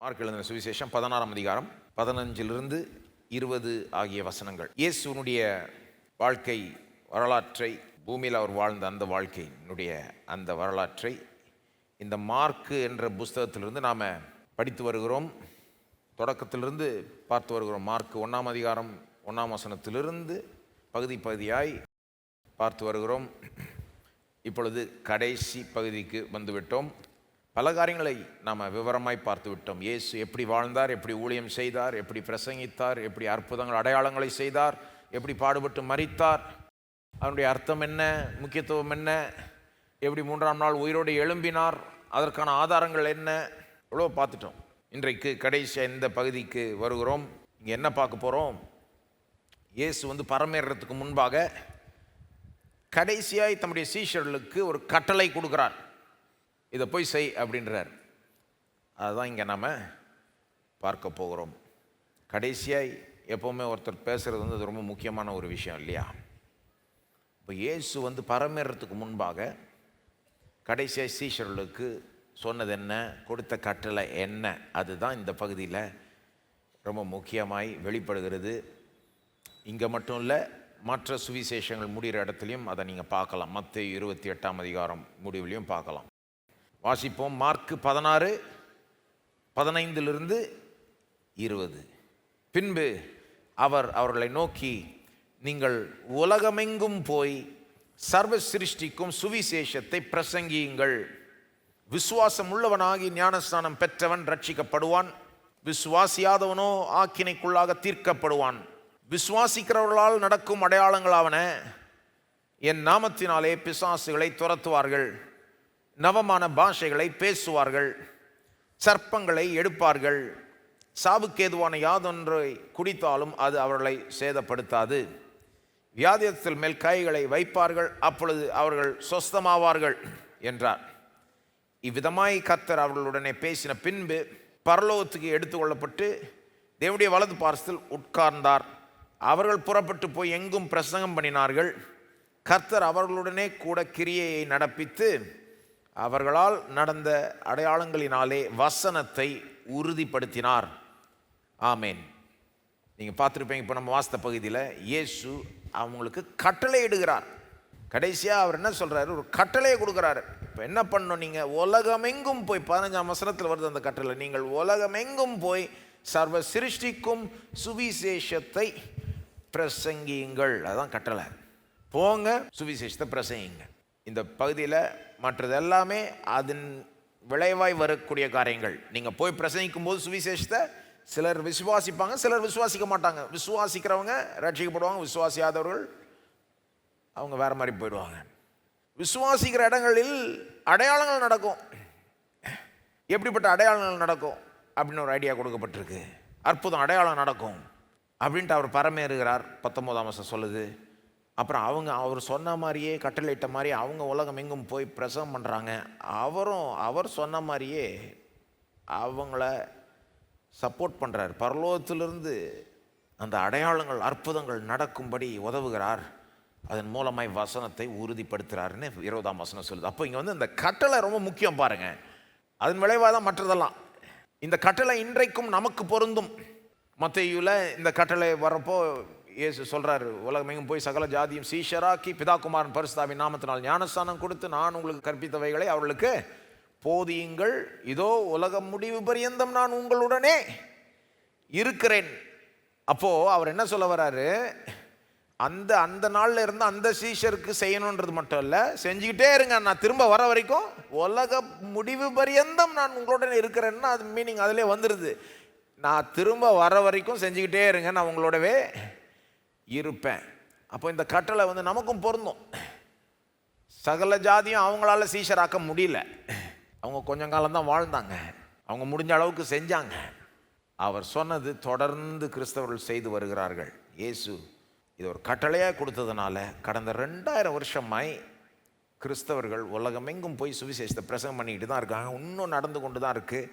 Mark எழுதின சுவிசேஷம் 16ஆம் அதிகாரம் 15 20 ஆகிய வசனங்கள். இயேசுனுடைய வாழ்க்கை வரலாற்றை, பூமியில் அவர் வாழ்ந்த அந்த வாழ்க்கையினுடைய அந்த வரலாற்றை இந்த மார்க்கு என்ற புஸ்தகத்திலிருந்து நாம் படித்து வருகிறோம். தொடக்கத்திலிருந்து பார்த்து வருகிறோம். மார்க் 1ஆம் அதிகாரம் 1ஆம் வசனத்திலிருந்து பகுதியாய் பார்த்து வருகிறோம். இப்பொழுது கடைசி பகுதிக்கு வந்துவிட்டோம். பல காரியங்களை நாம் விவரமாய் பார்த்து விட்டோம். இயேசு எப்படி வாழ்ந்தார், எப்படி ஊழியம் செய்தார், எப்படி பிரசங்கித்தார், எப்படி அற்புதங்கள் அடையாளங்களை செய்தார், எப்படி பாடுபட்டு மரித்தார், அதனுடைய அர்த்தம் என்ன, முக்கியத்துவம் என்ன, எப்படி 3ஆம் நாள் உயிரோடு எழும்பினார், அதற்கான ஆதாரங்கள் என்ன, இவ்வளோ பார்த்துட்டோம். இன்றைக்கு கடைசியாக இந்த பகுதிக்கு வருகிறோம். இங்கே என்ன பார்க்க போகிறோம்? இயேசு பரமேறதுக்கு முன்பாக கடைசியாய் தம்முடைய சீஷர்களுக்கு ஒரு கட்டளை கொடுக்குறார். இதை போய் செய் அப்படின்றார். அதுதான் இங்கே நாம் பார்க்க போகிறோம். கடைசியாய் எப்போவுமே ஒருத்தர் பேசுகிறது அது ரொம்ப முக்கியமான ஒரு விஷயம் இல்லையா? இப்போ இயேசு பரமேறதுக்கு முன்பாக கடைசியாய் சீஷர்களுக்கு சொன்னது என்ன, கொடுத்த கட்டளை என்ன, அதுதான் இந்த பகுதியில் ரொம்ப முக்கியமாய் வெளிப்படுகிறது. இங்கே மட்டும் இல்லை, மற்ற சுவிசேஷங்கள் முடிகிற இடத்துலையும் அதை நீங்கள் பார்க்கலாம். மத்தேயு 28ஆம் அதிகாரம் முடிவுலையும் பார்க்கலாம். வாசிப்போம். மார்க் 16 15 20. பின்பு அவர் அவர்களை நோக்கி, நீங்கள் உலகமெங்கும் போய் சர்வ சிருஷ்டிக்கும் சுவிசேஷத்தை பிரசங்கியுங்கள். விசுவாசம் உள்ளவனாகி ஞானஸ்நானம் பெற்றவன் ரட்சிக்கப்படுவான், விசுவாசியாதவனோ ஆக்கினைக்குள்ளாக தீர்க்கப்படுவான். விசுவாசிக்கிறவர்களால் நடக்கும் அடையாளங்களாவன, என் நாமத்தினாலே பிசாசுகளை துரத்துவார்கள், நவமான பாஷைகளை பேசுவார்கள், சர்ப்பங்களை எடுப்பார்கள், சாவுக்கேதுவான யாதொன்றை குடித்தாலும் அது அவர்களை சேதப்படுத்தாது, வியாதியத்தில் மேல் கைகளை வைப்பார்கள், அப்பொழுது அவர்கள் சொஸ்தமாவார்கள் என்றார். இவ்விதமாய் கர்த்தர் அவர்களுடனே பேசின பின்பு பரலோகத்துக்கு எடுத்துக்கொள்ளப்பட்டு தேவனுடைய வலது பார்சத்தில் உட்கார்ந்தார். அவர்கள் புறப்பட்டு போய் எங்கும் பிரசங்கம் பண்ணினார்கள். கர்த்தர் அவர்களுடனே கூட கிரியையை நடப்பித்து அவர்களால் நடந்த அடையாளங்களினாலே வசனத்தை உறுதிப்படுத்தினார். ஆமேன். நீங்கள் பார்த்துருப்பீங்க. இப்போ நம்ம வாஸ்த பகுதியில் இயேசு அவங்களுக்கு கட்டளை இடுகிறார். கடைசியாக அவர் என்ன சொல்கிறாரு? ஒரு கட்டளையை கொடுக்குறாரு. இப்போ என்ன பண்ணணும்? நீங்கள் உலகமெங்கும் போய், 15ஆம் வசனத்தில் வருது அந்த கட்டளை, நீங்கள் உலகமெங்கும் போய் சர்வ சிருஷ்டிக்கும் சுவிசேஷத்தை பிரசங்கியுங்கள். அதுதான் கட்டளை. போங்க, சுவிசேஷத்தை பிரசங்கிங்க. இந்த பகுதியில் மற்றது எல்லாமே அதன் விளைவாய் வரக்கூடிய காரியங்கள். நீங்கள் போய் பிரசங்கிக்கும் போது சுவிசேஷத்தை சிலர் விசுவாசிப்பாங்க, சிலர் விசுவாசிக்க மாட்டாங்க. விசுவாசிக்கிறவங்க ரட்சிக்கப்படுவாங்க, விசுவாசியாதவர்கள் அவங்க வேறு மாதிரி போயிடுவாங்க. விசுவாசிக்கிற இடங்களில் அடையாளங்கள் நடக்கும். எப்படிப்பட்ட அடையாளங்கள் நடக்கும் அப்படின்னு ஒரு ஐடியா கொடுக்கப்பட்டிருக்கு. அற்புதம், அடையாளம் நடக்கும் அப்படின்ட்டு அவர் பரமேறுகிறார். 19ஆம் வசனம் சொல்லுது. அப்புறம் அவர் சொன்ன மாதிரியே, கட்டளையிட்ட மாதிரியே அவங்க உலகம் எங்கும் போய் பிரசவம் பண்ணுறாங்க. அவர் சொன்ன மாதிரியே அவங்கள சப்போர்ட் பண்ணுறார். பரலோகத்திலிருந்து அந்த அடையாளங்கள், அற்புதங்கள் நடக்கும்படி உதவுகிறார். அதன் மூலமாய் வசனத்தை உறுதிப்படுத்துகிறாருன்னு 20ஆம் வசனம் சொல்லுது. அப்போ இங்கே இந்த கட்டளை ரொம்ப முக்கியம் பாருங்கள். அதன் விளைவாக தான் மற்றதெல்லாம். இந்த கட்டளை இன்றைக்கும் நமக்கு பொருந்தும். மத்தேயுல இந்த கட்டளை வரப்போ இயேசு சொல்கிறாரு, உலகமெங்கும் போய் சகல ஜாதியும் சீஷராக்கி பிதா குமாரன் பரிசுத்தாவின் நாமத்தினால் ஞானஸ்நானம் கொடுத்து நான் உங்களுக்கு கற்பித்தவைகளை அவர்களுக்கு போதியுங்கள். இதோ உலகம் முடிவு பரியந்தம் நான் உங்களுடனே இருக்கிறேன். அப்போது அவர் என்ன சொல்ல வர்றாரு? அந்த நாளில் இருந்து அந்த சீஷருக்கு செய்யணுன்றது மட்டும் இல்லை, செஞ்சுக்கிட்டே இருங்க, நான் திரும்ப வர வரைக்கும் உலக முடிவு பரியந்தம் நான் உங்களுடனே இருக்கிறேன்னா அது மீனிங் அதிலே வந்துடுது. நான் திரும்ப வர வரைக்கும் செஞ்சுக்கிட்டே இருங்க, நான் உங்களோடவே இருப்பேன். அப்போ இந்த கட்டளை நமக்கும் பொருந்தும். சகல ஜாதியும் அவங்களால சீஷராக்க முடியல. அவங்க கொஞ்சம் காலம்தான் வாழ்ந்தாங்க, அவங்க முடிஞ்ச அளவுக்கு செஞ்சாங்க. அவர் சொன்னது தொடர்ந்து கிறிஸ்தவர்கள் செய்து வருகிறார்கள். இயேசு இது ஒரு கட்டளையாக கொடுத்ததுனால கடந்த 2000 வருஷமாய் கிறிஸ்தவர்கள் உலகமெங்கும் போய் சுவிசேஷத்தை பிரசங்கம் பண்ணிக்கிட்டு தான் இருக்காங்க. இன்னும் நடந்து கொண்டு தான் இருக்குது.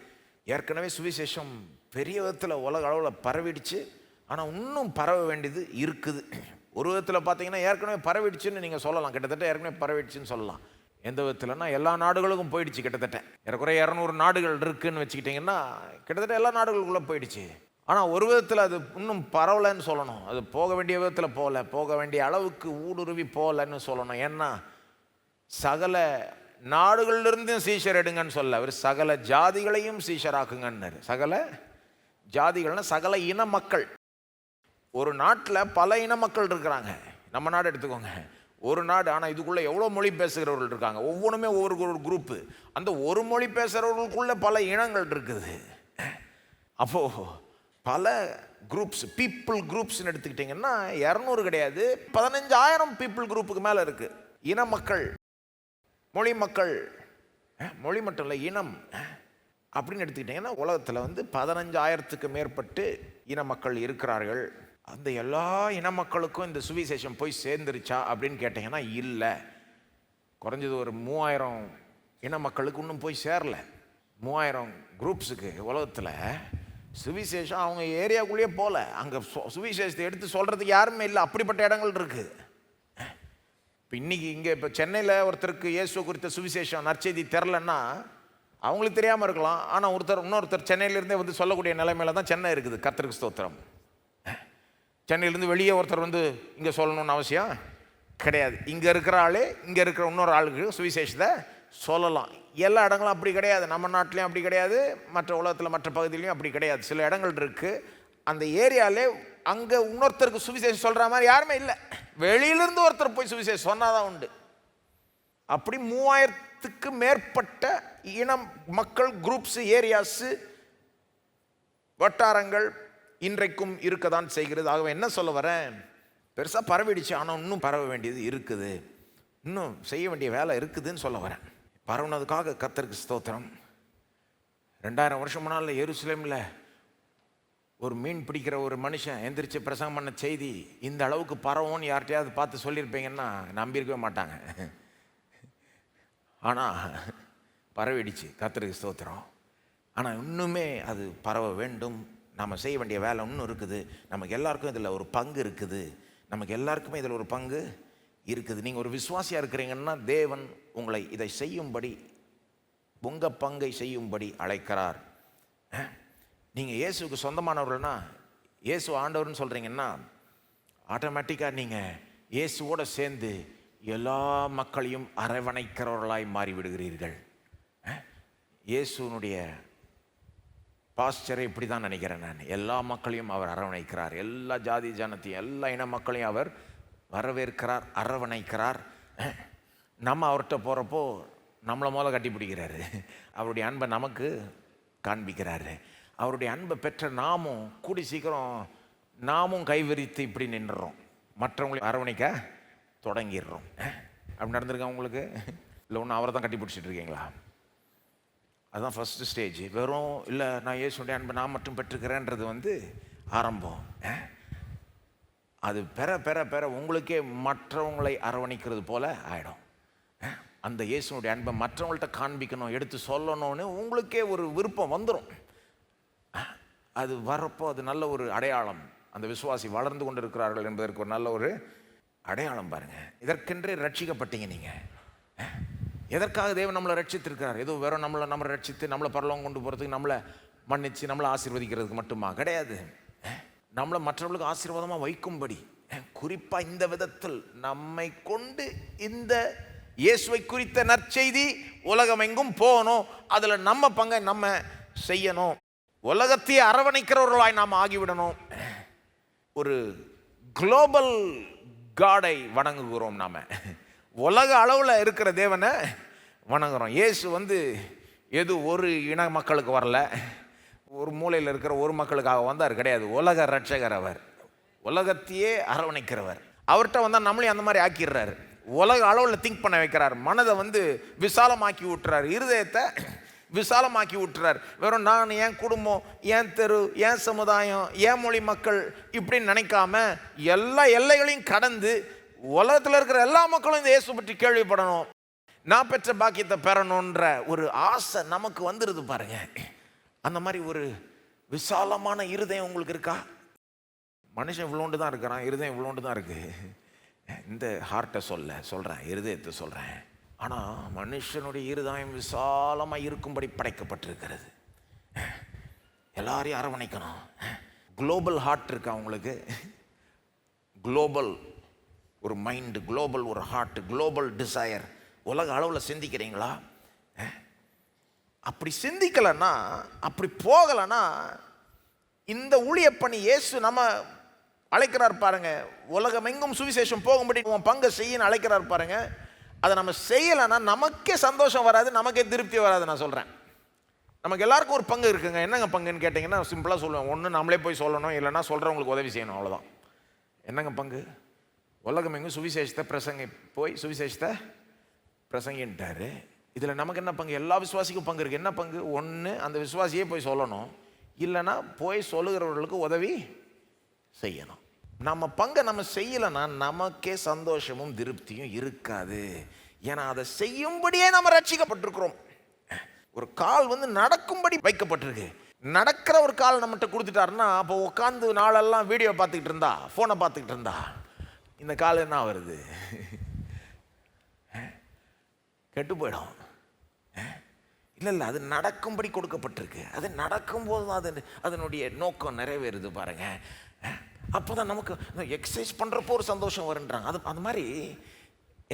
ஏற்கனவே சுவிசேஷம் பெரிய விதத்தில் உலக அளவில் பரவிடுச்சு. ஆனால் இன்னும் பரவ வேண்டியது இருக்குது. ஒரு விதத்தில் பார்த்தீங்கன்னா ஏற்கனவே பரவிடுச்சுன்னு நீங்கள் சொல்லலாம். கிட்டத்தட்ட ஏற்கனவே பரவிடுச்சுன்னு சொல்லலாம். எந்த விதத்தில்னா எல்லா நாடுகளுக்கும் போயிடுச்சு. கிட்டத்தட்ட ஏறக்குறைய 200 நாடுகள் இருக்குன்னு வச்சுக்கிட்டிங்கன்னா கிட்டத்தட்ட எல்லா நாடுகளுக்குள்ளே போயிடுச்சு. ஆனால் ஒரு விதத்தில் அது இன்னும் பரவலைன்னு சொல்லணும். அது போக வேண்டிய விதத்தில் போக வேண்டிய அளவுக்கு ஊடுருவி போகலன்னு சொல்லணும். ஏன்னா சகல நாடுகளிலிருந்தும் சீஷர் எடுங்கன்னு சொல்ல, அவர் சகல ஜாதிகளையும் சீஷராக்குங்கன்னாரு. சகல ஜாதிகள்னா சகல இன மக்கள். ஒரு நாட்டில் பல இன மக்கள் இருக்கிறாங்க. நம்ம நாடு எடுத்துக்கோங்க, ஒரு நாடு. ஆனால் இதுக்குள்ளே எவ்வளோ மொழி பேசுகிறவர்கள் இருக்காங்க. ஒவ்வொன்றுமே ஒவ்வொரு குரூப்பு. அந்த ஒரு மொழி பேசுகிறவர்களுக்குள்ள பல இனங்கள் இருக்குது. அப்போது பல குரூப்ஸ், பீப்புள் குரூப்ஸ்ன்னு எடுத்துக்கிட்டிங்கன்னா 200 கிடையாது, 15,000 பீப்புள் குரூப்புக்கு மேலே இருக்குது. இன மக்கள், மொழி மக்கள், மொழி மட்டும் இல்லை இனம் அப்படின்னு எடுத்துக்கிட்டிங்கன்னா உலகத்தில் 15,000க்கு மேற்பட்டு இன மக்கள் இருக்கிறார்கள். அந்த எல்லா இன மக்களுக்கும் இந்த சுவிசேஷம் போய் சேர்ந்துருச்சா அப்படின்னு கேட்டிங்கன்னா இல்லை. குறைஞ்சது ஒரு 3000 இன மக்களுக்கு இன்னும் போய் சேரல. 3000 குரூப்ஸுக்கு உலகத்தில் சுவிசேஷம் அவங்க ஏரியாக்குள்ளேயே போகல. அங்கே சுவிசேஷத்தை எடுத்து சொல்கிறதுக்கு யாருமே இல்லை. அப்படிப்பட்ட இடங்கள் இருக்குது. இப்போ இன்றைக்கி இப்போ சென்னையில் ஒருத்தருக்கு இயேசு குறித்த சுவிசேஷம் நற்செய்தி தெரிலன்னா அவங்களுக்கு தெரியாமல் இருக்கலாம். ஆனால் இன்னொருத்தர் சென்னையிலேருந்தே சொல்லக்கூடிய நிலைமையில தான் சென்னை இருக்குது. கர்த்தருக்கு ஸ்தோத்திரம். சென்னையிலேருந்து வெளியே ஒருத்தர் இங்கே சொல்லணும்னு அவசியம் கிடையாது. இங்கே இருக்கிற ஆளே இங்கே இருக்கிற இன்னொரு ஆளுக்கு சுவிசேஷத்தை சொல்லலாம். எல்லா இடங்களும் அப்படி கிடையாது. நம்ம நாட்டிலையும் அப்படி கிடையாது, மற்ற உலகத்தில் மற்ற பகுதியிலையும் அப்படி கிடையாது. சில இடங்கள் இருக்குது, அந்த ஏரியாவிலே அங்கே இன்னொருத்தருக்கு சுவிசேஷம் சொல்கிற மாதிரி யாருமே இல்லை. வெளியிலேருந்து ஒருத்தர் போய் சுவிசேஷம் சொன்னால் தான் உண்டு. அப்படி 3000க்கு மேற்பட்ட இனம் மக்கள் குரூப்ஸு, ஏரியாஸு, வட்டாரங்கள் இன்றைக்கும் இருக்க தான் செய்கிறது. ஆகவே என்ன சொல்ல வரேன், பெருசாக பரவிடுச்சு, ஆனால் இன்னும் பரவ வேண்டியது இருக்குது, இன்னும் செய்ய வேண்டிய வேலை இருக்குதுன்னு சொல்ல வரேன். பரவுனதுக்காக கர்த்தருக்கு ஸ்தோத்திரம். 2000 வருஷம் முன்னால் எருசலேமில் ஒரு மீன் பிடிக்கிற ஒரு மனுஷன் எந்திரிச்சு பிரசங்கம் பண்ண செய்தி இந்த அளவுக்கு பரவும்னு யார்கிட்டையாவது பார்த்து சொல்லியிருப்பீங்கன்னா நம்பியிருக்கவே மாட்டாங்க. ஆனால் பரவிடுச்சு, கர்த்தருக்கு ஸ்தோத்திரம். ஆனால் இன்னுமே அது பரவ வேண்டும். நம்ம செய்ய வேண்டிய வேலை இன்னும் இருக்குது. நமக்கு எல்லாருக்கும் இதில் ஒரு பங்கு இருக்குது. நமக்கு எல்லாருக்குமே இதில் ஒரு பங்கு இருக்குது. நீங்கள் ஒரு விசுவாசியாக இருக்கிறீங்கன்னா தேவன் உங்களை இதை செய்யும்படி, உங்கள் பங்கை செய்யும்படி அழைக்கிறார். நீங்கள் இயேசுக்கு சொந்தமானவர்கள்னா, இயேசு ஆண்டவர்னு சொல்கிறீங்கன்னா ஆட்டோமேட்டிக்காக நீங்கள் இயேசுவோடு சேர்ந்து எல்லா மக்களையும் அரவணைக்கிறவர்களாய் மாறிவிடுகிறீர்கள். இயேசுனுடைய பாஸ்டரை இப்படி தான் நினைக்கிறேன் நான். எல்லா மக்களையும் அவர் அரவணைக்கிறார். எல்லா ஜாதி ஜனத்தையும், எல்லா இன மக்களையும் அவர் வரவேற்கிறார், அரவணைக்கிறார். நம்ம அவர்கிட்ட போகிறப்போ நம்மளை முதல்ல கட்டி பிடிக்கிறாரு. அவருடைய அன்பை நமக்கு காண்பிக்கிறாரு. அவருடைய அன்பை பெற்ற நாமும் கூடி சீக்கிரம் நாமும் கைவிரித்து இப்படி நின்றுறோம், மற்றவங்களையும் அரவணைக்க தொடங்கிடுறோம். அப்படி நடந்திருக்கா உங்களுக்கு? இல்லை ஒன்று அவரை தான் கட்டி பிடிச்சிட்டு இருக்கீங்களா? அதுதான் ஃபஸ்ட்டு ஸ்டேஜ். வெறும் இல்லை நான் இயேசுடைய அன்பை நான் மட்டும் பெற்றுக்கிறேன்றது ஆரம்பம். அது பெற பெற பெற உங்களுக்கே மற்றவங்களை அரவணைக்கிறது போல ஆகிடும். அந்த இயேசுடைய அன்பை மற்றவங்கள்ட்ட காண்பிக்கணும், எடுத்து சொல்லணும்னு உங்களுக்கே ஒரு விருப்பம் வந்துடும். அது வரப்போ அது நல்ல ஒரு அடையாளம். அந்த விசுவாசி வளர்ந்து கொண்டு இருக்கிறார்கள் என்பதற்கு ஒரு நல்ல ஒரு அடையாளம். பாருங்கள், இதற்கென்றே ரட்சிக்கப்பட்டீங்க நீங்கள். எதற்காக தேவன் நம்மளை ரட்சித்திருக்கிறார்? ஏதோ வெறும் நம்மளை ரட்சித்து நம்மளை பரலோகம் கொண்டு போகிறதுக்கு, நம்மளை மன்னித்து நம்மளை ஆசீர்வதிக்கிறதுக்கு மட்டுமா? கிடையாது. நம்மளை மற்றவர்களுக்கு ஆசீர்வாதமாக வைக்கும்படி, குறிப்பாக இந்த விதத்தில் நம்மை கொண்டு இந்த இயேசுவை குறித்த நற்செய்தி உலகம் எங்கும் போகணும். அதில் நம்ம பங்கை நம்ம செய்யணும். உலகத்தையே அரவணைக்கிறவர்களாய் நாம் ஆகிவிடணும். ஒரு குளோபல் காடை வணங்குகிறோம். நாம் உலக அளவில் இருக்கிற தேவனை வணங்குகிறோம். இயேசு எது ஒரு இன மக்களுக்கு வரல, ஒரு மூலையில் இருக்கிற ஒரு மக்களுக்காக வந்தார் கிடையாது. உலக ரட்சகர் அவர், உலகத்தையே அரவணைக்கிறவர். அவர்கிட்ட வந்தால் நம்மளையும் அந்த மாதிரி ஆக்கிடுறாரு. உலக அளவில் திங்க் பண்ண வைக்கிறார். மனதை விசாலமாக்கி விட்டுறார், இருதயத்தை விசாலமாக்கி விட்டுறார். வெறும் நான், என் குடும்பம், என் தெரு, என் சமுதாயம், என் மொழி மக்கள் இப்படின்னு நினைக்காம எல்லா எல்லைகளையும் கடந்து உலகத்தில் இருக்கிற எல்லா மக்களும் இந்த இயேசு பற்றி கேள்விப்படணும், நான் பெற்ற பாக்கியத்தை பெறணுன்ற ஒரு ஆசை நமக்கு வந்துடுது பாருங்க. அந்த மாதிரி ஒரு விசாலமான இருதயம் உங்களுக்கு இருக்கா? மனுஷன் இவ்வளோண்டு தான் இருக்கிறான், இருதயம் இவ்வளோண்டு தான் இருக்குது. இந்த ஹார்ட்டை சொல்கிறேன், இருதயத்தை சொல்கிறேன். ஆனால் மனுஷனுடைய இருதயம் விசாலமாக இருக்கும்படி படைக்கப்பட்டிருக்கிறது. எல்லாரையும் அரவணைக்கணும். குளோபல் ஹார்ட் இருக்கு அவங்களுக்கு. குளோபல் ஒரு மைண்டு, குளோபல் ஒரு ஹார்ட், குளோபல் டிசையர். உலக அளவில் சிந்திக்கிறீங்களா? அப்படி சிந்திக்கலைன்னா, அப்படி போகலைன்னா, இந்த ஊழிய பணி இயேசு நம்ம அழைக்கிறார் பாருங்க, உலகமெங்கும் சுவிசேஷம் போகும்படி உன் பங்கை செய்யன்னு அழைக்கிறார் பாருங்க. அதை நம்ம செய்யலைன்னா நமக்கே சந்தோஷம் வராது, நமக்கே திருப்தி வராது. நான் சொல்கிறேன், நமக்கு எல்லாருக்கும் ஒரு பங்கு இருக்குங்க. என்னங்க பங்குன்னு கேட்டிங்கன்னா சிம்பிளாக சொல்லுவேன், ஒன்று நம்மளே போய் சொல்லணும், இல்லைன்னா சொல்கிறவங்களுக்கு உதவி செய்யணும், அவ்வளோதான். என்னங்க பங்கு? உலகமெங்கும் சுவிசேஷத்தை போய் சுவிசேஷத்தை பிரசங்கின்ட்டாரு. இதில் நமக்கு என்ன பங்கு? எல்லா விசுவாசிக்கும் பங்கு இருக்குது. என்ன பங்கு? ஒன்று அந்த விசுவாசியே போய் சொல்லணும், இல்லைன்னா போய் சொல்லுகிறவர்களுக்கு உதவி செய்யணும். நம்ம பங்கை நம்ம செய்யலைன்னா நமக்கே சந்தோஷமும் திருப்தியும் இருக்காது. ஏன்னா அதை செய்யும்படியே நம்ம ரட்சிக்கப்பட்டிருக்கிறோம். ஒரு கால் நடக்கும்படி வைக்கப்பட்டிருக்கு. நடக்கிற ஒரு கால் நம்மகிட்ட கொடுத்துட்டாருன்னா, அப்போ உட்காந்து நாளெல்லாம் வீடியோ பார்த்துக்கிட்டு இருந்தா, ஃபோனை பார்த்துக்கிட்டு இருந்தா, இந்த கால் என்ன வருது? கெட்டு போயிடும். இல்லை, அது நடக்கும்படி கொடுக்கப்பட்டிருக்கு. அது நடக்கும்போது தான் அதனுடைய நோக்கம் நிறைவேறுது பாருங்க. அப்போ தான் நமக்கு எக்ஸசைஸ் பண்ணுறப்போ ஒரு சந்தோஷம் வருன்றாங்க. அது மாதிரி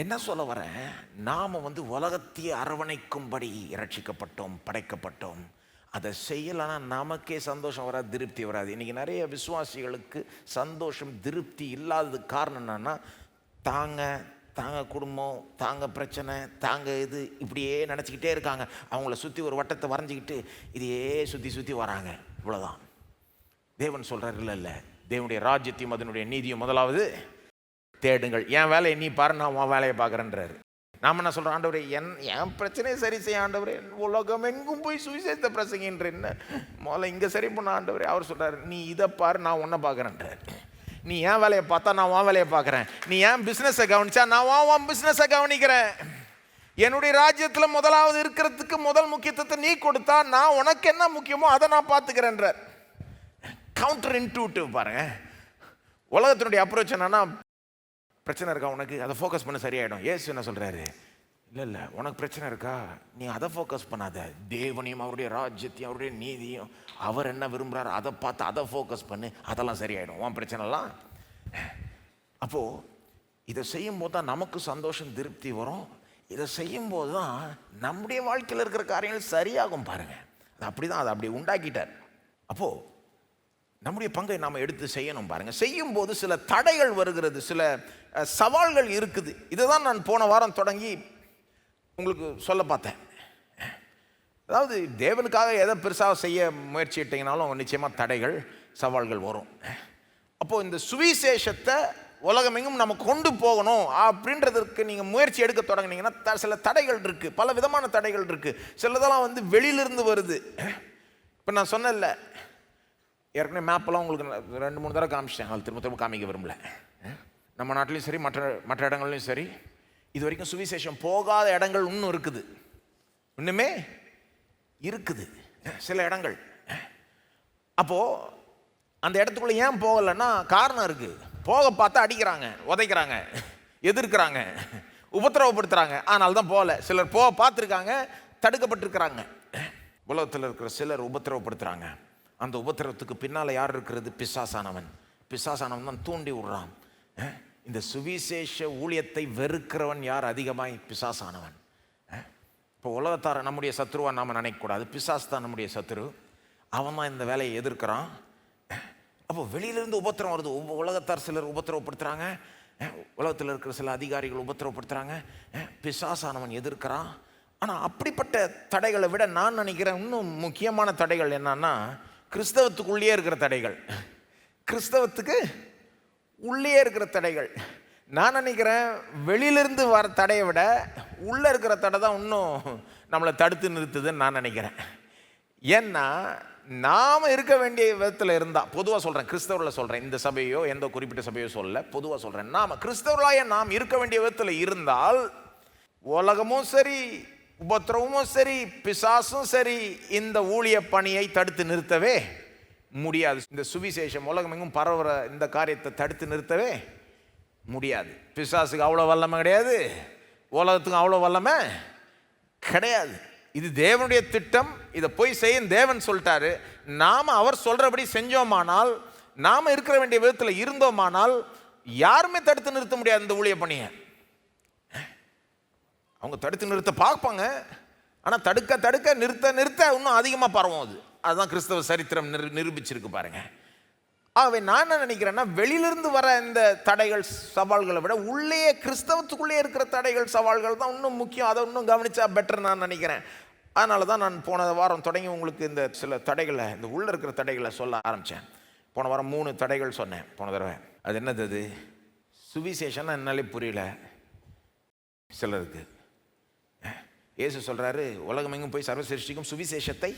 என்ன சொல்ல வரேன், நாம் உலகத்தையே அரவணைக்கும்படி ரட்சிக்கப்பட்டோம், படைக்கப்பட்டோம். அதை செய்யலைன்னா நமக்கே சந்தோஷம் வராது, திருப்தி வராது. இன்றைக்கி நிறைய விசுவாசிகளுக்கு சந்தோஷம் திருப்தி இல்லாததுக்கு காரணம் என்னன்னா, தாங்க குடும்பம், தாங்க பிரச்சனை, தாங்க இது, இப்படியே நினச்சிக்கிட்டே இருக்காங்க. அவங்கள சுற்றி ஒரு வட்டத்தை வரைஞ்சிக்கிட்டு இதையே சுற்றி வராங்க. இவ்வளோதான். தேவன் சொல்கிறார், இல்லை, தேவனுடைய ராஜ்யத்தையும் அதனுடைய நீதியும் முதலாவது தேடுங்கள். என் வேலையை நீ பாரு, நான் உன் வேலையை பார்க்குறேன்றாரு. நாம் என்ன சொல்கிறோம்? ஆண்டவரே, என் பிரச்சனையை சரி செய்ய ஆண்டவரே, உலகம் எங்கும் போய் சுவிசேஷத்தை பிரசங்கின்றேன்னு முதல்ல இங்கே சரி பண்ண ஆண்டவரே. அவர் சொல்கிறார், நீ இதை பாரு, நான் உன்னை பார்க்குறேன்றார். நீ என் வேலையை பார்த்தா நான் உன் வேலையை பார்க்குறேன். நீ ஏன் பிஸ்னஸை கவனிச்சா நான் உன் பிஸ்னஸை கவனிக்கிறேன். என்னுடைய ராஜ்யத்தில் முதலாவது இருக்கிறதுக்கு முதல் முக்கியத்துவத்தை நீ கொடுத்தா நான் உனக்கு என்ன முக்கியமோ அதை நான் பார்த்துக்கிறேன்றார். கவுண்டர் இன்ட்யூட்டிவ் பாருங்க. உலகத்தினுடைய அப்ரோச் என்னன்னா, பிரச்சனை இருக்கா உனக்கு, அதை ஃபோக்கஸ் பண்ண சரியாயிடும். ஏசு என்ன சொல்கிறாரு? இல்லை, உனக்கு பிரச்சனை இருக்கா, நீ அதை ஃபோக்கஸ் பண்ணாத, தேவனையும் அவருடைய ராஜ்யத்தையும் அவருடைய நீதியும் அவர் என்ன விரும்புகிறார் அதை பார்த்து அதை ஃபோக்கஸ் பண்ணு, அதெல்லாம் சரியாயிடும் உன் பிரச்சனைலாம். அப்போது இதை செய்யும்போது தான் நமக்கு சந்தோஷம் திருப்தி வரும். இதை செய்யும்போது தான் நம்முடைய வாழ்க்கையில் இருக்கிற காரியங்கள் சரியாகும் பாருங்கள். அது அப்படி தான், அதை அப்படி உண்டாக்கிட்டார். அப்போது நம்முடைய பங்கை நாம் எடுத்து செய்யணும் பாருங்கள். செய்யும்போது சில தடைகள் வருகிறது, சில சவால்கள் இருக்குது. இதை தான் நான் போன வாரம் தொடங்கி உங்களுக்கு சொல்ல பார்த்தேன். அதாவது தேவனுக்காக எதை பெருசாக செய்ய முயற்சிட்டிங்கனாலும் நிச்சயமாக தடைகள், சவால்கள் வரும். அப்போது இந்த சுவிசேஷத்தை உலகமெங்கும் நம்ம கொண்டு போகணும் அப்படின்றதுக்கு நீங்கள் முயற்சி எடுக்க தொடங்கினீங்கன்னா சில தடைகள் இருக்குது, பல விதமான தடைகள் இருக்குது. சிலதெல்லாம் வெளியிலிருந்து வருது. இப்போ நான் சொன்னேன்ல, ஏற்கனவே மேப்பெல்லாம் உங்களுக்கு 2-3 தடவை காமிச்சிட்டேன், அது திரும்ப காமிக்க விரும்பல. நம்ம நாட்டிலையும் சரி, மற்ற இடங்கள்லையும் சரி, இது வரைக்கும் சுவிசேஷம் போகாத இடங்கள் இன்னும் இருக்குது, இன்னுமே இருக்குது சில இடங்கள். அப்போது அந்த இடத்துக்குள்ளே ஏன் போகலைன்னா காரணம் இருக்குது. போக பார்த்தா அடிக்கிறாங்க, உதைக்கிறாங்க, எதிர்க்கிறாங்க, உபத்திரவப்படுத்துகிறாங்க. ஆனால் தான் போகலை. சிலர் போக பார்த்துருக்காங்க, தடுக்கப்பட்டிருக்கிறாங்க. உலகத்தில் இருக்கிற சிலர் உபத்திரவப்படுத்துகிறாங்க. அந்த உபத்திரவத்துக்கு பின்னால் யார் இருக்கிறது? பிசாசானவன் தான் தூண்டி விடுறான். இந்த சுவிசேஷ ஊழியத்தை வெறுக்கிறவன் யார் அதிகமாய்? பிசாசானவன். இப்போ உலகத்தார நம்முடைய சத்ருவா நாம் நினைக்கக்கூடாது. பிசாசு தான் நம்முடைய சத்ரு. அவன் தான் இந்த வேலையை எதிர்க்கிறான். அப்போ வெளியிலேருந்து உபத்திரம் வருது. உலகத்தார் சிலர் உபத்திரவப்படுத்துகிறாங்க, உலகத்தில் இருக்கிற சில அதிகாரிகள் உபத்திரவப்படுத்துகிறாங்க, பிசாசானவன் எதிர்க்கிறான். ஆனால் அப்படிப்பட்ட தடைகளை விட நான் நினைக்கிறேன் இன்னும் முக்கியமான தடைகள் என்னன்னா, கிறிஸ்தவத்துக்குள்ளேயே இருக்கிற தடைகள். கிறிஸ்தவத்துக்கு உள்ளே இருக்கிற தடைகள். நான் நினைக்கிறேன் வெளியிலிருந்து வர தடையை விட உள்ளே இருக்கிற தடை தான் இன்னும் நம்மளை தடுத்து நிறுத்துதுன்னு நான் நினைக்கிறேன். ஏன்னா நாம் இருக்க வேண்டிய விதத்தில் இருந்தால், பொதுவாக சொல்கிறேன், கிறிஸ்தவர்களை சொல்கிறேன், இந்த சபையோ எந்த குறிப்பிட்ட சபையோ சொல்ல, பொதுவாக சொல்கிறேன், நாம் கிறிஸ்தவர்களாக நாம் இருக்க வேண்டிய விதத்தில் இருந்தால் உலகமும் சரி, உபத்திரவமும் சரி, பிசாசும் சரி, இந்த ஊழிய பணியை தடுத்து நிறுத்தவே முடியாது. இந்த சுவிசேஷம் உலகமெங்கும் பரவுற இந்த காரியத்தை தடுத்து நிறுத்தவே முடியாது. பிசாசுக்கு அவ்வளோ வல்லமை கிடையாது, உலகத்துக்கும் அவ்வளோ வல்லமை கிடையாது. இது தேவனுடைய திட்டம். இதை போய் செய்ய தேவன் சொல்லிட்டாரு. நாம் அவர் சொல்கிறபடி செஞ்சோமானால், நாம் இருக்கிற வேண்டிய விதத்தில் இருந்தோமானால் யாருமே தடுத்து நிறுத்த முடியாது இந்த ஊழிய பணியை. அவங்க தடுத்து நிறுத்த பார்ப்பாங்க, ஆனால் தடுக்க தடுக்க நிறுத்த நிறுத்த இன்னும் அதிகமாக பரவும். அதுதான் கிறிஸ்தவ சரித்திரம் நிரூபிச்சிருக்கு பாருங்க. ஆகவே நான் என்ன நினைக்கிறேன்னா, வெளியிலிருந்து வர இந்த தடைகள் சவால்களை விட உள்ளே கிறிஸ்தவத்துக்குள்ளே இருக்கிற தடைகள் சவால்கள் தான் இன்னும் முக்கியம். அதை இன்னும் கவனிச்சா பெட்டர் நான் நினைக்கிறேன். அதனால தான் நான் போன வாரம் தொடங்கி உங்களுக்கு இந்த சில தடைகளை, இந்த உள்ளே இருக்கிற தடைகளை சொல்ல ஆரம்பித்தேன். போன வாரம் 3 தடைகள் சொன்னேன் போன தடவை. அது என்னது? அது சுவிசேஷன்னா என்னாலே புரியல சிலருக்கு. இயேசு சொல்கிறாரு, உலகம் எங்கும் போய் சர்வ சிருஷ்டிக்கும் சுவிசேஷத்தை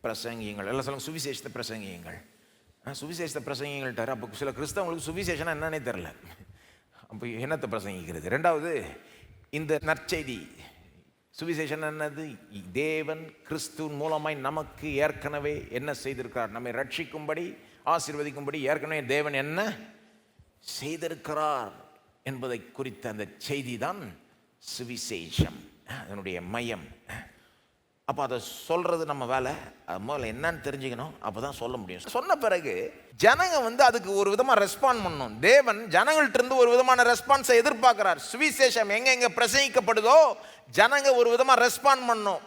பிரசங்கியுங்கள். எல்லாம் சொல்லுங்க, சுவிசேஷத்தை பிரசங்கியுங்கள். சுவிசேஷத்தை பிரசங்கிங்கள்ட்டார். அப்போ சில கிறிஸ்தவங்களுக்கு சுவிசேஷனா என்னன்னே தெரில. அப்போ என்னத்தை பிரசங்கிக்கிறது? ரெண்டாவது, இந்த நற்செய்தி சுவிசேஷன் என்னது? தேவன் கிறிஸ்துவின் மூலமாய் நமக்கு ஏற்கனவே என்ன செய்திருக்கிறார், நம்மை ரட்சிக்கும்படி ஆசீர்வதிக்கும்படி ஏற்கனவே தேவன் என்ன செய்திருக்கிறார் என்பதை குறித்த அந்த செய்தி தான் சுவிசேஷம், அதனுடைய மையம். அப்போ அதை சொல்கிறது நம்ம வேலை. அது முதல்ல என்னன்னு தெரிஞ்சுக்கணும், அப்போ தான் சொல்ல முடியும். சொன்ன பிறகு ஜனங்க அதுக்கு ஒரு விதமாக ரெஸ்பாண்ட் பண்ணணும். தேவன் ஜனங்கள்ட்ட இருந்து ஒரு விதமான ரெஸ்பான்ஸை எதிர்பார்க்குறார். சுவிசேஷம் எங்கே பிரசங்கிக்கப்படுதோ ஜனங்க ஒரு விதமாக ரெஸ்பாண்ட் பண்ணணும்.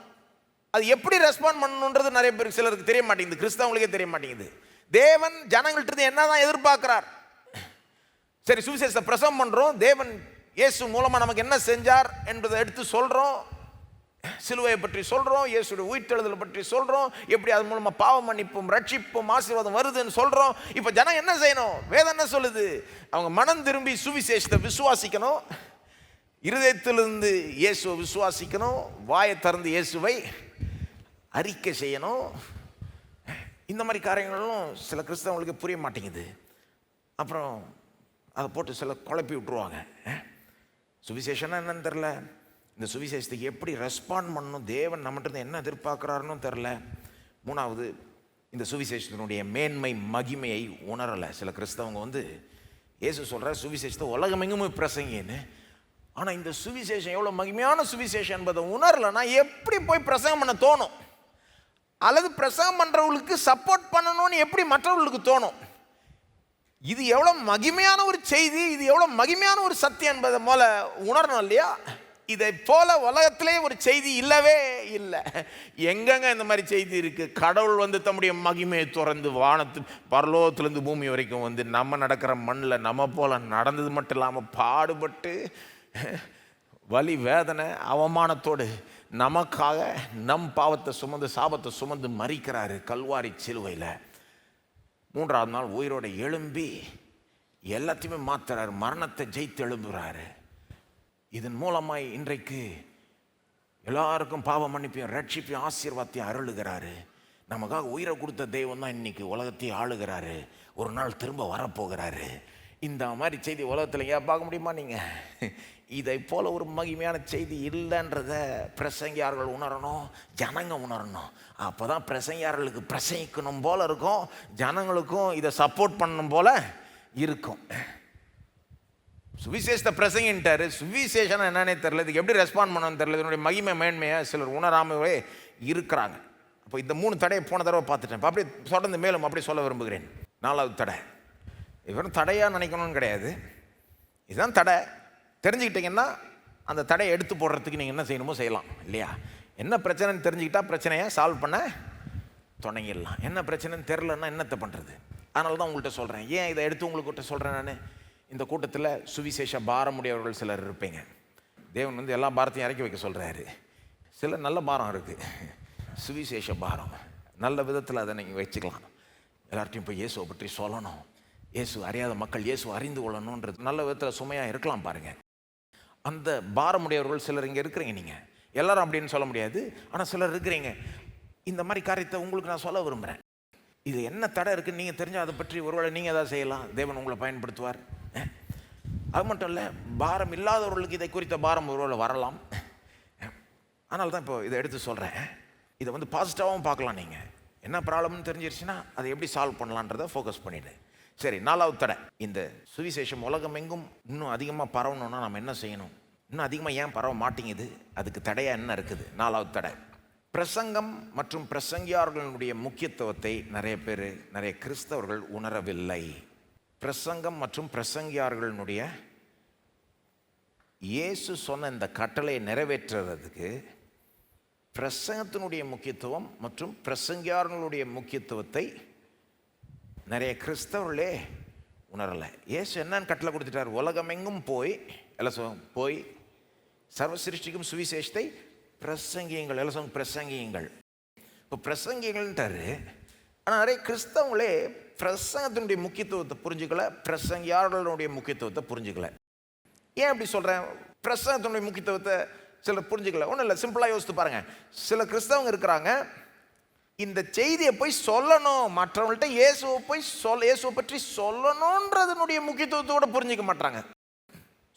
அது எப்படி ரெஸ்பாண்ட் பண்ணணுன்றது நிறைய பேருக்கு சிலருக்கு தெரிய மாட்டேங்குது, கிறிஸ்தவங்களுக்கே தெரிய மாட்டேங்குது. தேவன் ஜனங்கள்ட்ட இருந்து என்ன தான் எதிர்பார்க்குறார்? சரி, சுவிசேஷத்தை பிரசங்கம் பண்ணுறோம், தேவன் இயேசு மூலமாக நமக்கு என்ன செஞ்சார் என்பதை எடுத்து சொல்கிறோம், சிலுவையை பற்றி சொல்கிறோம், இயேசுடைய உயிர்த்தெழுதலை பற்றி சொல்கிறோம், எப்படி அது மூலமாக பாவ மன்னிப்பும் ரட்சிப்பும் ஆசீர்வாதம் வருதுன்னு சொல்கிறோம். இப்போ ஜனம் என்ன செய்யணும்? வேதம் என்ன சொல்லுது? அவங்க மனம் திரும்பி சுவிசேஷத்தை விசுவாசிக்கணும், இருதயத்திலிருந்து இயேசுவை விசுவாசிக்கணும், வாயை திறந்து இயேசுவை அறிக்கை செய்யணும். இந்த மாதிரி காரியங்களும் சில கிறிஸ்தவங்களுக்கு புரிய மாட்டேங்குது. அப்புறம் அதை போட்டு சில குழப்பி விட்டுருவாங்க. சுவிசேஷன்னா என்னன்னு தெரில, இந்த சுவிசேஷத்துக்கு எப்படி ரெஸ்பாண்ட் பண்ணணும், தேவன் நம்மகிட்ட என்ன எதிர்பார்க்குறாருன்னு தெரில. மூணாவது, இந்த சுவிசேஷத்தினுடைய மேன்மை மகிமையை உணரலை சில கிறிஸ்தவங்க. இயேசு சொல்கிற சுவிசேஷத்தை உலகமெங்கும் பிரசங்கின்னு, ஆனால் இந்த சுவிசேஷம் எவ்வளோ மகிமையான சுவிசேஷம் என்பதை உணரலைன்னா எப்படி போய் பிரசங்கம் பண்ண தோணும்? அல்லது பிரசங்கம் பண்ணுறவங்களுக்கு சப்போர்ட் பண்ணணும்னு எப்படி மற்றவர்களுக்கு தோணும்? இது எவ்வளோ மகிமையான ஒரு செய்தி, இது எவ்வளோ மகிமையான ஒரு சத்தியம் என்பதை போல உணரணும் இல்லையா? இதை போல உலகத்திலே ஒரு செய்தி இல்லவே இல்லை. எங்கெங்க இந்த மாதிரி செய்தி இருக்குது? கடவுள் தம்முடைய மகிமையை திறந்து வானத்து பரலோகத்திலேருந்து பூமி வரைக்கும் நம்ம நடக்கிற மண்ணில் நம்ம போல நடந்தது மட்டும் இல்லாமல் பாடுபட்டு வலி வேதனை அவமானத்தோடு நமக்காக நம் பாவத்தை சுமந்து சாபத்தை சுமந்து மரிக்கிறாரு கல்வாரி சிலுவையில். 3ஆவது நாள் உயிரோடு எழும்பி எல்லாத்தையுமே மாத்துறாரு, மரணத்தை ஜெயித்து எழும்புறாரு. இதன் மூலமாய் இன்றைக்கு எல்லாருக்கும் பாவ மன்னிப்பையும் ரட்சிப்பையும் ஆசீர்வாதத்தையும் அருளுகிறாரு. நமக்காக உயிரை கொடுத்த தெய்வம் தான் இன்னைக்கு உலகத்தையும் ஆளுகிறாரு. ஒரு நாள் திரும்ப வரப்போகிறாரு. இந்த மாதிரி செய்தி உலகத்தில் ஏன் பார்க்க முடியுமா நீங்கள்? இதை போல ஒரு மகிமையான செய்தி இல்லைன்றத பிரசங்கியார்கள் உணரணும், ஜனங்க உணரணும். அப்போ தான் பிரசங்கியார்களுக்கு பிரசங்கிக்கணும் போல இருக்கும், ஜனங்களுக்கும் இதை சப்போர்ட் பண்ணணும் போல இருக்கும். சுவிசேஷத்தை பிரசங்கின்ட்டாரு, சுவிசேஷம் என்னன்னே தெரியல, இதுக்கு எப்படி ரெஸ்பாண்ட் பண்ணணும்னு தெரியல, இதனுடைய மகிமை மேன்மையை சிலர் உணராமவே இருக்கிறாங்க. அப்போ இந்த 3 தடையை போன தடவை பார்த்துட்டேன். இப்போ அப்படியே தொடர்ந்து மேலும் அப்படி சொல்ல விரும்புகிறேன். 4வது தடை, இவரும் தடையாக நினைக்கணும்னு கிடையாது, இதுதான் தடை. தெரிஞ்சுக்கிட்டிங்கன்னா அந்த தடையை எடுத்து போடுறதுக்கு நீங்கள் என்ன செய்யணுமோ செய்யலாம் இல்லையா? என்ன பிரச்சனைன்னு தெரிஞ்சுக்கிட்டா பிரச்சனையை சால்வ் பண்ண தொடங்கிடலாம். என்ன பிரச்சனைன்னு தெரிலன்னா என்னத்தை பண்ணுறது? அதனால தான் உங்கள்கிட்ட சொல்கிறேன். ஏன் இதை எடுத்து உங்கள்கிட்ட சொல்கிறேன்? நான் இந்த கூட்டத்தில் சுவிசேஷ பாரமுடையவர்கள் சிலர் இருப்பீங்க. தேவன் எல்லா பாரத்தையும் இறக்கி வைக்க சொல்கிறாரு. சில நல்ல பாரம் இருக்குது, சுவிசேஷ பாரம். நல்ல விதத்தில் அதை நீங்கள் வச்சுக்கலாம். எல்லார்ட்டையும் போய் இயேசுவை பற்றி சொல்லணும், இயேசு அறியாத மக்கள் இயேசு அறிந்து கொள்ளணுன்றது நல்ல விதத்தில் சுமையாக இருக்கலாம் பாருங்கள். அந்த பாரமுடையவர்கள் சிலர் இங்கே இருக்கிறீங்க. நீங்கள் எல்லாரும் அப்படின்னு சொல்ல முடியாது, ஆனால் சிலர் இருக்கிறீங்க. இந்த மாதிரி காரியத்தை உங்களுக்கு நான் சொல்ல விரும்புகிறேன். இது என்ன தடை இருக்குன்னு நீங்கள் தெரிஞ்சால் அதை பற்றி ஒருவேளை நீங்கள் எதாவது செய்யலாம், தேவன் உங்களை பயன்படுத்துவார். அது மட்டும் இல்லை, பாரம் இல்லாதவர்களுக்கு இதை குறித்த பாரம் ஒருவேளை வரலாம். அதனால தான் இப்போ இதை எடுத்து சொல்கிறேன். இதை பாசிட்டிவாகவும் பார்க்கலாம். நீங்கள் என்ன ப்ராப்ளம்னு தெரிஞ்சிருச்சுன்னா அதை எப்படி சால்வ் பண்ணலான்றதை ஃபோக்கஸ் பண்ணிவிடு. சரி, 4வது தடை, இந்த சுவிசேஷம் உலகம் எங்கும் இன்னும் அதிகமாக பரவணும்னா நம்ம என்ன செய்யணும்? இன்னும் அதிகமாக ஏன் பரவ மாட்டேங்குது? அதுக்கு தடையாக என்ன இருக்குது? 4வது தடை, பிரசங்கம் மற்றும் பிரசங்கியார்களுடைய முக்கியத்துவத்தை நிறைய கிறிஸ்தவர்கள் உணரவில்லை. பிரசங்கம் மற்றும் பிரசங்கியார்களுடைய இயேசு சொன்ன இந்த கட்டளையை நிறைவேற்றுறதுக்கு பிரசங்கத்தினுடைய முக்கியத்துவம் மற்றும் பிரசங்கியார்களுடைய முக்கியத்துவத்தை நிறைய கிறிஸ்தவர்களே உணரலை. இயேசு என்னன்னு கட்டளை கொடுத்துட்டார்? உலகமெங்கும் போய் எல்லாம் போய் சர்வ சிருஷ்டிக்கும் சுவிசேஷத்தை பிரசங்கியுங்கள். எல்லாம் பிரசங்கியுங்கள். இப்போ பிரசங்கிகள்ன்றாரு. ஆனால் நிறைய கிறிஸ்தவங்களே பிரசங்கத்தினுடைய முக்கியத்துவத்தை புரிஞ்சுக்கல, பிரசங்கியார்களுடைய முக்கியத்துவத்தை புரிஞ்சுக்கல. ஏன் அப்படி சொல்கிறேன்? பிரசங்கத்தினுடைய முக்கியத்துவத்தை சிலர் புரிஞ்சுக்கல. ஒன்றும் இல்லை, சிம்பிளாக யோசித்து பாருங்கள். சில கிறிஸ்தவங்க இருக்கிறாங்க, இந்த செய்தியை போய் சொல்லணும், மற்றவங்கள்ட்ட இயேசுவை பற்றி சொல்லணுன்றதனுடைய முக்கியத்துவத்தோடு புரிஞ்சிக்க மாட்டாங்க.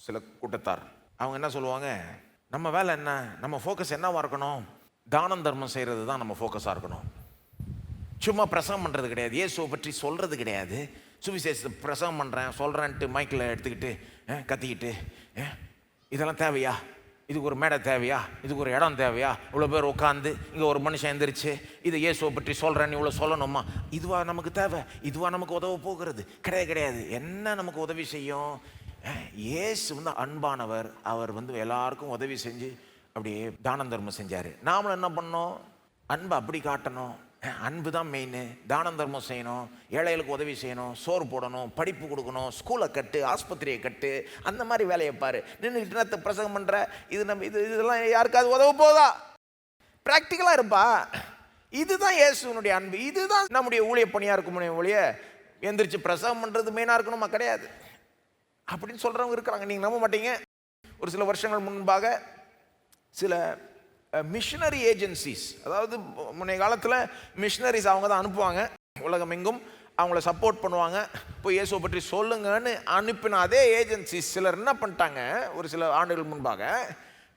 சில கூட்டத்தார் அவங்க என்ன சொல்லுவாங்க? நம்ம வேலை என்ன, நம்ம ஃபோக்கஸ் என்னவாக இருக்கணும்? தானம் தர்மம் செய்கிறது தான் நம்ம ஃபோக்கஸாக இருக்கணும். சும்மா பிரசங்கம் பண்ணுறது கிடையாது, இயேசுவை பற்றி சொல்கிறது கிடையாது. சுவிசேஷத்தை பிரசங்கம் பண்ணுறேன் சொல்கிறேன்ட்டு மைக்கில் எடுத்துக்கிட்டு கத்திக்கிட்டு, இதெல்லாம் தேவையா? இதுக்கு ஒரு மேடை தேவையா? இதுக்கு ஒரு இடம் தேவையா? இவ்வளோ பேர் உட்காந்து இங்கே ஒரு மனுஷன் எழுந்திரிச்சு இதை இயேசுவை பற்றி சொல்கிறேன்னு இவ்வளோ சொல்லணுமா? இதுவாக நமக்கு தேவை? இதுவாக நமக்கு உதவ போகிறது? கிடையாது. என்ன நமக்கு உதவி செய்யும்? இயேசு அன்பானவர். அவர் எல்லாருக்கும் உதவி செஞ்சு அப்படியே தானம் தர்மம் செஞ்சார். நாமளும் என்ன பண்ணோம்? அன்பை அப்படி காட்டணும். அன்பு தான் மெயின். தானம் தர்மம் செய்யணும், ஏழைகளுக்கு உதவி செய்யணும், சோறு போடணும், படிப்பு கொடுக்கணும், ஸ்கூலை கட்டு, ஆஸ்பத்திரியை கட்டு, அந்த மாதிரி வேலையை பாரு. நின்று பிரசங்கம் பண்ணுற இதெல்லாம் யாருக்காவது உதவ போதா? ப்ராக்டிக்கலாக இருப்பா. இதுதான் இயேசுனுடைய அன்பு. இதுதான் நம்முடைய ஊழிய பணியாக இருக்கும். ஒழிய எந்திரிச்சு பிரசங்கம் பண்ணுறது மெயினாக இருக்கணுமா? கிடையாது. அப்படின்னு சொல்கிறவங்க இருக்கிறாங்க, நீங்கள் நம்ப மாட்டீங்க. ஒரு சில வருஷங்கள் முன்பாக சில மிஷனரி ஏஜென்சிஸ், அதாவது முன்னைய காலத்தில் மிஷனரிஸ் அவங்க தான் அனுப்புவாங்க, உலகம் எங்கும் அவங்கள சப்போர்ட் பண்ணுவாங்க, போய் இயேசுவை பற்றி சொல்லுங்கன்னு அனுப்பின அதே ஏஜென்சிஸ் சிலர் என்ன பண்ணிட்டாங்க, ஒரு சில ஆண்டுகள் முன்பாக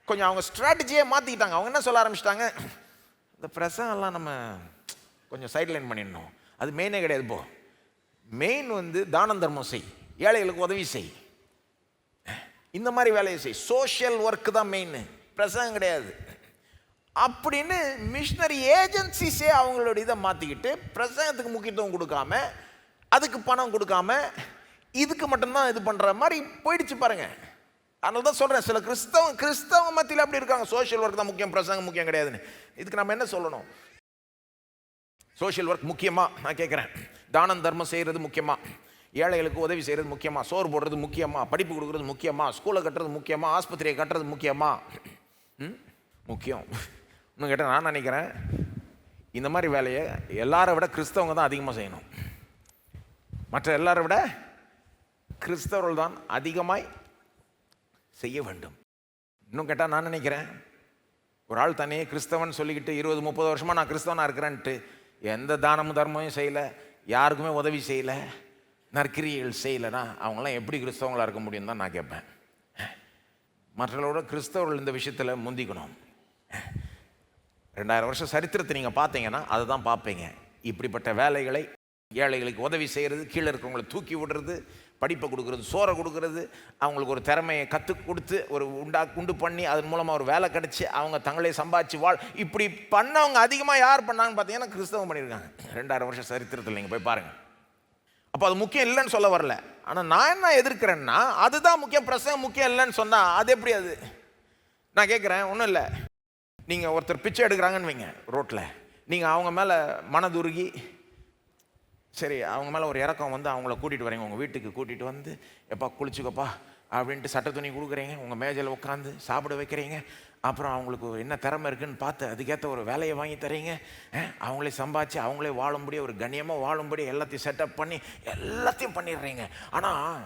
கொஞ்சம் அவங்க ஸ்ட்ராட்டஜியே மாற்றிக்கிட்டாங்க. அவங்க என்ன சொல்ல ஆரம்பிச்சிட்டாங்க? இந்த பிரசங்கெல்லாம் நம்ம கொஞ்சம் சைட்லைன் பண்ணிடணும், அது மெயினே கிடையாது. இப்போ மெயின் தானம் தர்மம் செய், ஏழைகளுக்கு உதவி செய், இந்த மாதிரி வேலையை செய், சோஷியல் ஒர்க்கு தான் மெயின், பிரசங்கம் கிடையாது அப்படின்னு மிஷனரி ஏஜென்சிஸே அவங்களோட இதை மாற்றிக்கிட்டு பிரசங்கத்துக்கு முக்கியத்துவம் கொடுக்காம, அதுக்கு பணம் கொடுக்காம, இதுக்கு மட்டும்தான் இது பண்ணுற மாதிரி போயிடுச்சு பாருங்க. அதனால தான் சொல்கிறேன், சில கிறிஸ்தவங்க மத்தியில் அப்படி இருக்காங்க, சோஷியல் ஒர்க் தான் முக்கியம், பிரசங்கம் முக்கியம் கிடையாதுன்னு. இதுக்கு நம்ம என்ன சொல்லணும்? சோஷியல் ஒர்க் முக்கியமா? நான் கேட்குறேன். தானம் தர்மம் செய்கிறது முக்கியமா? ஏழைகளுக்கு உதவி செய்கிறது முக்கியமா? சோறு போடுறது முக்கியமா? படிப்பு கொடுக்குறது முக்கியமா? ஸ்கூலை கட்டுறது முக்கியமா? ஆஸ்பத்திரியை கட்டுறது முக்கியமா? முக்கியம். இன்னும் கேட்டால் நான் நினைக்கிறேன், இந்த மாதிரி வேலையை எல்லாரை விட கிறிஸ்தவங்க தான் அதிகமாக செய்யணும். மற்ற எல்லாரை விட கிறிஸ்தவர்கள் தான் அதிகமாய் செய்ய வேண்டும். இன்னும் கேட்டால் நான் நினைக்கிறேன், ஒரு ஆள் தனியே கிறிஸ்தவன் சொல்லிக்கிட்டு 20-30 வருஷமாக நான் கிறிஸ்தவனாக இருக்கிறேன்ட்டு எந்த தானமும் தர்மமும் செய்யலை, யாருக்குமே உதவி செய்யலை, நற்கிரியைகள் செய்யலைன்னா அவங்களாம் எப்படி கிறிஸ்தவங்களாக இருக்க முடியும் தான் நான் கேட்பேன். மற்றவர்களோட கிறிஸ்தவர்கள் இந்த விஷயத்தில் முந்திக்கணும். 2000 வருஷம் சரித்திரத்தை நீங்கள் பார்த்தீங்கன்னா அதை தான் பார்ப்பீங்க. இப்படிப்பட்ட வேலைகளை, ஏழைகளுக்கு உதவி செய்கிறது, கீழே இருக்கிறவங்களை தூக்கி விடுறது, படிப்பை கொடுக்குறது, சோறை கொடுக்குறது, அவங்களுக்கு ஒரு திறமையை கற்றுக் கொடுத்து ஒரு உண்டு பண்ணி அதன் மூலமாக ஒரு வேலை கிடச்சி அவங்க தங்களே சம்பாதிச்சு இப்படி பண்ணவங்க அதிகமாக யார் பண்ணாங்கன்னு பார்த்தீங்கன்னா கிறிஸ்தவம் பண்ணியிருக்காங்க. 2000 வருஷம் சரித்திரத்தில் நீங்கள் போய் பாருங்கள். அப்போ அது முக்கியம் இல்லைன்னு சொல்ல வரல. ஆனால் நான் என்ன எதிர்க்கிறேன்னா, அதுதான் முக்கியம், பிரசங்கம் முக்கியம் இல்லைன்னு சொன்னால் அது எப்படி? அது நான் கேட்குறேன். ஒன்றும் இல்லை, நீங்கள் ஒருத்தர் பிச்சை எடுக்கிறாங்கன்னு வைங்க ரோட்டில், நீங்கள் அவங்க மேலே மனதுருகி, சரி அவங்க மேலே ஒரு இறக்கம் அவங்கள கூட்டிகிட்டு வரீங்க, உங்கள் வீட்டுக்கு கூட்டிகிட்டு வந்து, எப்பா குளிச்சுக்கப்பா அப்படின்ட்டு சட்டை துணி கொடுக்குறீங்க, உங்கள் மேஜையில் உட்காந்து சாப்பிட வைக்கிறீங்க, அப்புறம் அவங்களுக்கு என்ன திறமை இருக்குதுன்னு பார்த்து அதுக்கேற்ற ஒரு வேலையை வாங்கி தரீங்க, அவங்களே சம்பாதிச்சு அவங்களே வாழும்படி, ஒரு கண்ணியமாக வாழும்படி எல்லாத்தையும் செட்டப் பண்ணி எல்லாத்தையும் பண்ணிடுறீங்க. ஆனால்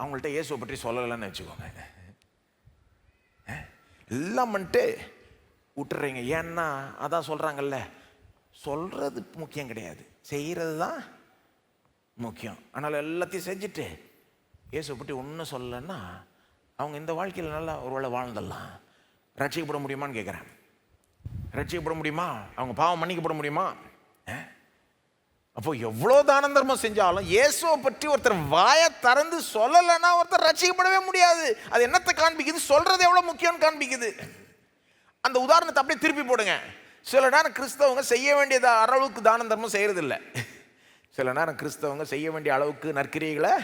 அவங்கள்ட்ட இயேசுவை பற்றி சொல்லலைன்னு வச்சுக்கோங்க, எல்லாம் பண்ணிட்டு விட்டுறீங்க. ஏன்னா அதான் சொல்கிறாங்கல்ல, சொல்கிறது முக்கியம் கிடையாது, செய்கிறது தான் முக்கியம். ஆனால் எல்லாத்தையும் செஞ்சுட்டு இயேசுவை பற்றி ஒன்றும் சொல்லலைன்னா அவங்க இந்த வாழ்க்கையில் நல்லா ஒரு வேளை வாழ்ந்துடலாம். ரட்சிக்கப்பட முடியுமான்னு கேட்குறேன். ரட்சிக்கப்பட முடியுமா? அவங்க பாவம் மன்னிக்கப்பட முடியுமா? அப்போ எவ்வளோ தான தர்மம் செஞ்சாலும் இயேசுவை பற்றி ஒருத்தர் வாயை திறந்து சொல்லலைன்னா ஒருத்தர் ரட்சிக்கப்படவே முடியாது. அது என்னத்தை காண்பிக்குது? சொல்றது எவ்வளோ முக்கியம்னு காண்பிக்குது. அந்த உதாரணத்தை அப்படியே திருப்பி போடுங்க. சில நேரம் கிறிஸ்தவங்க செய்ய வேண்டிய அளவுக்கு தான தர்மம் செய்யறதில்லை. சில நேரம் கிறிஸ்தவங்க செய்ய வேண்டிய அளவுக்கு நற்கிரியைகளை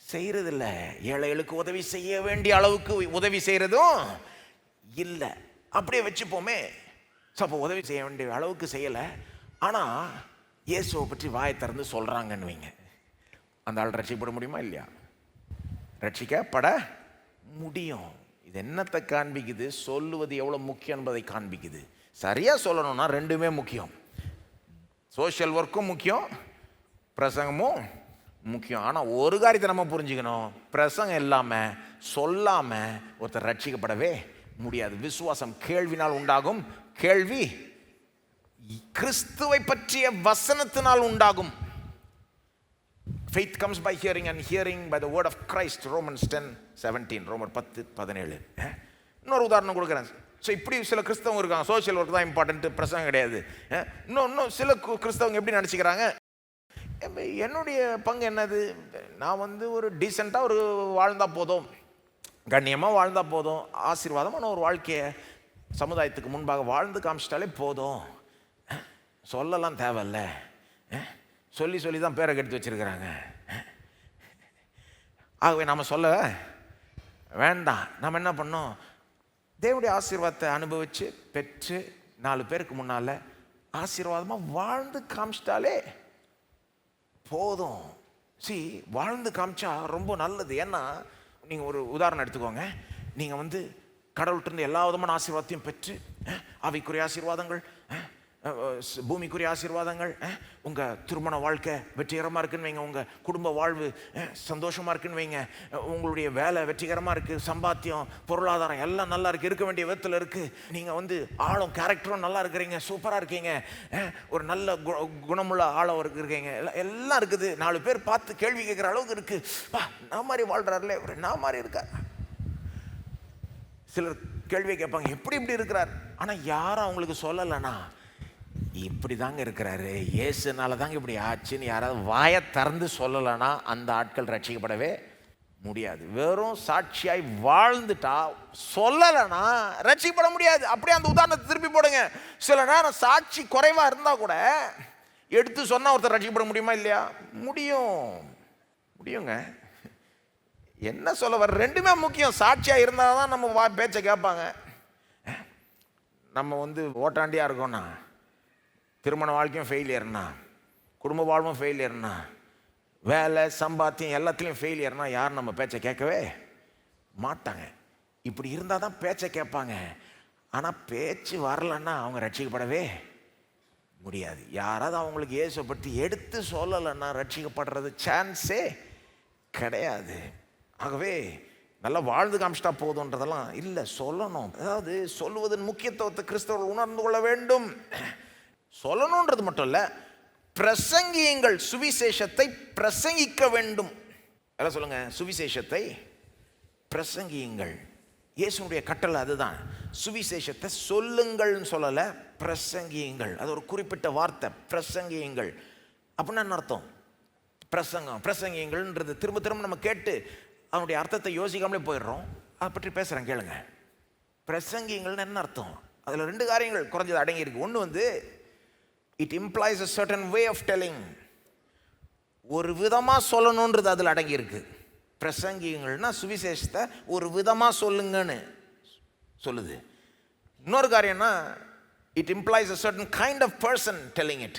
செய்யறதில்ல. ஏழைகளுக்கு உதவி செய்ய வேண்டிய அளவுக்கு உதவி செய்யறதும் இல்லை. அப்படியே வச்சுப்போமே. அப்போ உதவி செய்ய வேண்டிய அளவுக்கு செய்யலை, ஆனால் இயேசுவை பற்றி வாயை திறந்து சொல்றாங்கன்னு வைங்க, அந்த ஆள் ரட்சிக்கப்பட முடியுமா இல்லையா? ரட்சிக்கப்பட முடியும். இது என்னத்தை காண்பிக்குது? சொல்லுவது எவ்வளோ முக்கியம் என்பதை காண்பிக்குது. சரியாக சொல்லணும்னா ரெண்டுமே முக்கியம். சோஷியல் ஒர்க்கும் முக்கியம், பிரசங்கமும் முக்கியம். ஆனால் ஒரு காரியத்தை நம்ம புரிஞ்சுக்கணும், பிரசங்கம் இல்லாமல் சொல்லாமல் ஒருத்தர் ரட்சிக்கப்படவே முடியாது. விசுவாசம் கேள்வினால் உண்டாகும், கேள்வி கிறிஸ்துவை பற்றிய வசனத்தினால் உண்டாகும். Faith comes by hearing and hearing by the word of Christ. Romans 10:17. ரோமர் 10:17. இன்னொரு உதாரணம் கொடுக்குறேன். ஸோ இப்படி சில கிறிஸ்தவங்க இருக்காங்க, சோஷியல் ஒர்க் தான் இம்பார்ட்டன்ட், பிரசங்கம் கிடையாது. இன்னும் சில கிறிஸ்தவங்க எப்படி நினச்சிக்கிறாங்க, என்னுடைய பங்கு என்னது, நான் ஒரு டீசெண்டாக வாழ்ந்தால் போதும், கண்ணியமாக வாழ்ந்தால் போதும், ஆசீர்வாதமான ஒரு வாழ்க்கையை சமுதாயத்துக்கு முன்பாக வாழ்ந்து காமிச்சிட்டாலே போதும், சொல்லலாம் தேவையில்ல, சொல்லி சொல்லி தான் பேரை கெடுத்து வச்சிருக்கிறாங்க. ஆகவே நம்ம சொல்ல வேண்டாம். நம்ம என்ன பண்ணோம், தேவனுடைய ஆசீர்வாதத்தை அனுபவித்து பெற்று 4 பேருக்கு முன்னால் ஆசீர்வாதமாக வாழ்ந்து காமிச்சிட்டாலே போதும். வாழ்ந்து காமிச்சா ரொம்ப நல்லது. ஏன்னா நீங்கள் ஒரு உதாரணம் எடுத்துக்கோங்க. நீங்கள் கடவுள்கிட்ட எல்லா விதமான ஆசீர்வாதத்தையும் பெற்று, ஆவிக்குரிய ஆசீர்வாதங்கள், பூமிக்குரிய ஆசீர்வாதங்கள், உங்கள் திருமண வாழ்க்கை வெற்றிகரமாக இருக்குன்னு வைங்க, உங்கள் குடும்ப வாழ்வு சந்தோஷமாக இருக்குன்னு வைங்க, உங்களுடைய வேலை வெற்றிகரமாக இருக்குது, சம்பாத்தியம் பொருளாதாரம் எல்லாம் நல்லா இருக்குது, இருக்க வேண்டிய விதத்தில் இருக்குது, நீங்கள் ஆளும் கேரக்டரும் நல்லா இருக்கிறீங்க, சூப்பராக இருக்கீங்க, ஒரு நல்ல குணமுள்ள ஆளும் இருக்கீங்க, எல்லாம் இருக்குது, 4 பேர் பார்த்து கேள்வி கேட்குற அளவுக்கு இருக்குது. நான் மாதிரி வாழ்கிறாருல இவர், நான் மாதிரி இருக்கார். சிலர் கேள்வியை கேட்பாங்க, எப்படி இப்படி இருக்கிறார்? ஆனால் யாரும் அவங்களுக்கு சொல்லலைன்னா இப்படி தாங்க இருக்கிறாரு, இயேசுனால தாங்க இப்படி ஆச்சுன்னு யாராவது வாயை திறந்து சொல்லலைன்னா அந்த ஆட்கள் ரட்சிக்கப்படவே முடியாது. வெறும் சாட்சியாய் வாழ்ந்துட்டா, சொல்லலைன்னா ரட்சிக்கப்பட முடியாது. அப்படியே அந்த உதாரணத்தை திருப்பி போடுங்க. சில நேரம் சாட்சி குறைவாக இருந்தால் கூட எடுத்து சொன்னால் ஒருத்தர் ரட்சிக்கப்பட முடியுமா இல்லையா? முடியுங்க. என்ன சொல்ல வர, ரெண்டுமே முக்கியம். சாட்சியாக இருந்தால் தான் நம்ம பேச்சை கேட்பாங்க. நம்ம ஓட்டாண்டியாக இருக்கோம்னா, திருமண வாழ்க்கையும் ஃபெயிலியர்னா, குடும்ப வாழ்வும் ஃபெயிலியர்னா, வேலை சம்பாத்தியம் எல்லாத்துலேயும் ஃபெயிலியர்னா யாரும் நம்ம பேச்சை கேட்கவே மாட்டாங்க. இப்படி இருந்தால் தான் பேச்சை கேட்பாங்க. ஆனால் பேச்சு வரலன்னா அவங்க ரட்சிக்கப்படவே முடியாது. யாராவது அவங்களுக்கு இயேசுவை பற்றி எடுத்து சொல்லலைன்னா ரட்சிக்கப்படுறது சான்ஸே கிடையாது. ஆகவே நல்லா வாழ்ந்து காமிச்சிட்டா போதுன்றதெல்லாம் இல்லை, சொல்லணும். அதாவது சொல்லுவதன் முக்கியத்துவத்தை கிறிஸ்தவர்கள் உணர்ந்து கொள்ள வேண்டும். சொல்லணுன்றது மட்டும் இல்லை, பிரசங்கியுங்கள், சுவிசேஷத்தை பிரசங்கிக்க வேண்டும். எல்லாம் சொல்லுங்க, சுவிசேஷத்தை பிரசங்கியுங்கள். இயேசுனுடைய கட்டளை அதுதான். சுவிசேஷத்தை சொல்லுங்கள்னு சொல்லலை, பிரசங்கியுங்கள். அது ஒரு குறிப்பிட்ட வார்த்தை, பிரசங்கியுங்கள். அப்படின்னா என்ன அர்த்தம்? பிரசங்கியுங்கள்ன்றது திரும்ப திரும்ப நம்ம கேட்டு அவனுடைய அர்த்தத்தை யோசிக்காமலே போயிடுறோம். அதை பற்றி பேசுகிறேன் கேளுங்க. பிரசங்கியங்கள்னு என்ன அர்த்தம்? அதில் 2 காரியங்கள் குறைஞ்சது அடங்கி இருக்கு. ஒன்று it implies a certain way of telling. ஒரு விதமாக சொல்லணுன்றது அதில் அடங்கி இருக்கு. பிரசங்கியங்கள்னா சுவிசேஷத்தை ஒரு விதமாக சொல்லுங்கன்னு சொல்லுது. இன்னொரு காரியம்னா it implies a certain kind of person telling it.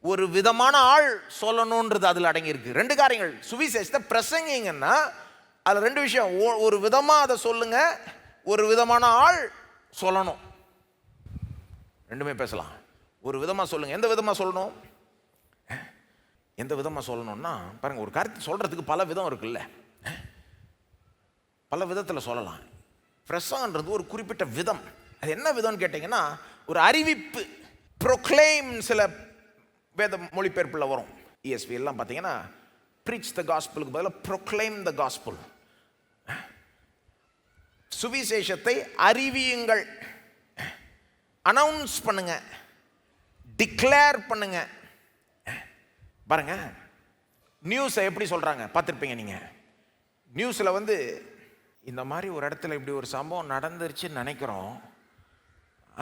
ஒரு விதமான ஆள் சொல்லணுன்றது அதில் அடங்கி இருக்கு. 2 காரியங்கள். சுவிசேஷத்தை பிரசங்கிங்கன்னா அதில் 2 விஷயம். ஒரு விதமாக அதை சொல்லுங்க, ஒரு விதமான ஆள் சொல்லணும். ரெண்டுமே பேசலாம். ஒரு விதமாக சொல்லுங்க. எந்த விதமாக சொல்லணும்? எந்த விதமாக சொல்லணும்னா பாருங்கள், ஒரு காரியத்தை சொல்கிறதுக்கு பல விதம் இருக்குல்ல, பல விதத்தில் சொல்லலாம். பிரசங்கன்றது ஒரு குறிப்பிட்ட விதம். அது என்ன விதம்னு கேட்டிங்கன்னா, ஒரு அறிவிப்பு, ப்ரொக்ளைம். சில வேத மொழிபெயர்ப்பில் வரும். ESV எல்லாம் பார்த்தீங்கன்னா ப்ரீச் த காஸ்பிளுக்கு பதிலாக ப்ரொக்ளைம் த காஸ்பிள். சுவிசேஷத்தை அறிவியுங்கள், அனௌன்ஸ் பண்ணுங்க, டிக்ளேர் பண்ணுங்க. பாருங்க, நியூஸை எப்படி சொல்கிறாங்க பார்த்துருப்பீங்க நீங்கள். நியூஸில் வந்து இந்த மாதிரி ஒரு இடத்துல இப்படி ஒரு சம்பவம் நடந்துருச்சுன்னு நினைக்கிறோம்,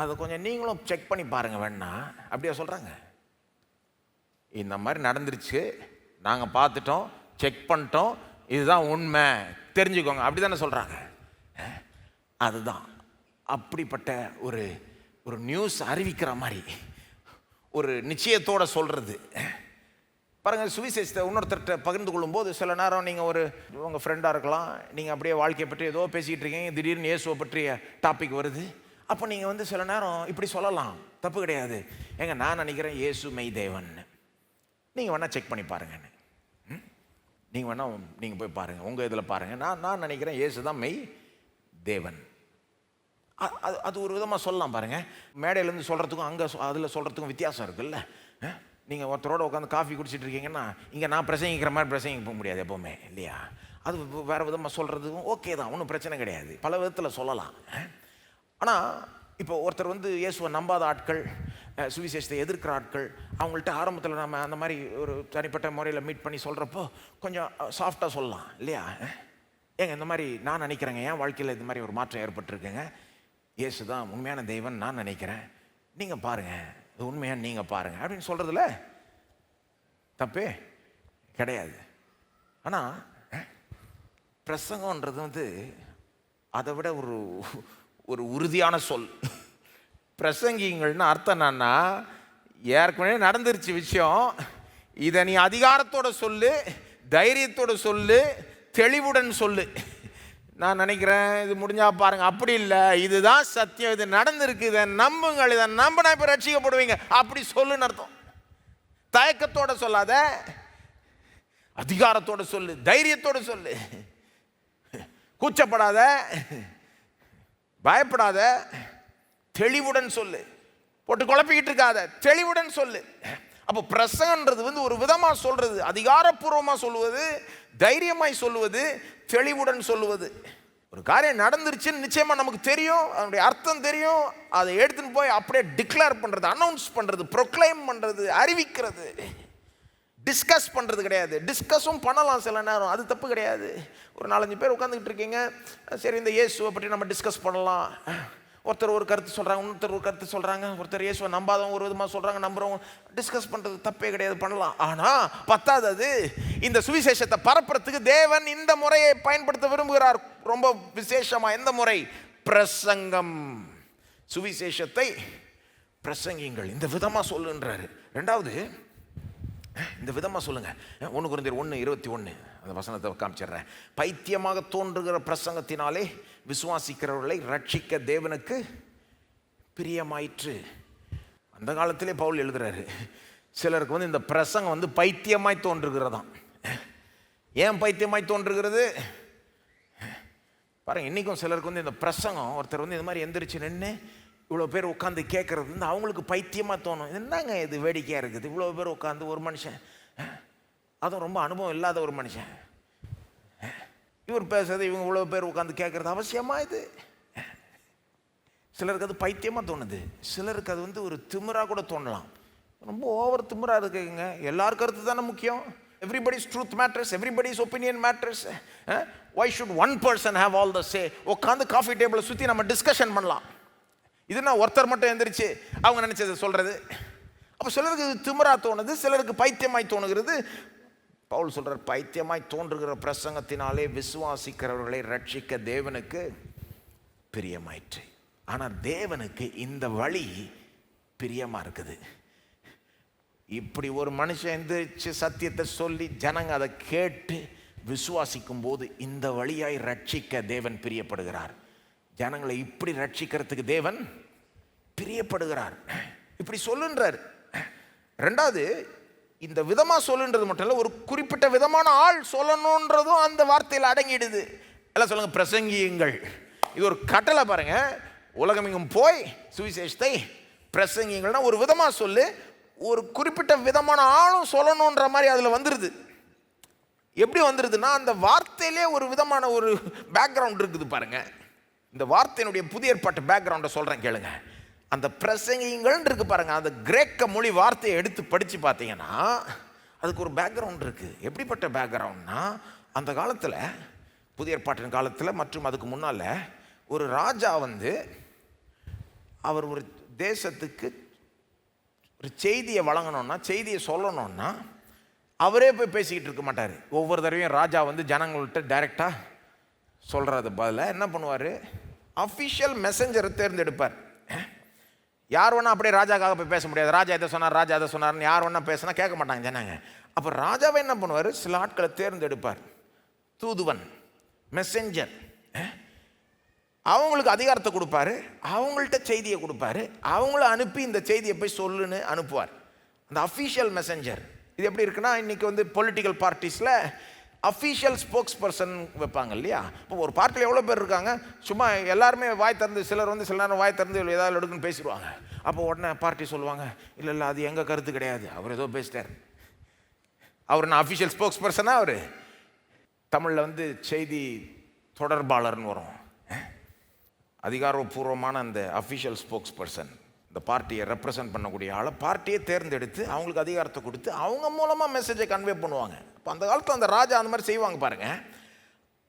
அதை கொஞ்சம் நீங்களும் செக் பண்ணி பாருங்கள் வேணா, அப்படியா சொல்கிறாங்க? இந்த மாதிரி நடந்துருச்சு, நாங்கள் பார்த்துட்டோம், செக் பண்ணிட்டோம், இதுதான் உண்மை, தெரிஞ்சுக்கோங்க, அப்படி தானே சொல்கிறாங்க. அதுதான் அப்படிப்பட்ட ஒரு ஒரு நியூஸ் அறிவிக்கிற மாதிரி ஒரு நிச்சயத்தோடு சொல்கிறது. பாருங்கள், சுவிசேஷத்தை இன்னொருத்தர்கிட்ட பகிர்ந்து கொள்ளும்போது சில நேரம் நீங்கள் உங்கள் ஃப்ரெண்டாக இருக்கலாம், நீங்கள் அப்படியே வாழ்க்கையை பற்றி ஏதோ பேசிகிட்டு இருக்கீங்க, திடீர்னு இயேசுவை பற்றிய டாபிக் வருது. அப்போ நீங்கள் சில நேரம் இப்படி சொல்லலாம், தப்பு கிடையாது. ஏங்க நான் நினைக்கிறேன் இயேசு மெய் தேவன், நீங்கள் வேணால் செக் பண்ணி பாருங்கன்னு. நீங்கள் வேணால் நீங்கள் போய் பாருங்கள், உங்கள் இதில் பாருங்கள். நான் நினைக்கிறேன் இயேசு தான் மெய் தேவன். அது ஒரு விதமாக சொல்லலாம். பாருங்கள், மேடையிலேருந்து சொல்கிறதுக்கும் அங்கே அதில் சொல்கிறதுக்கும் வித்தியாசம் இருக்குல்ல. நீங்கள் ஒருத்தரோட உட்காந்து காஃபி குடிச்சிட்டு இருக்கீங்கன்னா, இங்கே நான் பிரசங்கிக்கிற மாதிரி பிரசங்கிக்க போக முடியாது எப்போவுமே, இல்லையா? அது வேறு விதமாக சொல்கிறதுக்கும் ஓகே தான், ஒன்றும் பிரச்சனை கிடையாது, பல விதத்தில் சொல்லலாம். ஆனால் இப்போ ஒருத்தர் இயேசுவை நம்பாத ஆட்கள், சுவிசேஷத்தை எதிர்க்கிற ஆட்கள், அவங்கள்ட்ட ஆரம்பத்தில் நம்ம அந்த மாதிரி ஒரு தனிப்பட்ட முறையில் மீட் பண்ணி சொல்கிறப்போ கொஞ்சம் சாஃப்டாக சொல்லலாம், இல்லையா? ஏங்க இந்த மாதிரி நான் நினைக்கிறேங்க, என் வாழ்க்கையில் இந்த மாதிரி ஒரு மாற்றம் ஏற்பட்டுருக்குங்க, இயேசு தான் உண்மையான தெய்வன் நான் நினைக்கிறேன், நீங்கள் பாருங்கள், இது உண்மையான நீங்கள் பாருங்கள் அப்படின்னு சொல்கிறதுல தப்பே கிடையாது. ஆனால் பிரசங்கன்றது அதை விட ஒரு உறுதியான சொல். பிரசங்கிங்கள்னு அர்த்தம் என்னன்னா, ஏற்கனவே நடந்துருச்சு விஷயம், இதை நீ அதிகாரத்தோட சொல்லு, தைரியத்தோட சொல்லு, தெளிவுடன் சொல்லு. நான் நினைக்கிறேன் இது முடிஞ்சா பாருங்க, அப்படி இல்லை, இதுதான் சத்தியம், இது நடந்திருக்கு, இதை நம்புங்கள், இதை நம்பினா இப்போ ரட்சிக்கப்படுவீங்க, அப்படி சொல்லுன்னு அர்த்தம். தயக்கத்தோட சொல்லாத, அதிகாரத்தோட சொல்லு, தைரியத்தோட சொல்லு, கூச்சப்படாத, பயப்படாத, தெளிவுடன் சொல்லு, போட்டு குழப்பிக்கிட்டு இருக்காத, தெளிவுடன் சொல்லு. அப்போ பிரசங்கன்றது ஒரு விதமாக சொல்றது, அதிகாரப்பூர்வமாக சொல்லுவது, தைரியமாய் சொல்லுவது, தெளிவுடன் சொல்லுவது. ஒரு காரியம் நடந்துருச்சுன்னு நிச்சயமா நமக்கு தெரியும், அதனுடைய அர்த்தம் தெரியும், அதை எடுத்துன்னு போய் அப்படியே டிக்ளேர் பண்றது, அனௌன்ஸ் பண்றது, ப்ரொக்ளைம் பண்றது, அறிவிக்கிறது. டிஸ்கஸ் பண்ணுறது கிடையாது. டிஸ்கஸும் பண்ணலாம் சில நேரம், அது தப்பு கிடையாது. ஒரு 4-5 பேர் உட்காந்துக்கிட்டு இருக்கீங்க, சரி இந்த இயேசுவை பற்றி நம்ம டிஸ்கஸ் பண்ணலாம். ஒருத்தர் ஒரு கருத்து சொல்கிறாங்க, இன்னொருத்தர் ஒரு கருத்து சொல்கிறாங்க, ஒருத்தர் இயேசுவை நம்பாதவங்க ஒரு விதமாக சொல்கிறாங்க, நம்புறவங்க. டிஸ்கஸ் பண்ணுறது தப்பே கிடையாது, பண்ணலாம். ஆனால் பத்தாதது, இந்த சுவிசேஷத்தை பரப்புறதுக்கு தேவன் இந்த முறையை பயன்படுத்த விரும்புகிறார். ரொம்ப விசேஷமாக எந்த முறை? பிரசங்கம். சுவிசேஷத்தை பிரசங்கிங்கள், இந்த விதமாக சொல்லுன்றாரு. ரெண்டாவது, இந்த விதமாக சொல்லுங்க. 1 கொரிந்தியர் 1:21 அந்த வசனத்தை காமிச்சிடுறேன். பைத்தியமாக தோன்றுகிற பிரசங்கத்தினாலே விசுவாசிக்கிறவர்களை ரட்சிக்க தேவனுக்கு பிரியமாயிற்று. அந்த காலத்திலே பவுல் எழுதுறாரு, சிலருக்கு இந்த பிரசங்கம் பைத்தியமாய் தோன்றுகிறதாம். ஏன் பைத்தியமாய் தோன்றுகிறது பாருங்க. இன்றைக்கும் சிலருக்கு இந்த பிரசங்கம், ஒருத்தர் இந்த மாதிரி எந்திரிச்சு நின்று இவ்வளோ பேர் உட்காந்து கேட்குறது அவங்களுக்கு பைத்தியமாக தோணும். என்னங்க இது வேடிக்கையாக இருக்குது, இவ்வளோ பேர் உட்காந்து ஒரு மனுஷன், அதுவும் ரொம்ப அனுபவம் இல்லாத ஒரு மனுஷன், இவர் பேசுறது இவங்க இவ்வளோ பேர் உட்காந்து கேட்குறது அவசியமா? இது சிலருக்கு அது பைத்தியமாக தோணுது, சிலருக்கு அது ஒரு திமிராக கூட தோணலாம். ரொம்ப ஓவர் திமிராக இருக்குங்க. எல்லார் கருத்து தானே முக்கியம். Everybody's truth matters, everybody's opinion matters. Why should one person have all the say? உட்காந்து காஃபி டேபிளை சுற்றி நம்ம டிஸ்கஷன் பண்ணலாம். இதுனா ஒருத்தர் மட்டும் எந்திரிச்சு அவங்க நினைச்சதை சொல்றது. அப்போ சிலருக்கு திமிரா தோணுது, சிலருக்கு பைத்தியமாய் தோணுகிறது. பவுல் சொல்றார், பைத்தியமாய் தோன்றுகிற பிரசங்கத்தினாலே விசுவாசிக்கிறவர்களை ரட்சிக்க தேவனுக்கு பிரியமாயிற்று. ஆனால் தேவனுக்கு இந்த வழி பிரியமா இருக்குது. இப்படி ஒரு மனுஷன் எந்திரிச்சு சத்தியத்தை சொல்லி ஜனங்க அதை கேட்டு விசுவாசிக்கும் போது இந்த வழியாய் ரட்சிக்க தேவன் பிரியப்படுகிறார். ஜனங்களை இப்படி ரட்சிக்கிறதுக்கு தேவன் பிரியப்படுகிறார். இப்படி சொல்லுன்றார். ரெண்டாவது, இந்த விதமா சொல்லுன்றது மட்டும் இல்லை, ஒரு குறிப்பிட்ட விதமான ஆள் சொல்லணுன்றதும் அந்த வார்த்தையில் அடங்கிடுது. எல்லாம் சொல்லுங்க, பிரசங்கியுங்கள். இது ஒரு கட்டளை பாருங்க. உலகமெங்கும் போய் சுவிசேஷத்தை பிரசங்கியுங்கள்னா ஒரு விதமா சொல்லு, ஒரு குறிப்பிட்ட விதமான ஆளும் சொல்லணுன்ற மாதிரி அதில் வந்துடுது. எப்படி வந்துடுதுன்னா, அந்த வார்த்தையிலே ஒரு விதமான ஒரு பேக்ரவுண்ட் இருக்குது பாருங்க. இந்த வார்த்தையினுடைய புதிய ஏற்பாட்டு பேக்ரவுண்டை சொல்கிறேன் கேளுங்க. அந்த பிரசங்கிங்கள் இருக்கு பாருங்க, அந்த கிரேக்க மொழி வார்த்தையை எடுத்து படித்து பார்த்தீங்கன்னா அதுக்கு ஒரு பேக்ரவுண்ட் இருக்குது. எப்படிப்பட்ட பேக்ரவுண்ட்னா, அந்த காலத்தில், புதிய ஏற்பாட்டின் காலத்தில் மற்றும் அதுக்கு முன்னால், ஒரு ராஜா வந்து அவர் ஒரு தேசத்துக்கு ஒரு செய்தியை வழங்கணும்னா, செய்தியை சொல்லணும்னா, அவரே போய் பேசிக்கிட்டு இருக்க மாட்டார். ஒவ்வொரு தடவையும் ராஜா வந்து ஜனங்கள்கிட்ட டைரெக்டாக சொல்கிறது பதிலாக என்ன பண்ணுவார், அஃபிஷியல் மெசஞ்சரை தேர்ந்தெடுப்பார். யார் வேணா அப்படியே ராஜாக்காக போய் பேச முடியாது. ராஜா எதை சொன்னார், ராஜா எதை சொன்னார்னு யார் வேணா பேசினா கேட்க மாட்டாங்க ஜனங்க. அப்போ ராஜாவை என்ன பண்ணுவார், சில ஆட்களை தேர்ந்தெடுப்பார். தூதுவன், மெசஞ்சர், அவங்களுக்கு அதிகாரத்தை கொடுப்பாரு, அவங்கள்ட்ட செய்தியை கொடுப்பாரு, அவங்கள அனுப்பி இந்த செய்தியை போய் சொல்லுன்னு அனுப்புவார். அந்த அஃபிஷியல் மெசஞ்சர். இது எப்படி இருக்குன்னா, இன்றைக்கி வந்து பொலிட்டிக்கல் பார்ட்டிஸில் அஃபிஷியல் ஸ்போக்ஸ் பர்சன் வைப்பாங்க இல்லையா. இப்போ ஒரு பார்ட்டியில் எவ்வளோ பேர் இருக்காங்க, சும்மா எல்லாருமே வாய் திறந்து, சிலர் வந்து சில நேரம் வாய் திறந்து ஏதாவது எடுக்குன்னு பேசிடுவாங்க. அப்போ உடனே பார்ட்டி சொல்லுவாங்க, இல்லை இல்லை அது எங்கள் கருத்து கிடையாது, அவர் ஏதோ பேசிட்டார். அவர் நான் அஃபிஷியல் ஸ்போக்ஸ் பர்சனா, அவர் தமிழில் வந்து செய்தி தொடர்பாளர்னு வரும். அதிகாரப்பூர்வமான அந்த அஃபிஷியல் ஸ்போக்ஸ் பர்சன், இந்த பார்ட்டியை ரெப்ரசன்ட் பண்ணக்கூடிய ஆளை பார்ட்டியை தேர்ந்தெடுத்து அவங்களுக்கு அதிகாரத்தை கொடுத்து அவங்க மூலமாக மெசேஜை கன்வே பண்ணுவாங்க. இப்போ அந்த காலத்தில் அந்த ராஜா அந்த மாதிரி செய்வாங்க பாருங்க.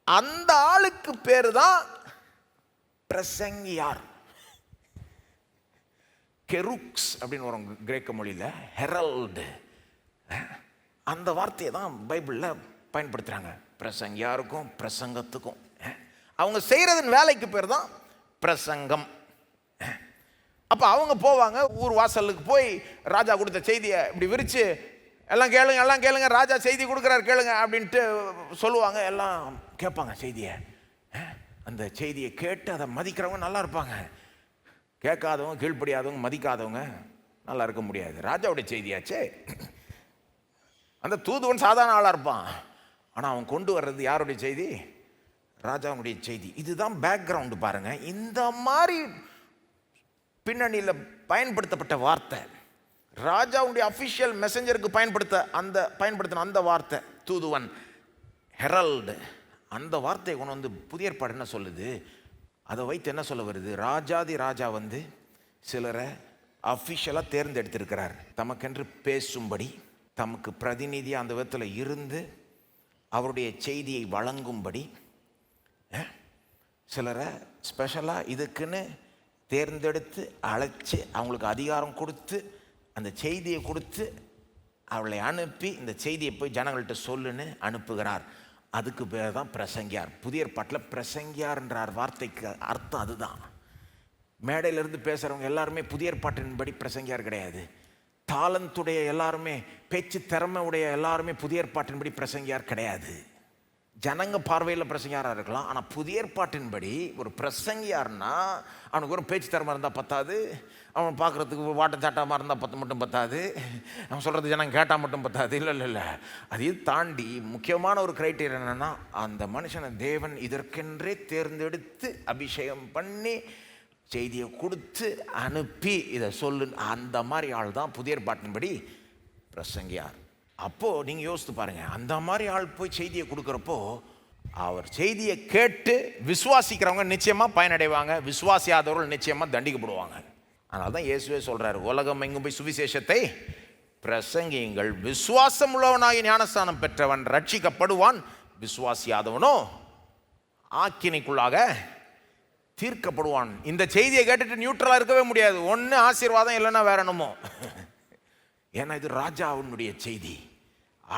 அந்த ஆளுக்கு பேர் தான் பிரசங்கியார். கெருக்ஸ் அப்படின்னு வரும் கிரேக்க மொழியில், ஹெரல்டு. அந்த வார்த்தையை தான் பைபிளில் பயன்படுத்துகிறாங்க பிரசங்கியாருக்கும் பிரசங்கத்துக்கும். அவங்க செய்கிறதின் வேலைக்கு பேர் தான் பிரசங்கம். அப்போ அவங்க போவாங்க, ஊர் வாசலுக்கு போய் ராஜா கொடுத்த செய்தியை இப்படி விரித்து, எல்லாம் கேளுங்க, எல்லாம் கேளுங்க, ராஜா செய்தி கொடுக்குறாரு கேளுங்க அப்படின்ட்டு சொல்லுவாங்க. எல்லாம் கேட்பாங்க செய்தியை. அந்த செய்தியை கேட்டு அதை மதிக்கிறவங்க நல்லா இருப்பாங்க. கேட்காதவங்க, கீழ்ப்படியாதவங்க, மதிக்காதவங்க நல்லா இருக்க முடியாது. ராஜாவுடைய செய்தியாச்சே. அந்த தூதுவன் சாதாரண ஆளாக இருப்பான், ஆனால் அவன் கொண்டு வர்றது யாருடைய செய்தி, ராஜாவுடைய செய்தி. இதுதான் பேக்ரவுண்டு பாருங்க. இந்த மாதிரி பின்னணியில் பயன்படுத்தப்பட்ட வார்த்தை, ராஜாவுடைய அஃபிஷியல் மெசஞ்சருக்கு பயன்படுத்தின அந்த வார்த்தை தூதுவன், ஹெரல்டு. அந்த வார்த்தையை கொண்டு வந்து புதிய ஏற்பாடு என்ன சொல்லுது, அதை வைத்து என்ன சொல்ல வருது, ராஜாதி ராஜா வந்து சிலரை அஃபிஷியலாக தேர்ந்தெடுத்திருக்கிறார், தமக்கென்று பேசும்படி, தமக்கு பிரதிநிதியாக அந்த விதத்தில் இருந்து அவருடைய செய்தியை வழங்கும்படி சிலரை ஸ்பெஷலாக இதுக்குன்னு தேர்ந்தெடுத்து அழைச்சி அவங்களுக்கு அதிகாரம் கொடுத்து அந்த செய்தியை கொடுத்து அவளை அனுப்பி இந்த செய்தியை போய் ஜனங்கள்கிட்ட சொல்லுன்னு அனுப்புகிறார். அதுக்கு பேர் தான் பிரசங்கியார். புதிய ஏற்பாட்டில் பிரசங்கியார்ன்றார் வார்த்தைக்கு அர்த்தம் அதுதான். மேடையிலிருந்து பேசுகிறவங்க எல்லாருமே புதிய ஏற்பாட்டின்படி பிரசங்கியார் கிடையாது. தாளந்துடைய எல்லாருமே, பேச்சு திறமை உடைய எல்லாருமே புதிய ஏற்பாட்டின்படி பிரசங்கியார் கிடையாது. ஜனங்க பார்வையில் பிரசங்கியாராக இருக்கலாம், ஆனால் புதிய ஏற்பாட்டின்படி ஒரு பிரசங்கியார்னா அவனுக்கு ஒரு பேச்சு திறமை இருந்தால் பத்தாது, அவன் பார்க்குறதுக்கு வாட்டச்சாட்டமாக இருந்தால் மட்டும் பத்தாது, அவன் சொல்கிறது ஜனங்க கேட்டால் மட்டும் பத்தாது. இல்லை, அதையும் தாண்டி முக்கியமான ஒரு கிரைட்டீரியா என்னென்னா, அந்த மனுஷனை தேவன் இதற்கென்றே தேர்ந்தெடுத்து அபிஷேகம் பண்ணி செய்தியை கொடுத்து அனுப்பி இதை சொல்லு. அந்த மாதிரி ஆள் தான் புதிய ஏற்பாட்டின்படி பிரசங்கியார். அப்போது நீங்கள் யோசித்து பாருங்கள், அந்த மாதிரி ஆள் போய் செய்தியை கொடுக்குறப்போ அவர் செய்தியை கேட்டு விசுவாசிக்கிறவங்க நிச்சயமாக பயனடைவாங்க, விசுவாசியாதவர்கள் நிச்சயமாக தண்டிக்கப்படுவாங்க. அதனால தான் இயேசுவே சொல்கிறார், உலகம் எங்கும் போய் சுவிசேஷத்தை பிரசங்கியுங்கள், விசுவாசம் உள்ளவனாகி ஞானஸ்தானம் பெற்றவன் ரட்சிக்கப்படுவான், விசுவாசியாதவனோ ஆக்கினைக்குள்ளாக தீர்க்கப்படுவான். இந்த செய்தியை கேட்டுட்டு நியூட்ரலாக இருக்கவே முடியாது. ஒன்று ஆசீர்வாதம், இல்லைன்னா வேற என்னமோ. ஏன்னா இது ராஜாவுடைய செய்தி.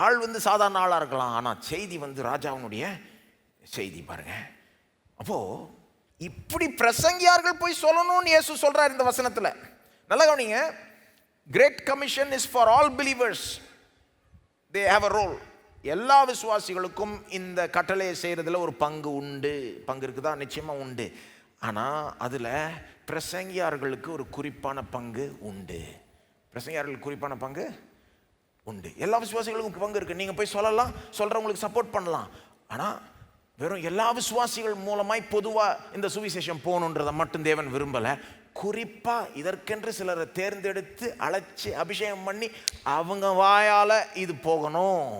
ஆள் வந்து சாதாரண ஆளாக இருக்கலாம், ஆனால் செய்தி வந்து ராஜாவுடைய செய்தி பாருங்க. அப்போது இப்படி பிரசங்கியார்கள் போய் சொல்லணும்னு இயேசு சொல்கிறார் இந்த வசனத்தில். நல்லா கவனிங்க. Great commission is for all believers, they have a role. எல்லா விசுவாசிகளுக்கும் இந்த கட்டளையை செய்கிறதுல ஒரு பங்கு உண்டு. பங்கு இருக்குதா? நிச்சயமாக உண்டு. ஆனால் அதில் பிரசங்கியார்களுக்கு ஒரு குறிப்பான பங்கு உண்டு. பிரசங்கியார்களுக்கு குறிப்பான பங்கு உண்டு. எல்லா விசுவாசிகளுக்கும் பங்கு இருக்குது. நீங்கள் போய் சொல்லலாம், சொல்கிறவங்களுக்கு சப்போர்ட் பண்ணலாம். ஆனால் வெறும் எல்லா விசுவாசிகள் மூலமாய் பொதுவாக இந்த சுவிசேஷம் போகணுன்றதை மட்டும் தேவன் விரும்பலை. குறிப்பாக இதற்கென்று சிலரை தேர்ந்தெடுத்து அழைச்சி அபிஷேகம் பண்ணி அவங்க வாயால் இது போகணும்.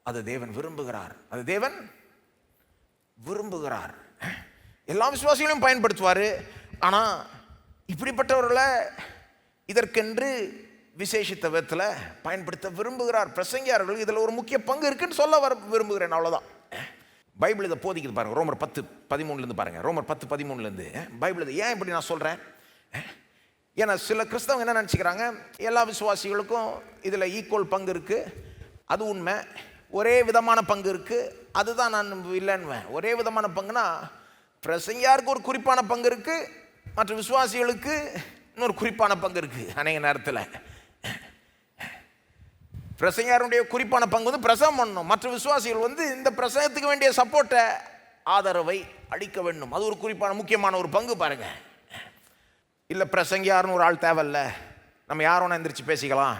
அது தேவன் விரும்புகிறார். அது தேவன் விரும்புகிறார். எல்லா விசுவாசிகளையும் பயன்படுத்துவார். ஆனால் இப்படிப்பட்டவர்களை இதற்கென்று விசேஷித்த விதத்தில் பயன்படுத்த விரும்புகிறார். பிரசங்கியார்களுக்கு இதில் ஒரு முக்கிய பங்கு இருக்குன்னு சொல்ல விரும்புகிறேன், அவ்வளோதான். பைபிள் இதை போதிக்குது பாருங்கள். ரோமர் 10:13 பாருங்கள். ரோமர் 10:13 பைபிள் இதை ஏன் இப்படி நான் சொல்கிறேன்? ஏன்னா சில கிறிஸ்தவங்க என்ன நினச்சிக்கிறாங்க, எல்லா விசுவாசிகளுக்கும் இதில் ஈக்குவல் பங்கு இருக்குது, அது உண்மை. ஒரே விதமான பங்கு இருக்குது, அதுதான் நான் இல்லைன்னுவேன். ஒரே விதமான பங்குனா பிரசங்கியாருக்கு ஒரு குறிப்பான பங்கு இருக்குது, மற்ற விசுவாசிகளுக்கு இன்னொரு குறிப்பான பங்கு இருக்குது. அநேக நேரத்தில் பிரசங்கியாருடைய குறிப்பான பங்கு வந்து பிரசவம் பண்ணணும், மற்ற விசுவாசிகள் வந்து இந்த பிரசங்கத்துக்கு வேண்டிய சப்போர்ட்டை, ஆதரவை அளிக்க வேண்டும். அது ஒரு குறிப்பான முக்கியமான ஒரு பங்கு பாருங்க. இல்லை பிரசங்கியாருன்னு ஒரு ஆள் தேவையில்ல, நம்ம யாரோனா எந்திரிச்சு பேசிக்கலாம்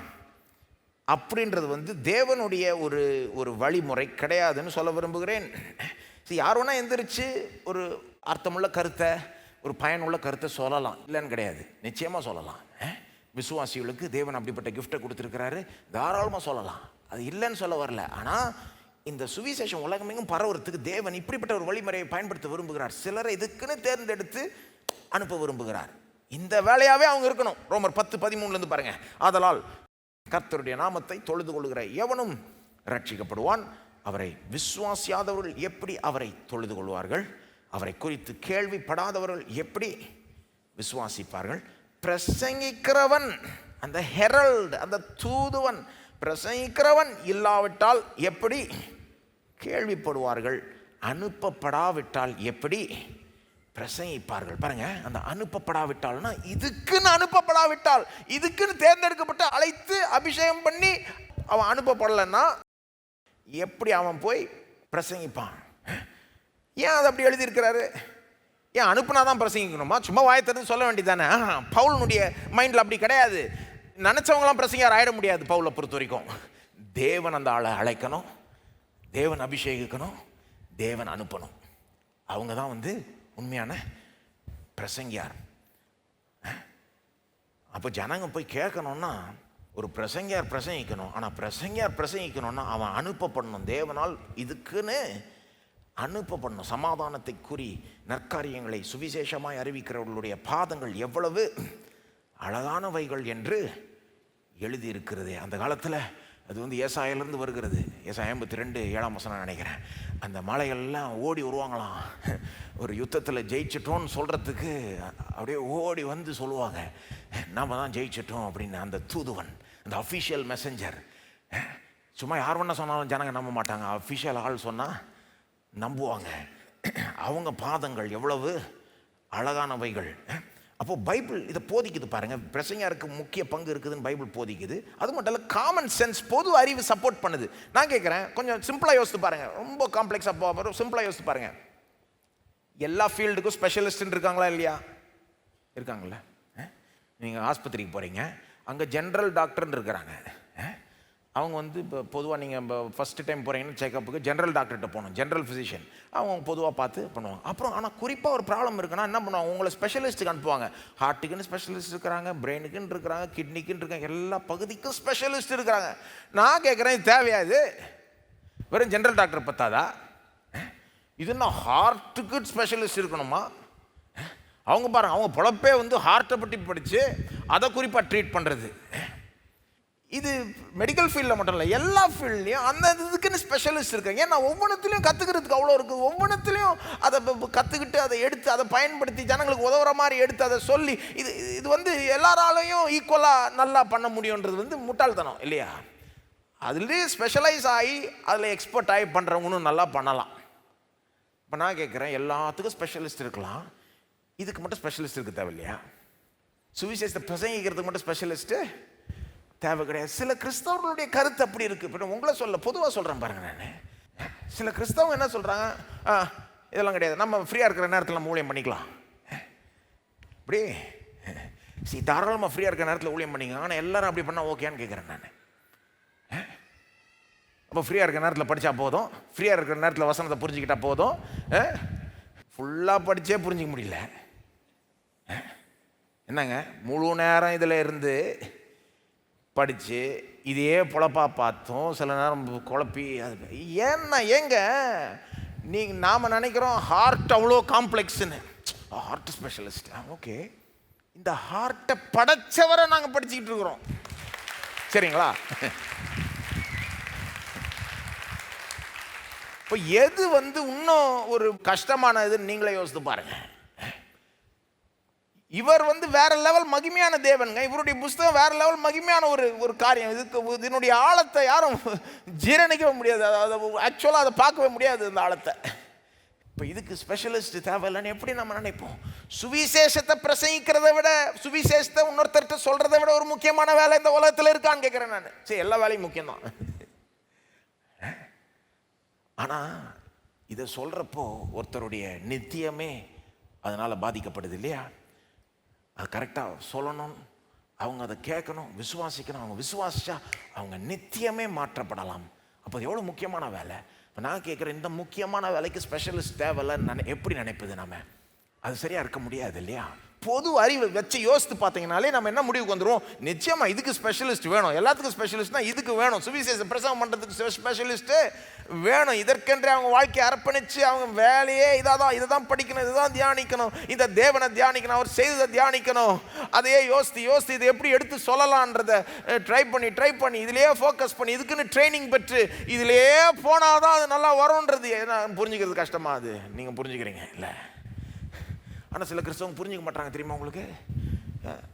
அப்படின்றது வந்து தேவனுடைய ஒரு வழிமுறை கிடையாதுன்னு சொல்ல விரும்புகிறேன். யாரோனா எந்திரிச்சு ஒரு அர்த்தமுள்ள கருத்தை, ஒரு பயனுள்ள கருத்தை சொல்லலாம், இல்லைன்னு கிடையாது, நிச்சயமாக சொல்லலாம். விசுவாசிகளுக்கு தேவன் அப்படிப்பட்ட கிஃப்டை கொடுத்துருக்கிறாரு, தாராளமாக சொல்லலாம், அது இல்லைன்னு சொல்ல வரல. ஆனால் இந்த சுவிசேஷம் உலகமெங்கும் பரவுறதுக்கு தேவன் இப்படிப்பட்ட ஒரு வழிமுறையை பயன்படுத்த விரும்புகிறார். சிலரை இதுக்குன்னு தேர்ந்தெடுத்து அனுப்ப விரும்புகிறார். இந்த வேலையாகவே அவங்க இருக்கணும். ரோமர் 10:13 பாருங்க. ஆதலால் கர்த்தருடைய நாமத்தை தொழுது கொள்கிற எவனும் ரட்சிக்கப்படுவான். அவரை விசுவாசியாதவர்கள் எப்படி அவரை தொழுது கொள்வார்கள்? அவரை குறித்து கேள்விப்படாதவர்கள் எப்படி விசுவாசிப்பார்கள்? பிரசங்கிக்கிறவன், அந்த ஹெரல்ட், அந்த தூதுவன், பிரசங்கிக்கிறவன் இல்லாவிட்டால் எப்படி கேள்விப்படுவார்கள்? அனுப்பப்படாவிட்டால் எப்படி பிரசங்கிப்பார்கள்? பாருங்க, அந்த அனுப்பப்படாவிட்டால்னா இதுக்குன்னு அனுப்பப்படாவிட்டால், இதுக்குன்னு தேர்ந்தெடுக்கப்பட்டு அழைத்து அபிஷேகம் பண்ணி அவன் அனுப்பப்படலைன்னா எப்படி அவன் போய் பிரசங்கிப்பான்? ஏன் அது அப்படி எழுதியிருக்கிறாரு? ஏன் அனுப்புனா தான் பிரசங்கிக்கணுமா? சும்மா வாயத்திறந்து சொல்ல வேண்டியதானே? பவுலனுடைய மைண்டில் அப்படி கிடையாது. நினச்சவங்களாம் பிரசங்கியார் ஆயிட முடியாது. பவுலை பொறுத்த வரைக்கும் தேவன் அந்த ஆளை அழைக்கணும், தேவன் அபிஷேகிக்கணும், தேவன் அனுப்பணும். அவங்க தான் வந்து உண்மையான பிரசங்கியார். அப்போ ஜனங்க போய் கேட்கணும்னா ஒரு பிரசங்கியார் பிரசங்கிக்கணும். ஆனால் பிரசங்கியார் பிரசங்கிக்கணும்னா அவன் அனுப்பப்படணும். தேவனால் இதுக்குன்னு அனுப்பப்படணும். சமாதானத்தை கூறி நற்காரியங்களை சுவிசேஷமாய் அறிவிக்கிறவர்களுடைய பாதங்கள் எவ்வளவு அழகானவைகள் என்று எழுதியிருக்கிறது. அந்த காலத்தில் அது வந்து ஏசாயிலிருந்து வருகிறது. ஏசாயா 52:7 நினைக்கிறேன். அந்த மலைகள்லாம் ஓடி வருவாங்களாம். ஒரு யுத்தத்தில் ஜெயிச்சிட்டோன்னு சொல்கிறதுக்கு அப்படியே ஓடி வந்து சொல்லுவாங்க, நாம் தான் ஜெயிச்சிட்டோம் அப்படின்னு. அந்த தூதுவன், அந்த அஃபிஷியல் மெசஞ்சர். சும்மா யார் வேணா சொன்னாலும் ஜனங்க நம்ப மாட்டாங்க, அஃபிஷியல் ஆள் சொன்னால் நம்புவாங்க. அவங்க பாதங்கள் எவ்வளவு அழகானவைகள். அப்போது பைபிள் இதை போதிக்குது பாருங்கள். பிரசங்கியாருக்கு முக்கிய பங்கு இருக்குதுன்னு பைபிள் போதிக்குது. அது மட்டும் இல்லை, காமன் சென்ஸ், பொது அறிவு சப்போர்ட் பண்ணுது. நான் கேட்குறேன், கொஞ்சம் சிம்பிளாக யோசித்து பாருங்கள். ரொம்ப காம்ப்ளெக்ஸாக போகிறோம், சிம்பிளாக யோசித்து பாருங்கள். எல்லா ஃபீல்டுக்கும் ஸ்பெஷலிஸ்ட்னு இருக்காங்களா இல்லையா? இருக்காங்களா? நீங்கள் ஆஸ்பத்திரிக்கு போகிறீங்க, அங்கே ஜென்ரல் டாக்டர்னு இருக்கிறாங்க. அவங்க வந்து இப்போ பொதுவாக நீங்கள் இப்போ ஃபஸ்ட்டு டைம் போகிறீங்கன்னு செக்கப்புக்கு ஜென்ரல் டாக்டர்கிட்ட போகணும், ஜென்ரல் ஃபிசிஷியன். அவங்க பொதுவாக பார்த்து பண்ணுவாங்க. அப்புறம் ஆனால் குறிப்பாக ஒரு ப்ராப்ளம் இருக்குன்னா என்ன பண்ணுவாங்க? உங்களை ஸ்பெஷலிஸ்ட்டுக்கு அனுப்புவாங்க. ஹார்ட்டுக்குன்னு ஸ்பெஷலிஸ்ட் இருக்கிறாங்க, பிரெயினுக்குன்னு இருக்கிறாங்க, கிட்னிக்குன்னு இருக்காங்க, எல்லா பகுதிக்கும் ஸ்பெஷலிஸ்ட் இருக்கிறாங்க. நான் கேட்குறேன், இது தேவையா? இது வெறும் ஜென்ரல் டாக்டர் பத்தாதா? இது நான் ஹார்ட்டுக்கு ஸ்பெஷலிஸ்ட் இருக்கணுமா? அவங்க பாருங்கள், அவங்க பொழப்பே வந்து ஹார்ட்டை பற்றி படித்து அதை குறிப்பாக ட்ரீட் பண்ணுறது. இது மெடிக்கல் ஃபீல்டில் மட்டும் இல்லை, எல்லா ஃபீல்ட்லேயும் அந்த இதுக்குன்னு ஸ்பெஷலிஸ்ட் இருக்காங்க. ஏன்னா ஒவ்வொன்றுத்துலையும் கற்றுக்கிறதுக்கு அவ்வளோ இருக்குது. ஒவ்வொன்றுத்துலையும் அதை கற்றுக்கிட்டு அதை எடுத்து அதை பயன்படுத்தி ஜனங்களுக்கு உதவுற மாதிரி எடுத்து அதை சொல்லி இது வந்து எல்லாராலையும் ஈக்குவலாக நல்லா பண்ண முடியுன்றது வந்து முட்டாள்தனம் இல்லையா? அதுலேயே ஸ்பெஷலைஸ் ஆகி அதில் எக்ஸ்பர்ட் ஆகி பண்ணுறவங்களும் நல்லா பண்ணலாம். இப்போ நான் கேட்குறேன், எல்லாத்துக்கும் ஸ்பெஷலிஸ்ட் இருக்கலாம், இதுக்கு மட்டும் ஸ்பெஷலிஸ்ட் இருக்க தேவை இல்லையா? சுவிசேஷத்தை பிரசங்கிக்கிறதுக்கு மட்டும் ஸ்பெஷலிஸ்ட்டு தேவை கிடையாது. சில கிறிஸ்தவர்களுடைய கருத்து அப்படி இருக்குது. இப்போ உங்களை பொதுவாக சொல்கிறேன் பாருங்கள். நான் சில கிறிஸ்தவங்க என்ன சொல்கிறாங்க, இதெல்லாம் கிடையாது, நம்ம ஃப்ரீயாக இருக்கிற நேரத்தில் நம்ம ஊழியம் பண்ணிக்கலாம். இப்படி தாராளமாக ஃப்ரீயாக இருக்கிற நேரத்தில் ஊழியம் பண்ணிங்க. ஆனால் எல்லாரும் அப்படி பண்ணால் ஓகேன்னு கேட்குறேன் நான். அப்போ ஃப்ரீயாக இருக்கிற நேரத்தில் படித்தா போதும், ஃப்ரீயாக இருக்கிற நேரத்தில் வசனத்தை புரிஞ்சுக்கிட்டா போதும். ஃபுல்லாக படித்தே புரிஞ்சிக்க முடியல. என்னங்க முழு நேரம் இதில் இருந்து படித்து இதையே பொழப்பாக பார்த்தோம், சில நேரம் குழப்பி அது ஏங்க நாம் நினைக்கிறோம் ஹார்ட் அவ்வளோ காம்ப்ளெக்ஸ்ன்னு. Heart specialist, okay. இந்த ஹார்ட்டை படைச்சவரை நாங்கள் படிச்சுக்கிட்டு இருக்கிறோம். சரிங்களா? இப்போ எது இன்னும் ஒரு கஷ்டமானதுன்னு நீங்களே யோசித்து பாருங்க. இவர் வேற லெவல் மகிமையான தேவனுங்க. இவருடைய புஸ்தகம் வேற லெவல் மகிமையான ஒரு காரியம். இதனுடைய ஆழத்தை யாரும் ஜீரணிக்கவே முடியாது. ஆக்சுவலாக அதை பார்க்கவே முடியாது இந்த ஆழத்தை. இப்போ இதுக்கு ஸ்பெஷலிஸ்ட் தேவையில்லைன்னு எப்படி நம்ம நினைப்போம்? சுவிசேஷத்தை பிரசங்கிக்கிறத விட, சுவிசேஷத்தை இன்னொருத்தர்கிட்ட சொல்றதை விட ஒரு முக்கியமான வேலை இந்த உலகத்தில் இருக்கான்னு கேட்குறேன் நான். சரி, எல்லா வேலையும் முக்கியம்தான். ஆனால் இதை சொல்றப்போ ஒருத்தருடைய நித்தியமே அதனால் பாதிக்கப்படுது இல்லையா? அது கரெக்டாக சொல்லணும், அவங்க அதை கேட்கணும், விசுவாசிக்கணும். அவங்க விசுவாசிச்சா அவங்க நித்தியமே மாற்றப்படலாம். அப்போ எவ்வளோ முக்கியமான வேலை. இப்போ நான் கேட்குறேன், இந்த முக்கியமான வேலைக்கு ஸ்பெஷலிஸ்ட் தேவையில்லை எப்படி நினைப்பது நம்ம? அது சரியாக இருக்க முடியாது இல்லையா? பொது அறிவு வச்சு யோசித்து பார்த்தீங்கனாலே நம்ம என்ன முடிவுக்கு வந்துடுவோம்? நிச்சயமாக இதுக்கு ஸ்பெஷலிஸ்ட் வேணும். எல்லாத்துக்கும் ஸ்பெஷலிஸ்ட்னா இதுக்கு வேணும். சுவிசேஷ பிரசவம் பண்ணுறதுக்கு ஸ்பெஷலிஸ்ட்டு வேணும். இதற்கென்று அவங்க வாழ்க்கையை அர்ப்பணித்து அவங்க வேலையே இதை தான் படிக்கணும், இதுதான் தியானிக்கணும், இந்த தேவனை தியானிக்கணும், அவர் செய்ததை தியானிக்கணும். அதையே யோசித்து இது எப்படி எடுத்து சொல்லலான்றதை ட்ரை பண்ணி இதிலேயே ஃபோக்கஸ் பண்ணி இதுக்குன்னு ட்ரைனிங் பெற்று இதிலேயே போனால் தான் அது நல்லா வரும்ன்றது புரிஞ்சுக்கிறது கஷ்டமாக. அது நீங்கள் புரிஞ்சுக்கிறீங்க இல்லை? ஆனால் சில கிறிஸ்தவங்க புரிஞ்சிக்க மாட்டாங்க தெரியுமா உங்களுக்கு?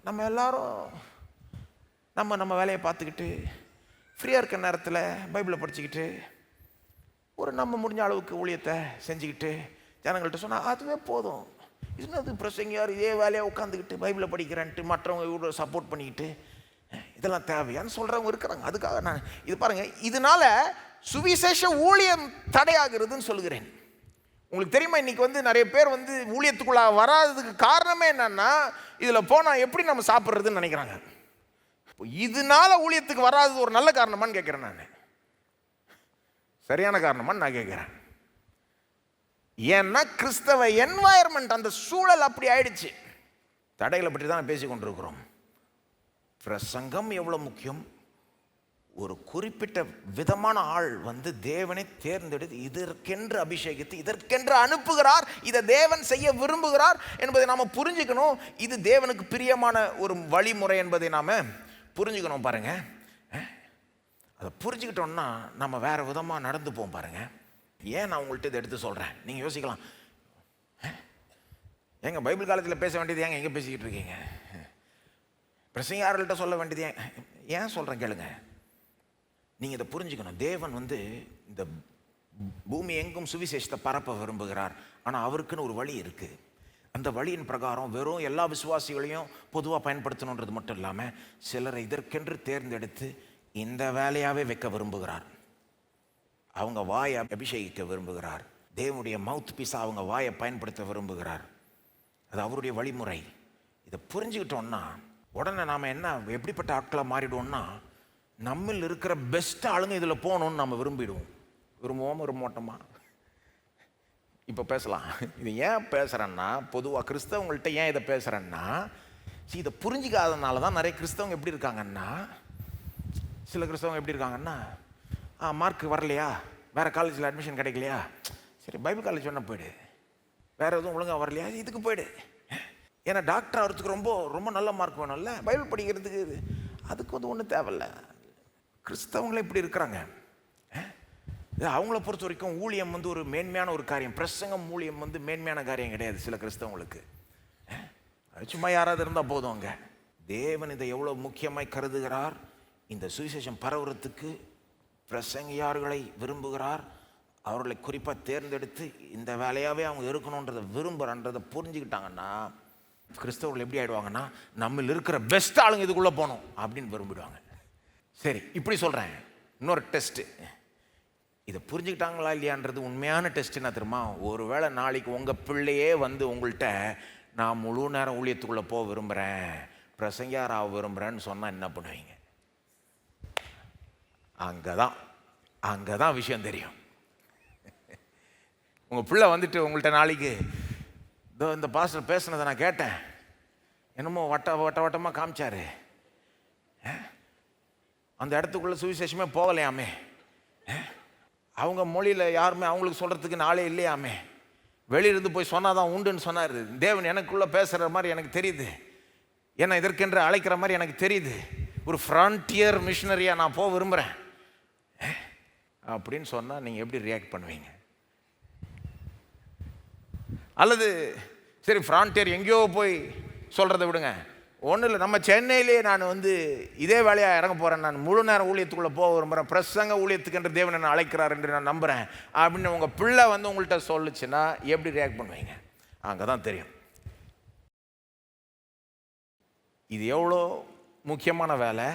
நம்ம எல்லாரும் நம்ம வேலையை பார்த்துக்கிட்டு ஃப்ரீயாக இருக்கிற நேரத்தில் பைபிளை படிச்சுக்கிட்டு ஒரு நம்ம முடிஞ்ச அளவுக்கு ஊழியத்தை செஞ்சுக்கிட்டு ஜனங்கள்கிட்ட சொன்னால் அதுவே போதும். இன்னும் பிரசங்கியார் இதே வேலையாக உட்காந்துக்கிட்டு பைபிளை படிக்கிறேன்ட்டு மற்றவங்க இவ்வளோ சப்போர்ட் பண்ணிக்கிட்டு இதெல்லாம் தேவையான்னு சொல்கிறவங்க இருக்கிறாங்க. அதுக்காக நான் இது பாருங்கள், இதனால சுவிசேஷ ஊழியம் தடையாகிறதுன்னு சொல்லுகிறேன். உங்களுக்கு தெரியுமா, இன்னைக்கு நிறைய பேர் ஊழியத்துக்குள்ள வராததுக்கு காரணமே என்னன்னா, இதில் போனால் எப்படி நம்ம சாப்பிட்றதுன்னு நினைக்கிறாங்க. இதனால ஊழியத்துக்கு வராதது ஒரு நல்ல காரணமான்னு கேட்குறேன் நான். சரியான காரணமான்னு நான் கேட்குறேன். ஏன்னா கிறிஸ்தவ என்வாயர்மெண்ட், அந்த சூழல் அப்படி ஆயிடுச்சு. தடைகளை பற்றி தான் பேசி கொண்டிருக்கிறோம். பிரசங்கம் எவ்வளோ முக்கியம். ஒரு குறிப்பிட்ட விதமான ஆள் தேவனை தேர்ந்தெடுத்து இதற்கென்று அபிஷேகித்து இதற்கென்று அனுப்புகிறார். இதை தேவன் செய்ய விரும்புகிறார் என்பதை நாம் புரிஞ்சுக்கணும். இது தேவனுக்கு பிரியமான ஒரு வழிமுறை என்பதை நாம் புரிஞ்சுக்கணும். பாருங்க, அதை புரிஞ்சுக்கிட்டோம்னா நம்ம வேற விதமாக நடந்துப்போம். பாருங்க, ஏன் நான் உங்கள்கிட்ட இதை எடுத்து சொல்கிறேன்? நீங்கள் யோசிக்கலாம், ஏங்க பைபிள் காலத்தில் பேச வேண்டியது ஏங்க எங்கே பேசிக்கிட்டு இருக்கீங்க? பிரசங்கியார்கள்ட்ட சொல்ல வேண்டியது ஏன் சொல்கிறேன் கேளுங்க. நீங்கள் இதை புரிஞ்சுக்கணும். தேவன் இந்த பூமி எங்கும் சுவிசேஷத்தை பரப்ப விரும்புகிறார். ஆனால் அவருக்குன்னு ஒரு வழி இருக்குது. அந்த வழியின் பிரகாரம் வெறும் எல்லா விசுவாசிகளையும் பொதுவாக பயன்படுத்தணுன்றது மட்டும் இல்லாமல் சிலரை இதற்கென்று தேர்ந்தெடுத்து இந்த வேலையாகவே வைக்க விரும்புகிறார். அவங்க வாயை அபிஷேகிக்க விரும்புகிறார். தேவனுடைய மவுத் பீஸாக அவங்க வாயை பயன்படுத்த விரும்புகிறார். அது அவருடைய வழிமுறை. இதை புரிஞ்சுக்கிட்டோன்னா உடனே நாம் எப்படிப்பட்ட ஆட்களாக மாறிடுவோம்னா, நம்மில் இருக்கிற பெஸ்ட் ஆளுங்க இதில் போகணும்னு நம்ம விரும்புவோம் மாட்டோமா? இப்போ பேசலாம். இது ஏன் பேசுகிறேன்னா, பொதுவாக கிறிஸ்தவங்கள்ட்ட ஏன் இதை பேசுகிறேன்னா, இதை புரிஞ்சிக்காதனால தான் நிறைய கிறிஸ்தவங்க எப்படி இருக்காங்கன்னா, சில கிறிஸ்தவங்க எப்படி இருக்காங்கன்னா, மார்க் வரலையா, வேறு காலேஜில் அட்மிஷன் கிடைக்கலையா, சரி பைபிள் காலேஜ் வேணா போயிடு, வேறு எதுவும் ஒழுங்காக வரலையா இதுக்கு போயிடு. ஏன்னா டாக்டர் ஆகிறதுக்கு ரொம்ப ரொம்ப நல்ல மார்க் வேணும்ல, பைபிள் படிக்கிறதுக்கு அதுக்கு ஒன்றும் தேவையில்லை. கிறிஸ்தவங்களே இப்படி இருக்கிறாங்க. அவங்கள பொறுத்த வரைக்கும் ஊழியம் ஒரு மேன்மையான ஒரு காரியம். பிரசங்கம் ஊழியம் மேன்மையான காரியம் கிடையாது சில கிறிஸ்தவங்களுக்கு. சும்மா யாராவது இருந்தால் போதும். அங்கே தேவன் இதை எவ்வளோ முக்கியமாய் கருதுகிறார். இந்த சுவிசேஷம் பரவுறதுக்கு பிரசங்கியார்களை விரும்புகிறார். அவர்களை குறிப்பாக தேர்ந்தெடுத்து இந்த வேலையாகவே அவங்க இருக்கணுன்றதை விரும்புகிறான்றதை புரிஞ்சுக்கிட்டாங்கன்னா, கிறிஸ்தவர்கள் எப்படி ஆகிடுவாங்கன்னா, நம்மள இருக்கிற பெஸ்ட் ஆளுங்க இதுக்குள்ளே போகணும் அப்படின்னு விரும்பிடுவாங்க. சரி, இப்படி சொல்கிறேன். இன்னொரு டெஸ்ட்டு, இதை புரிஞ்சுக்கிட்டாங்களா இல்லையான்றது உண்மையான டெஸ்ட் என்ன தெரியுமா? ஒருவேளை நாளைக்கு உங்கள் பிள்ளையே உங்கள்கிட்ட நான் முழு நேரம் ஊழியத்துக்குள்ளே போக விரும்புகிறேன், பிரசங்கியார் ஆக விரும்புகிறேன்னு சொன்னால் என்ன பண்ணுவீங்க? அங்கே தான் விஷயம் தெரியும். உங்கள் பிள்ளை உங்கள்கிட்ட நாளைக்கு இந்த பாஸ்டர் பேசுனதை நான் கேட்டேன், என்னமோ வட்டமாக காமிச்சாரு, அந்த இடத்துக்குள்ளே சுவிசேஷமே போகலையாமே, அவங்க மொழியில் யாருமே அவங்களுக்கு சொல்கிறதுக்கு நாளே இல்லையாமே, வெளியிருந்து போய் சொன்னால் தான் உண்டுன்னு சொன்னார். தேவன் எனக்குள்ளே பேசுகிற மாதிரி எனக்கு தெரியுது, ஏன்னா இதற்கென்று அழைக்கிற மாதிரி எனக்கு தெரியுது. ஒரு ஃப்ரான்டியர் மிஷினரியாக நான் போக விரும்புகிறேன் அப்படின்னு சொன்னால் நீங்கள் எப்படி ரியாக்ட் பண்ணுவீங்க? அல்லது சரி ஃப்ரான்டியர் எங்கேயோ போய் சொல்கிறத விடுங்க, ஒன்றும் இல்லை, நம்ம சென்னையிலே நான் இதே வேலையாக இறங்க போகிறேன், நான் முழு நேரம் ஊழியத்துக்குள்ளே போக விரும்புகிறேன், பிரசங்க ஊழியத்துக்கு என்று தேவன் என்ன அழைக்கிறார் என்று நான் நம்புகிறேன் அப்படின்னு உங்கள் பிள்ளை உங்கள்கிட்ட சொல்லுச்சுன்னா எப்படி ரியாக்ட் பண்ணுவீங்க? அங்கே தான் தெரியும் இது எவ்வளோ முக்கியமான வேலை,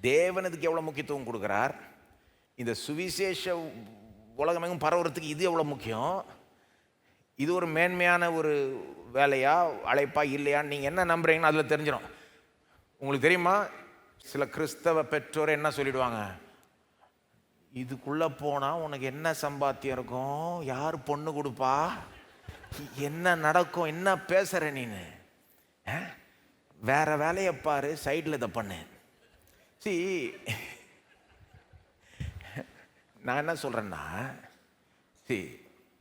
தேவனுக்கு எவ்வளோ முக்கியத்துவம் கொடுக்குறார், இந்த சுவிசேஷ உலகமெங்கும் பரவுறதுக்கு இது எவ்வளோ முக்கியம், இது ஒரு மேன்மையான ஒரு வேலையா அழைப்பா இல்லையான்னு நீங்கள் என்ன நம்புறீங்கன்னு அதில் தெரிஞ்சிடும். உங்களுக்கு தெரியுமா, சில கிறிஸ்தவ பெற்றோர் என்ன சொல்லிடுவாங்க, இதுக்குள்ளே போனால் உனக்கு என்ன சம்பாத்தியம் இருக்கும், யார் பொண்ணு கொடுப்பா, என்ன நடக்கும், என்ன பேசுகிற நீனு, வேற வேலையை பாரு, சைடில் இதை பண்ணு. சி நான் என்ன சொல்கிறேன்னா,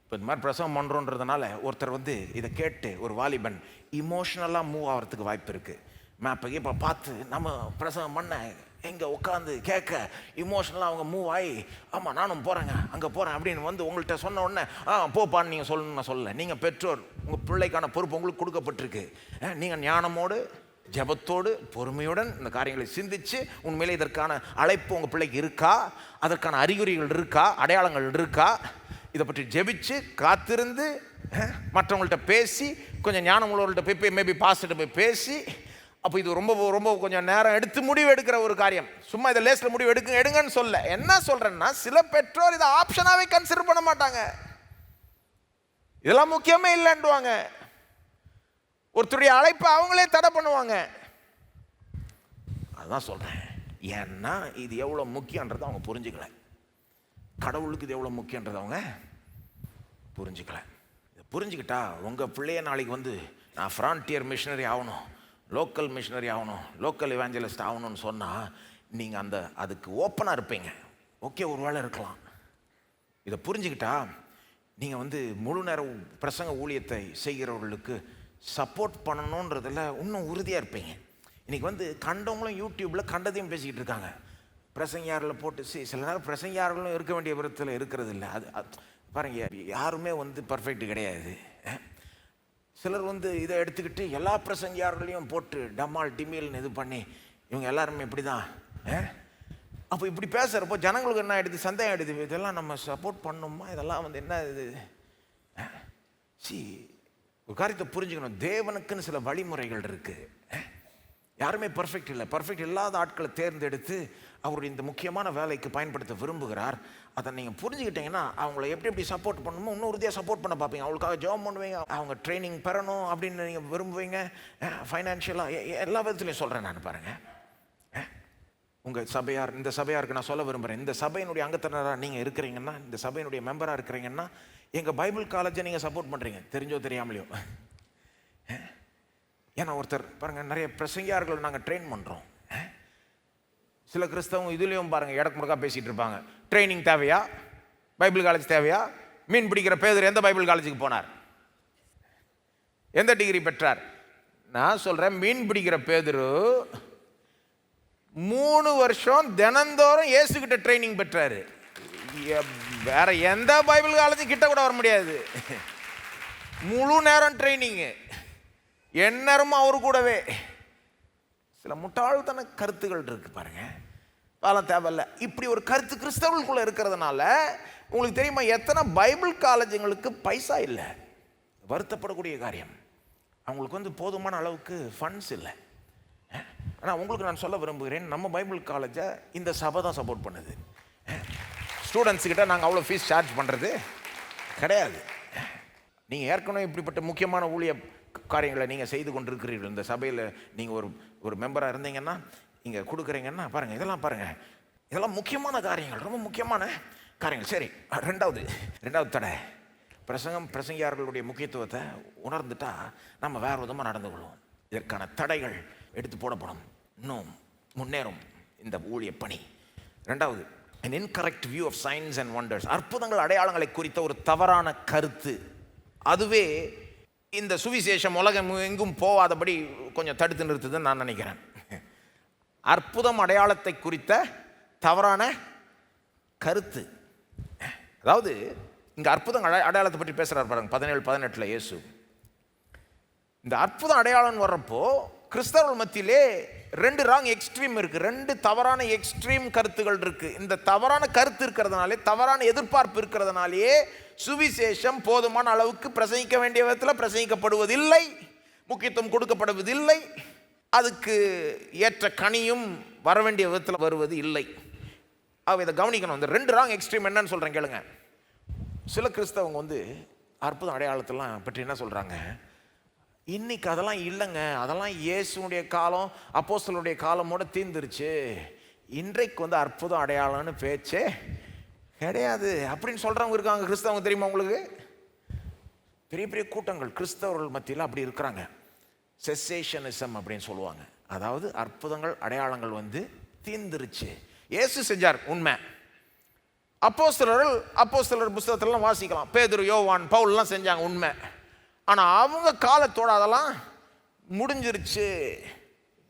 இப்போ இந்த மாதிரி பிரசவம் பண்ணுறோன்றதுனால ஒருத்தர் இதை கேட்டு ஒரு வாலிபன் இமோஷ்னலாக மூவ் ஆகிறதுக்கு வாய்ப்பு இருக்குது. மேப்பை இப்போ பார்த்து நம்ம பிரசவம் பண்ண எங்கே உட்காந்து கேட்க இமோஷ்னலாக அவங்க மூவ் ஆகி ஆமாம் நானும் போகிறேங்க அங்கே போகிறேன் அப்படின்னு உங்கள்கிட்ட சொன்ன உடனே போப்பான்னு நீங்கள் சொல்லணும்னு நான் சொல்லலை. நீங்கள் பெற்றோர், உங்கள் பிள்ளைக்கான பொறுப்பு உங்களுக்கு கொடுக்கப்பட்டிருக்கு. நீங்கள் ஞானமோடு ஜபத்தோடு பொறுமையுடன் இந்த காரியங்களை சிந்தித்து உண்மையிலே இதற்கான அழைப்பு உங்கள் பிள்ளைக்கு இருக்கா, அதற்கான அறிகுறிகள் இருக்கா, அடையாளங்கள் இருக்கா, இதை பற்றி ஜெபிச்சு காத்திருந்து மற்றவங்கள்ட்ட பேசி கொஞ்சம் ஞானம் உள்ளவர்கள்ட்ட போய் மேபி பாஸ்டர்கிட்ட போய் பேசி, அப்போ இது ரொம்ப ரொம்ப கொஞ்சம் நேரம் எடுத்து முடிவு எடுக்கிற ஒரு காரியம். சும்மா இதை லேஸில் முடிவு எடுங்கன்னு சொல்ல. என்ன சொல்கிறேன்னா, சில பெற்றோர் இதை ஆப்ஷனாகவே கன்சிடர் பண்ண மாட்டாங்க, இதெல்லாம் முக்கியமே இல்லைன்னுவாங்க, ஒருத்தருடைய அழைப்பை அவங்களே தடை பண்ணுவாங்க. அதுதான் சொல்கிறேன், ஏன்னா இது எவ்வளோ முக்கியன்றதை அவங்க புரிஞ்சுக்கல, கடவுளுக்கு இது எவ்வளோ முக்கியன்றதை அவங்க புரிஞ்சுக்கல. இதை புரிஞ்சுக்கிட்டா உங்கள் பிள்ளைய நாளைக்கு நான் ஃப்ரான்டியர் மிஷினரி ஆகணும், லோக்கல் மிஷினரி ஆகணும், லோக்கல் இவாஞ்சலிஸ்ட் ஆகணும்னு சொன்னால் நீங்கள் அதுக்கு ஓப்பனாக இருப்பீங்க. ஓகே, ஒரு வேளை இருக்கலாம். இதை புரிஞ்சுக்கிட்டா நீங்கள் முழு நேரம் பிரசங்க ஊழியத்தை செய்கிறவர்களுக்கு சப்போர்ட் பண்ணணுன்றதில் இன்னும் உறுதியாக இருப்பீங்க. இன்றைக்கி கண்டவங்களும் யூடியூப்பில் கண்டதையும் பேசிக்கிட்டு இருக்காங்க. பிரசங்கியாரில் போட்டு சில நேரம் பிரசங்கியார்களும் இருக்க வேண்டிய விதத்தில் இருக்கிறது இல்லை. அது பாருங்க, யாருமே பர்ஃபெக்ட் கிடையாது. சிலர் இதை எடுத்துக்கிட்டு எல்லா பிரசங்கியார்களையும் போட்டு டம்மால் டிமில்னு இது பண்ணி இவங்க எல்லாருமே இப்படி தான். அப்போ இப்படி பேசுகிறப்போ ஜனங்களுக்கு என்ன ஆகிடுது, சந்தேகம் ஆகிடுது, இதெல்லாம் நம்ம சப்போர்ட் பண்ணணுமா, இதெல்லாம் என்ன இது. ஒரு காரியத்தை புரிஞ்சுக்கணும், தேவனுக்குன்னு சில வழிமுறைகள் இருக்குது. யாருமே பர்ஃபெக்ட் இல்லை. பர்ஃபெக்ட் இல்லாத ஆட்களை தேர்ந்தெடுத்து அவருடைய இந்த முக்கியமான வேலைக்கு பயன்படுத்த விரும்புகிறார். அதை நீங்கள் புரிஞ்சுக்கிட்டீங்கன்னா அவங்கள எப்படி சப்போர்ட் பண்ணணுமோ இன்னும் உறுதியாக சப்போர்ட் பண்ண பார்ப்பீங்க. அவங்களுக்காக ஜாப் பண்ணுவீங்க, அவங்க ட்ரைனிங் பெறணும் அப்படின்னு நீங்கள் விரும்புவீங்க. ஃபைனான்ஷியலாக எல்லா விதத்துலையும் சொல்கிறேன் நான். பாருங்கள், உங்கள் சபையார், இந்த சபையாருக்கு நான் சொல்ல விரும்புகிறேன், இந்த சபையினுடைய அங்கத்தினராக நீங்கள் இருக்கிறீங்கன்னா, இந்த சபையினுடைய மெம்பராக இருக்கிறீங்கன்னா, எங்கள் பைபிள் காலேஜை நீங்கள் சப்போர்ட் பண்ணுறீங்க, தெரிஞ்சோ தெரியாமலையோ. ஏன்னா ஒருத்தர் பாருங்கள், நிறைய பிரசங்கியார்கள் நாங்கள் ட்ரெயின் பண்ணுறோம். சில கிறிஸ்தவங்க இதுலேயும் பாருங்கள் எடக்கு முடக்கா பேசிகிட்டு இருப்பாங்க. ட்ரைனிங் தேவையா, பைபிள் காலேஜ் தேவையா, மீன் பிடிக்கிற பேதர் எந்த பைபிள் காலேஜுக்கு போனார், எந்த டிகிரி பெற்றார்? நான் சொல்கிறேன், மீன் பிடிக்கிற பேதரு 3 வருஷம் தினந்தோறும் இயேசுகிட்ட ட்ரைனிங் பெற்றாரு. வேற எந்த பைபிள் காலேஜும் கிட்ட கூட வர முடியாது. முழு நேரம் ட்ரைனிங்கு, எந்நேரமும் அவரு கூடவே. சில முட்டாள்தன கருத்துகள் இருக்கு பாருங்க, அதெல்லாம் தேவையில்லை. இப்படி ஒரு கருத்து கிறிஸ்தவர்களுக்குள்ள இருக்கிறதுனால உங்களுக்கு தெரியுமா, எத்தனை பைபிள் காலேஜுங்களுக்கு பைசா இல்லை. வருத்தப்படக்கூடிய காரியம். அவங்களுக்கு போதுமான அளவுக்கு ஃபண்ட்ஸ் இல்லை. ஆனால் உங்களுக்கு நான் சொல்ல விரும்புகிறேன், நம்ம பைபிள் காலேஜை இந்த சபை தான் சப்போர்ட் பண்ணுது. ஸ்டூடெண்ட்ஸுக்கிட்ட நாங்கள் அவ்வளோ ஃபீஸ் சார்ஜ் பண்ணுறது கிடையாது. நீங்கள் ஏற்கனவே இப்படிப்பட்ட முக்கியமான ஊழிய காரியங்களை நீங்கள் செய்து கொண்டிருக்கிறீர்கள். இந்த சபையில் நீங்கள் ஒரு மெம்பராக இருந்தீங்கன்னா, இங்கே கொடுக்குறீங்கன்னா பாருங்கள், இதெல்லாம் பாருங்கள், இதெல்லாம் முக்கியமான காரியங்கள், ரொம்ப முக்கியமான காரியங்கள். சரி, ரெண்டாவது தடை, பிரசங்கியார்களுடைய முக்கியத்துவத்தை உணர்ந்துட்டா நம்ம வேறு விதமாக நடந்து கொள்வோம். இதற்கான தடைகள் எடுத்து போடப்படும், இன்னும் முன்னேறும் இந்த ஊழிய பணி. ரெண்டாவது, an incorrect view of signs and wonders. அற்புதங்கள் அடையாளங்களை குறித்த ஒரு தவறான கருத்து, அதுவே இந்த சுவிசேஷம் உலகம் எங்கும் போகாதபடி கொஞ்சம் தடுத்து நிறுத்துதுன்னு நான் நினைக்கிறேன். அற்புதம் அடையாளத்தை குறித்த தவறான கருத்து. அதாவது இங்க அற்புதம் அடையாளத்தை பற்றி பேசுறார் பாருங்க 17-18 இயேசு. இந்த அற்புதம் அடையாளம் வர்றப்போ கிறிஸ்தவர்கள் மத்தியிலே 2 ராங் எக்ஸ்ட்ரீம் இருக்கு, 2 தவறான எக்ஸ்ட்ரீம் கருத்துகள் இருக்கு. இந்த தவறான கருத்து இருக்கிறதுனாலே, தவறான எதிர்பார்ப்பு இருக்கிறதுனாலேயே சுவிசேஷம் போதுமான அளவுக்கு பிரசங்கிக்க வேண்டிய விதத்தில் பிரசங்கிக்கப்படுவதில்லை, முக்கியத்துவம் கொடுக்கப்படுவதில்லை, அதுக்கு ஏற்ற கனியும் வர வேண்டிய விதத்தில் வருவது இல்லை. இதை கவனிக்கணும். இந்த 2 ராங் எக்ஸ்ட்ரீம் என்னன்னு சொல்றேன் கேளுங்க. சில கிறிஸ்தவங்க அற்புதம் அடையாளத்தெல்லாம் பற்றி என்ன சொல்றாங்க, இன்னைக்கு அதெல்லாம் இல்லைங்க, அதெல்லாம் இயேசுனுடைய காலம் அப்போஸ்தலருடைய காலமோட தீர்ந்துருச்சு, இன்றைக்கு அற்புதம் அடையாளம்னு பேச்சே கிடையாது அப்படின்னு சொல்றவங்க இருக்காங்க கிறிஸ்தவங்க. தெரியுமா உங்களுக்கு? பெரிய பெரிய கூட்டங்கள் கிறிஸ்தவர்கள் மத்தியில் அப்படி இருக்கிறாங்க. செசேஷனிசம் அப்படின்னு சொல்லுவாங்க. அதாவது அற்புதங்கள் அடையாளங்கள் தீர்ந்துருச்சு. இயேசு செஞ்சார் உண்மை. அப்போஸ்தலர் புஸ்தகத்திலாம் வாசிக்கலாம், பேதுரு, யோவான், பவுல்லாம் செஞ்சாங்க உண்மை. ஆனால் அவங்க காலத்தோடு அதெல்லாம் முடிஞ்சிருச்சு,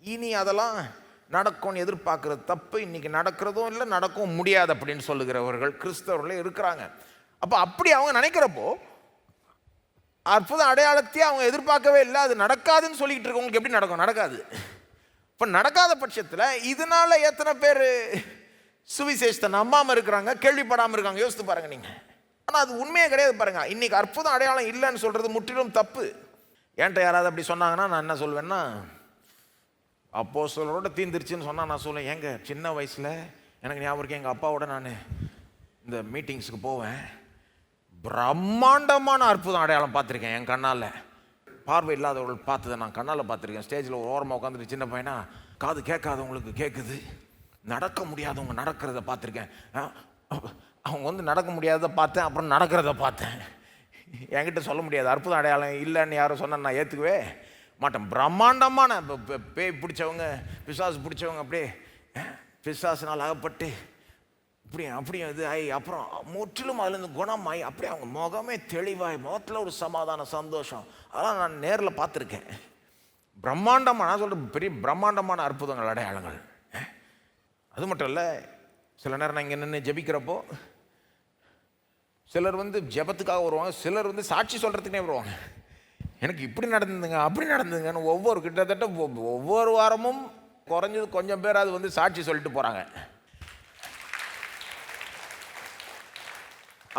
இனி அதெல்லாம் நடக்கும்னு எதிர்பார்க்குறது தப்பு. இன்னைக்கு நடக்கிறதும் இல்லை, நடக்கவும் முடியாது அப்படின்னு சொல்லுகிறவர்கள் கிறிஸ்தவர்களே இருக்கிறாங்க. அப்போ அப்படி அவங்க நினைக்கிறப்போ அற்புத அடையாளத்தையே அவங்க எதிர்பார்க்கவே இல்லை, அது நடக்காதுன்னு சொல்லிக்கிட்டு இருக்கவங்களுக்கு எப்படி நடக்கும்? நடக்காது. இப்போ நடக்காத பட்சத்தில் இதனால எத்தனை பேர் சுவிசேஷத்தை நம்பாமல் இருக்கிறாங்க, கேள்விப்படாமல் இருக்காங்க? யோசித்து பாருங்க நீங்கள். ஆனால் அது உண்மையே கிடையாது பாருங்க. இன்னைக்கு அற்புதம் அடையாளம் இல்லைன்னு சொல்றது முற்றிலும் தப்பு. என்கிட்ட யாராவது அப்படி சொன்னாங்கன்னா நான் என்ன சொல்வேன்னா, அப்போஸ்தலரோட தீர்ந்துருச்சுன்னு சொன்னால் நான் சொல்லுவேன், ஏங்க சின்ன வயசில் எனக்கு ஞாபகம் இருக்கேன், எங்கள் அப்பாவோட நான் இந்த மீட்டிங்ஸுக்கு போவேன், பிரம்மாண்டமான அற்புதம் அடையாளம் பார்த்துருக்கேன் என் கண்ணால். பார்வை இல்லாதவர்கள் பார்த்ததை நான் கண்ணால் பார்த்துருக்கேன். ஸ்டேஜில் ஒரு ஓரமாக உட்காந்துட்டு சின்ன பையனா காது கேட்காதவங்களுக்கு கேட்குது, நடக்க முடியாதவங்க நடக்கிறத பார்த்துருக்கேன். அவங்க நடக்க முடியாததை பார்த்தேன், அப்புறம் நடக்கிறத பார்த்தேன். என்கிட்ட சொல்ல முடியாது அற்புதம் அடையாளம் இல்லைன்னு யாரும் சொன்னால் நான் ஏற்றுக்கவே மாட்டேன். பிரம்மாண்டமான பேய் பிடிச்சவங்க, பிசாசு பிடிச்சவங்க அப்படியே பிசாசுனால் அகப்பட்டு அப்படியும் இது ஆகி அப்புறம் முற்றிலும் அதுலேருந்து குணமாகி அப்படியே அவங்க முகமே தெளிவாய், முகத்தில் ஒரு சமாதான சந்தோஷம், அதெல்லாம் நான் நேரில் பார்த்துருக்கேன். பிரம்மாண்டமான, நான் சொல்கிறேன் பெரிய பிரம்மாண்டமான அற்புதங்கள் அடையாளங்கள். அது மட்டும் இல்லை, சில நேரம் நான் இங்கே நின்று ஜெபிக்கிறப்போ சிலர் ஜெபத்துக்காக வருவாங்க, சிலர் சாட்சி சொல்கிறதுக்குனே வருவாங்க. எனக்கு இப்படி நடந்ததுங்க, அப்படி நடந்ததுங்கன்னு கிட்டத்தட்ட ஒவ்வொரு வாரமும் குறைஞ்சது கொஞ்சம் பேர் அது சாட்சி சொல்லிட்டு போகிறாங்க.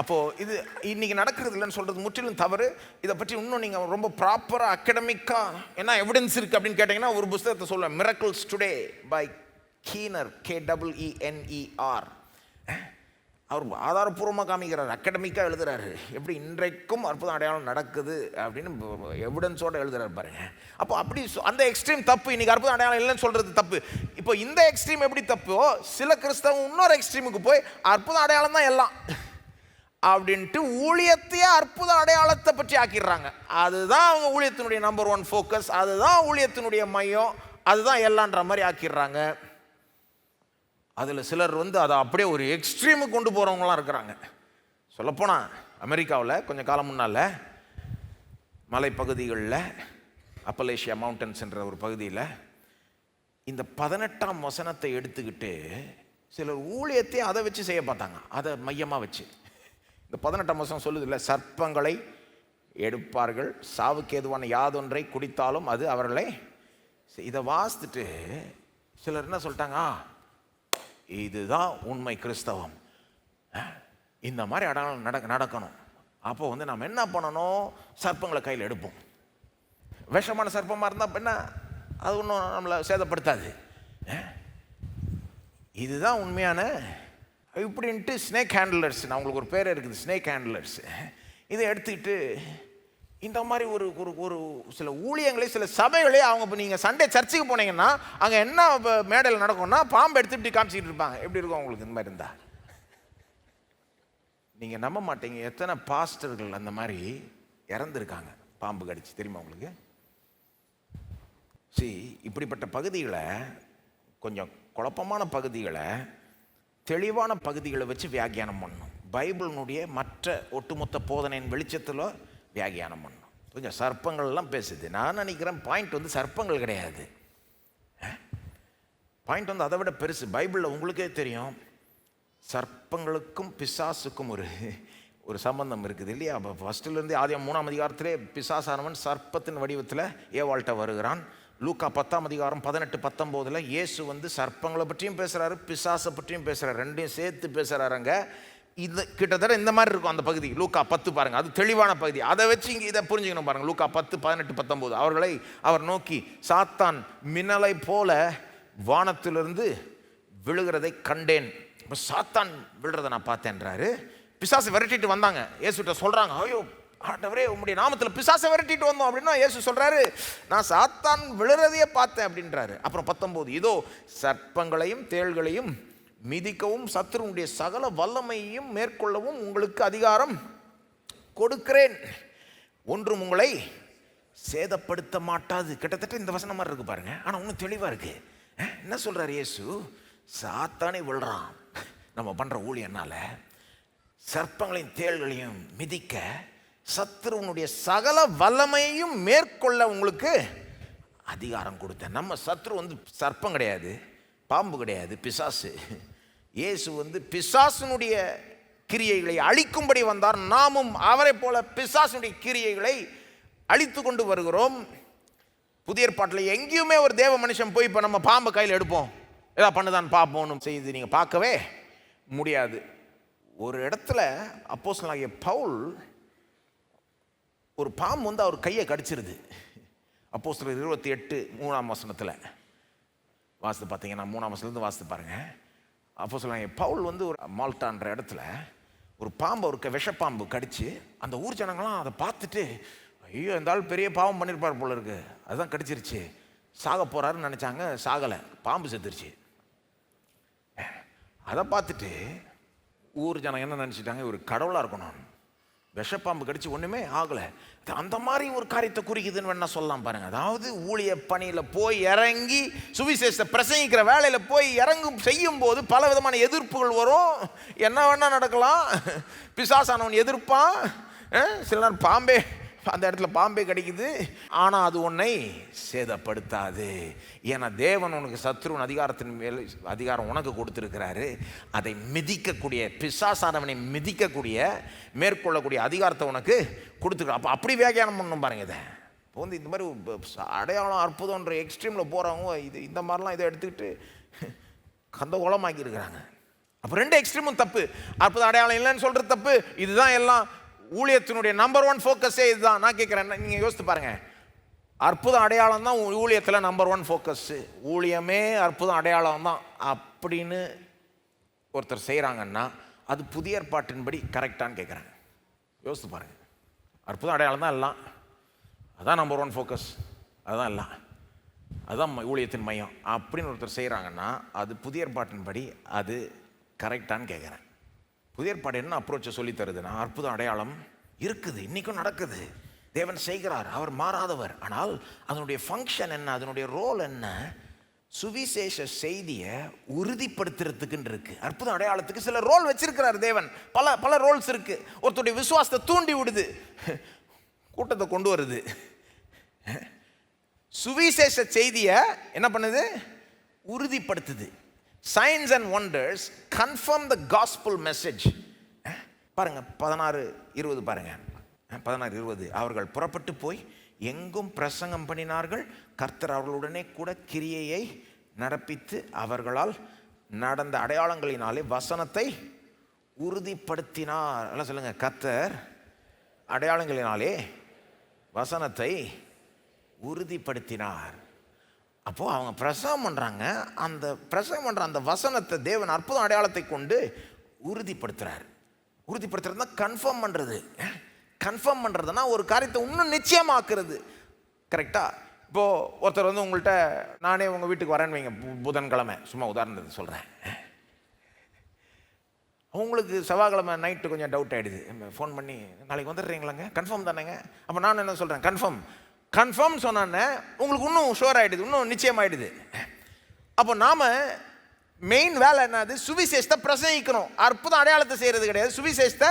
அப்போது இது இன்னைக்கு நடக்கிறது இல்லைன்னு சொல்கிறது முற்றிலும் தவறு. இதை பற்றி இன்னும் நீங்கள் ரொம்ப ப்ராப்பராக அகடமிக்காக என்ன எவிடன்ஸ் இருக்குது அப்படின்னு கேட்டிங்கன்னா ஒரு புஸ்தகத்தை சொல்லுவேன், மிரக்கிள்ஸ் டுடே பை கீனர், KEENER. அவர் ஆதாரப்பூர்வமாக காமிக்கிறார், அகடமிக்காக எழுதுறாரு, எப்படி இன்றைக்கும் அற்புதம் அடையாளம் நடக்குது அப்படின்னு எவிடன்ஸோடு எழுதுறாரு பாருங்க. அப்போ அப்படி அந்த எக்ஸ்ட்ரீம் தப்பு. இன்னைக்கு அற்புதம் அடையாளம் இல்லைன்னு சொல்றது தப்பு. இப்போ இந்த எக்ஸ்ட்ரீம் எப்படி தப்போ, சில கிறிஸ்தவம் இன்னொரு எக்ஸ்ட்ரீமுக்கு போய் அற்புதம் அடையாளம் தான் எல்லாம் அப்படின்ட்டு ஊழியத்தையே அற்புத அடையாளத்தை பற்றி ஆக்கிடுறாங்க. அதுதான் அவங்க ஊழியத்தினுடைய நம்பர் 1 ஃபோக்கஸ், அதுதான் ஊழியத்தினுடைய மையம், அதுதான் எல்லான்ற மாதிரி ஆக்கிடுறாங்க. அதில் சிலர் அதை அப்படியே ஒரு எக்ஸ்ட்ரீமுக்கு கொண்டு போகிறவங்களாம் இருக்கிறாங்க. சொல்லப்போனால் அமெரிக்காவில் கொஞ்சம் காலம் முன்னால் மலைப்பகுதிகளில் அப்பலேஷியா மவுண்டன்ஸ்ன்ற ஒரு பகுதியில் இந்த 18ஆம் வசனத்தை எடுத்துக்கிட்டு சிலர் ஊழியத்தையே அதை வச்சு செய்ய பார்த்தாங்க, அதை மையமாக வச்சு. இந்த 18ஆம் வசனம் சொல்லுது இல்லை, சர்ப்பங்களை எடுப்பார்கள், சாவுக்கு ஏதுவான யாதொன்றை குடித்தாலும் அது அவர்களை. இதை வாசித்துட்டு சிலர் என்ன சொல்லிட்டாங்க, இதுதான் உண்மை கிறிஸ்தவம், இந்த மாதிரி அடையாளம் நடக்கணும். அப்போ நம்ம என்ன பண்ணணும், சர்ப்பங்களை கையில் எடுப்போம். விஷமான சர்ப்பமாக இருந்தால் என்ன, அது ஒன்றும் நம்மளை சேதப்படுத்தாது, இதுதான் உண்மையான இப்படின்ட்டு ஸ்னேக் ஹேண்ட்லர்ஸ், நான் உங்களுக்கு ஒரு பேர் இருக்குது, ஸ்னேக் ஹேண்ட்லர்ஸ். இதை எடுத்துக்கிட்டு இந்த மாதிரி ஒரு ஒரு சில ஊழியங்களே, சில சபைகளே அவங்க இப்போ நீங்கள் சண்டே சர்ச்சுக்கு போனீங்கன்னா அங்கே என்ன மேடையில் நடக்கும்னா பாம்பு எடுத்து இப்படி காமிச்சிக்கிட்டு இருப்பாங்க. எப்படி இருக்கும் உங்களுக்கு இந்த மாதிரி இருந்தால்? நீங்கள் நம்ப மாட்டீங்க, எத்தனை பாஸ்டர்கள் அந்த மாதிரி இறந்துருக்காங்க பாம்பு கடிச்சு, தெரியுமா உங்களுக்கு? இப்படிப்பட்ட பகுதிகளை, கொஞ்சம் குழப்பமான பகுதிகளை தெளிவான பகுதிகளை வச்சு வியாக்கியானம் பண்ணணும். பைபிளினுடைய மற்ற ஒட்டுமொத்த போதனையின் வெளிச்சத்தில் வியாக்கியானம் பண்ணணும். கொஞ்சம் சர்ப்பங்கள்லாம் பேசுது. நான் நினைக்கிறேன் பாயிண்ட் சர்ப்பங்கள் கிடையாது, பாயிண்ட் வந்து அதை விட பெருசு. பைபிளில் உங்களுக்கே தெரியும், சர்ப்பங்களுக்கும் பிசாசுக்கும் ஒரு சம்பந்தம் இருக்குது இல்லையா? அப்போ ஃபஸ்ட்டுலேருந்து ஆதியாகமம் 3ஆம் அதிகாரத்திலே பிசாசானவன் சர்ப்பத்தின் வடிவத்தில் ஏவாள்கிட்ட வருகிறான். லூக்கா 10ஆம் அதிகாரம் 18-19 இயேசு வந்து சர்ப்பங்களை பற்றியும் பேசுகிறாரு, பிசாசை பற்றியும் பேசுகிறாரு, ரெண்டையும் சேர்த்து பேசுகிறாருங்க. இது கிட்டத்தட்ட இந்த மாதிரி இருக்கும் அந்த பகுதி. லூக்கா 10 பாருங்க, அது தெளிவான பகுதி. அதை வச்சு இங்கே இதை புரிஞ்சுக்கணும் பாருங்க. லூக்கா 10:18-19 அவர்களை அவர் நோக்கி, சாத்தான் மின்னலை போல வானத்திலிருந்து விழுகிறதை கண்டேன். இப்போ சாத்தான் விழுறதை நான் பார்த்தேன்றாரு. பிசாசை விரட்டிட்டு வந்தாங்க, இயேசுகிட்ட சொல்றாங்க, ஐயோ ஆண்டவரே உம்முடைய நாமத்தில் பிசாசை விரட்டிட்டு வந்தோம் அப்படின்னா இயேசு சொல்றாரு, நான் சாத்தான் விழுறதையே பார்த்தேன் அப்படின்றாரு. அப்புறம் 19, இதோ சர்ப்பங்களையும் தேள்களையும் மிதிக்கவும் சத்துருடைய சகல வல்லமையையும் மேற்கொள்ளவும் உங்களுக்கு அதிகாரம் கொடுக்கிறேன், ஒன்றும் உங்களை சேதப்படுத்த மாட்டாது. கிட்டத்தட்ட இந்த வசனம் மாதிரி இருக்கு பாருங்க. ஆனால் இன்னும் தெளிவாக இருக்கு. என்ன சொல்றாரு இயேசு? சாத்தானே விழுறான் நம்ம பண்ற ஊழியனால. சர்ப்பங்களையும் தேள்களையும் மிதிக்க சத்துருவனுடைய சகல வல்லமையையும் மேற்கொள்ள உங்களுக்கு அதிகாரம் கொடுத்தேன். நம்ம சத்ரு வந்து சர்ப்பம் கிடையாது, பாம்பு கிடையாது, பிசாசு. இயேசு வந்து பிசாசுனுடைய கிரியைகளை அழிக்கும்படி வந்தார். நாமும் அவரை போல பிசாசுனுடைய கிரியைகளை அழித்து கொண்டு வருகிறோம். புதிய ஏற்பாட்டில் எங்கேயுமே ஒரு தேவ மனுஷன் போய் இப்போ நம்ம பாம்பை கையில் எடுப்போம், ஏதாவது பண்ணுதான் பார்ப்போம் செய்து நீங்கள் பார்க்கவே முடியாது. ஒரு இடத்துல அப்போஸ்தலனாகிய பவுல், ஒரு பாம்பு வந்து அவர் கையை கடிச்சிருது. அப்போஸ்தலர் 28:3 வசனத்தில் வாசித்து பார்த்தீங்கன்னா, 3ஆம் வசனத்துலேருந்து வாசித்து பாருங்க. அப்போஸ்தலனாகிய பவுல் வந்து ஒரு மால்டான்ற இடத்துல ஒரு பாம்பு, ஒரு விஷப்பாம்பு கடிச்சு, அந்த ஊர் ஜனங்களாம் அதை பார்த்துட்டு, ஐயோ இந்த ஆள் பெரிய பாவம் பண்ணியிருப்பார் போல இருக்கு, அதுதான் கடிச்சிருச்சு, சாக போறாருன்னு நினைச்சாங்க. சாகலை, பாம்பு செத்துருச்சு. அதை பார்த்துட்டு ஊர் ஜனம் என்ன நினச்சிட்டாங்க, ஒரு கடவுளாக இருக்கணும், விஷப்பாம்பு கடிச்சு ஒன்றுமே ஆகலை. அந்த மாதிரி ஒரு காரியத்தை குறிக்குதுன்னு வேணா சொல்லலாம் பாருங்க. அதாவது ஊழிய பணியில் போய் இறங்கி சுவிசேஷத்தை பிரசங்கிக்கிற வேலையில் போய் இறங்கும் செய்யும் போது பல விதமான எதிர்ப்புகள் வரும். என்ன வேணா நடக்கலாம். பிசாசானவன் எதிர்ப்பான். சில நேரம் பாம்பே, அந்த இடத்துல பாம்பே கிடைக்குது, ஆனால் அது உன்னை சேதப்படுத்தாது. ஏன்னா தேவன் உனக்கு சத்ருவின் அதிகாரத்தின் மேல் அதிகாரம் உனக்கு கொடுத்துருக்கிறாரு. அதை மிதிக்கக்கூடிய, பிசாசானவனை மிதிக்கக்கூடிய, மேற்கொள்ளக்கூடிய அதிகாரத்தை உனக்கு கொடுத்துருக்க. அப்போ அப்படி வியாக்கியானம் பண்ணணும் பாருங்க. இதை இப்போ வந்து இந்த மாதிரி அடையாளம் அற்புதம்ன்ற எக்ஸ்ட்ரீமில் போகிறவங்க இது இந்த மாதிரிலாம் இதை எடுத்துக்கிட்டு கந்த குளமாக்கி இருக்கிறாங்க. அப்போ 2 எக்ஸ்ட்ரீமும் தப்பு. அற்புதம் அடையாளம் இல்லைன்னு சொல்கிறது தப்பு. இதுதான் எல்லாம் ஊழியத்தினுடைய நம்பர் 1 ஃபோக்கஸே இதுதான். நான் கேட்குறேன், நீங்கள் யோசித்து பாருங்க. அற்புதம் அடையாளம் தான் ஊழியத்தில் நம்பர் 1 ஃபோக்கஸ். ஊழியமே அற்புதம் அடையாளம் தான் அப்படின்னு ஒருத்தர் செய்கிறாங்கன்னா அது புதிய ஏற்பாட்டின்படி கரெக்டான்னு கேட்குறேன். யோசித்து பாருங்க. அற்புதம் அடையாளம் தான் எல்லாம், அதான் நம்பர் 1 ஃபோக்கஸ், அதுதான் எல்லாம், அதுதான் ஊழியத்தின் மையம் அப்படின்னு ஒருத்தர் செய்கிறாங்கன்னா அது புதிய ஏற்பாட்டின்படி அது கரெக்டான்னு கேட்குறேன். புதிய ஏற்பாடு என்ன அப்ரோச்சை சொல்லி தருதுன்னா, அற்புதம் அடையாளம் இருக்குது, இன்றைக்கும் நடக்குது, தேவன் செய்கிறார், அவர் மாறாதவர். ஆனால் அதனுடைய ஃபங்க்ஷன் என்ன, அதனுடைய ரோல் என்ன? சுவிசேஷ செய்தியை உறுதிப்படுத்துறதுக்குன்னு இருக்கு. அற்புதம் அடையாளத்துக்கு சில ரோல் வச்சிருக்கிறார் தேவன். பல ரோல்ஸ் இருக்கு. ஒருத்தருடைய விசுவாசத்தை தூண்டி விடுது, கூட்டத்தை கொண்டு வருது. சுவிசேஷ செய்தியை என்ன பண்ணுது? உறுதிப்படுத்துது. Signs and wonders confirm the gospel message. பாருங்க 16:20 பாருங்க. 16:20 அவர்கள் புறப்பட்டு போய் எங்கும் பிரசங்கம் பண்ணினார்கள், கர்த்தர் அவர்களுடனே கூட கிரியையை நடப்பித்து அவர்களால் நடந்த அடையாளங்களினாலே வசனத்தை உறுதிப்படுத்தினார். எல்லாம் சொல்லுங்க, கர்த்தர் அடையாளங்களினாலே வசனத்தை உறுதிப்படுத்தினார். அப்போ அவங்க பிரசங்கம் பண்றாங்க, அந்த பிரசங்கம் பண்ற அந்த வசனத்தை தேவன் அற்புதம் அடையாளத்தை கொண்டு உறுதிப்படுத்துறார். உறுதிப்படுத்துறதுனா கன்ஃபார்ம் பண்றது. கன்ஃபார்ம் பண்றதுனா ஒரு காரியத்தை இன்னும் நிச்சயமாக்குறது. கரெக்டா? இப்போ ஒருத்தர் வந்து உங்கள்கிட்ட, நானே உங்க வீட்டுக்கு வரேன்னு வைங்க, புதன்கிழமை, சும்மா உதாரணத்துக்கு சொல்றேன். உங்களுக்கு செவ்வாய்க்கிழமை நைட்டு கொஞ்சம் டவுட் ஆயிடுது, ஃபோன் பண்ணி நாளைக்கு வந்துடுறீங்களாங்க, கன்ஃபார்ம் தானேங்க? அப்போ நான் என்ன சொல்றேன், கன்ஃபார்ம் சொன்னேன்னே உங்களுக்கு இன்னும் ஷுவர் ஆகிடுது, இன்னும் நிச்சயம் ஆகிடுது. அப்போ நாம் மெயின் வேலை என்னது? சுவிசேஷத்தை பிரசங்கிக்கணும். அற்புதம் அடையாளத்தை செய்கிறது கிடையாது, சுவிசேஷத்தை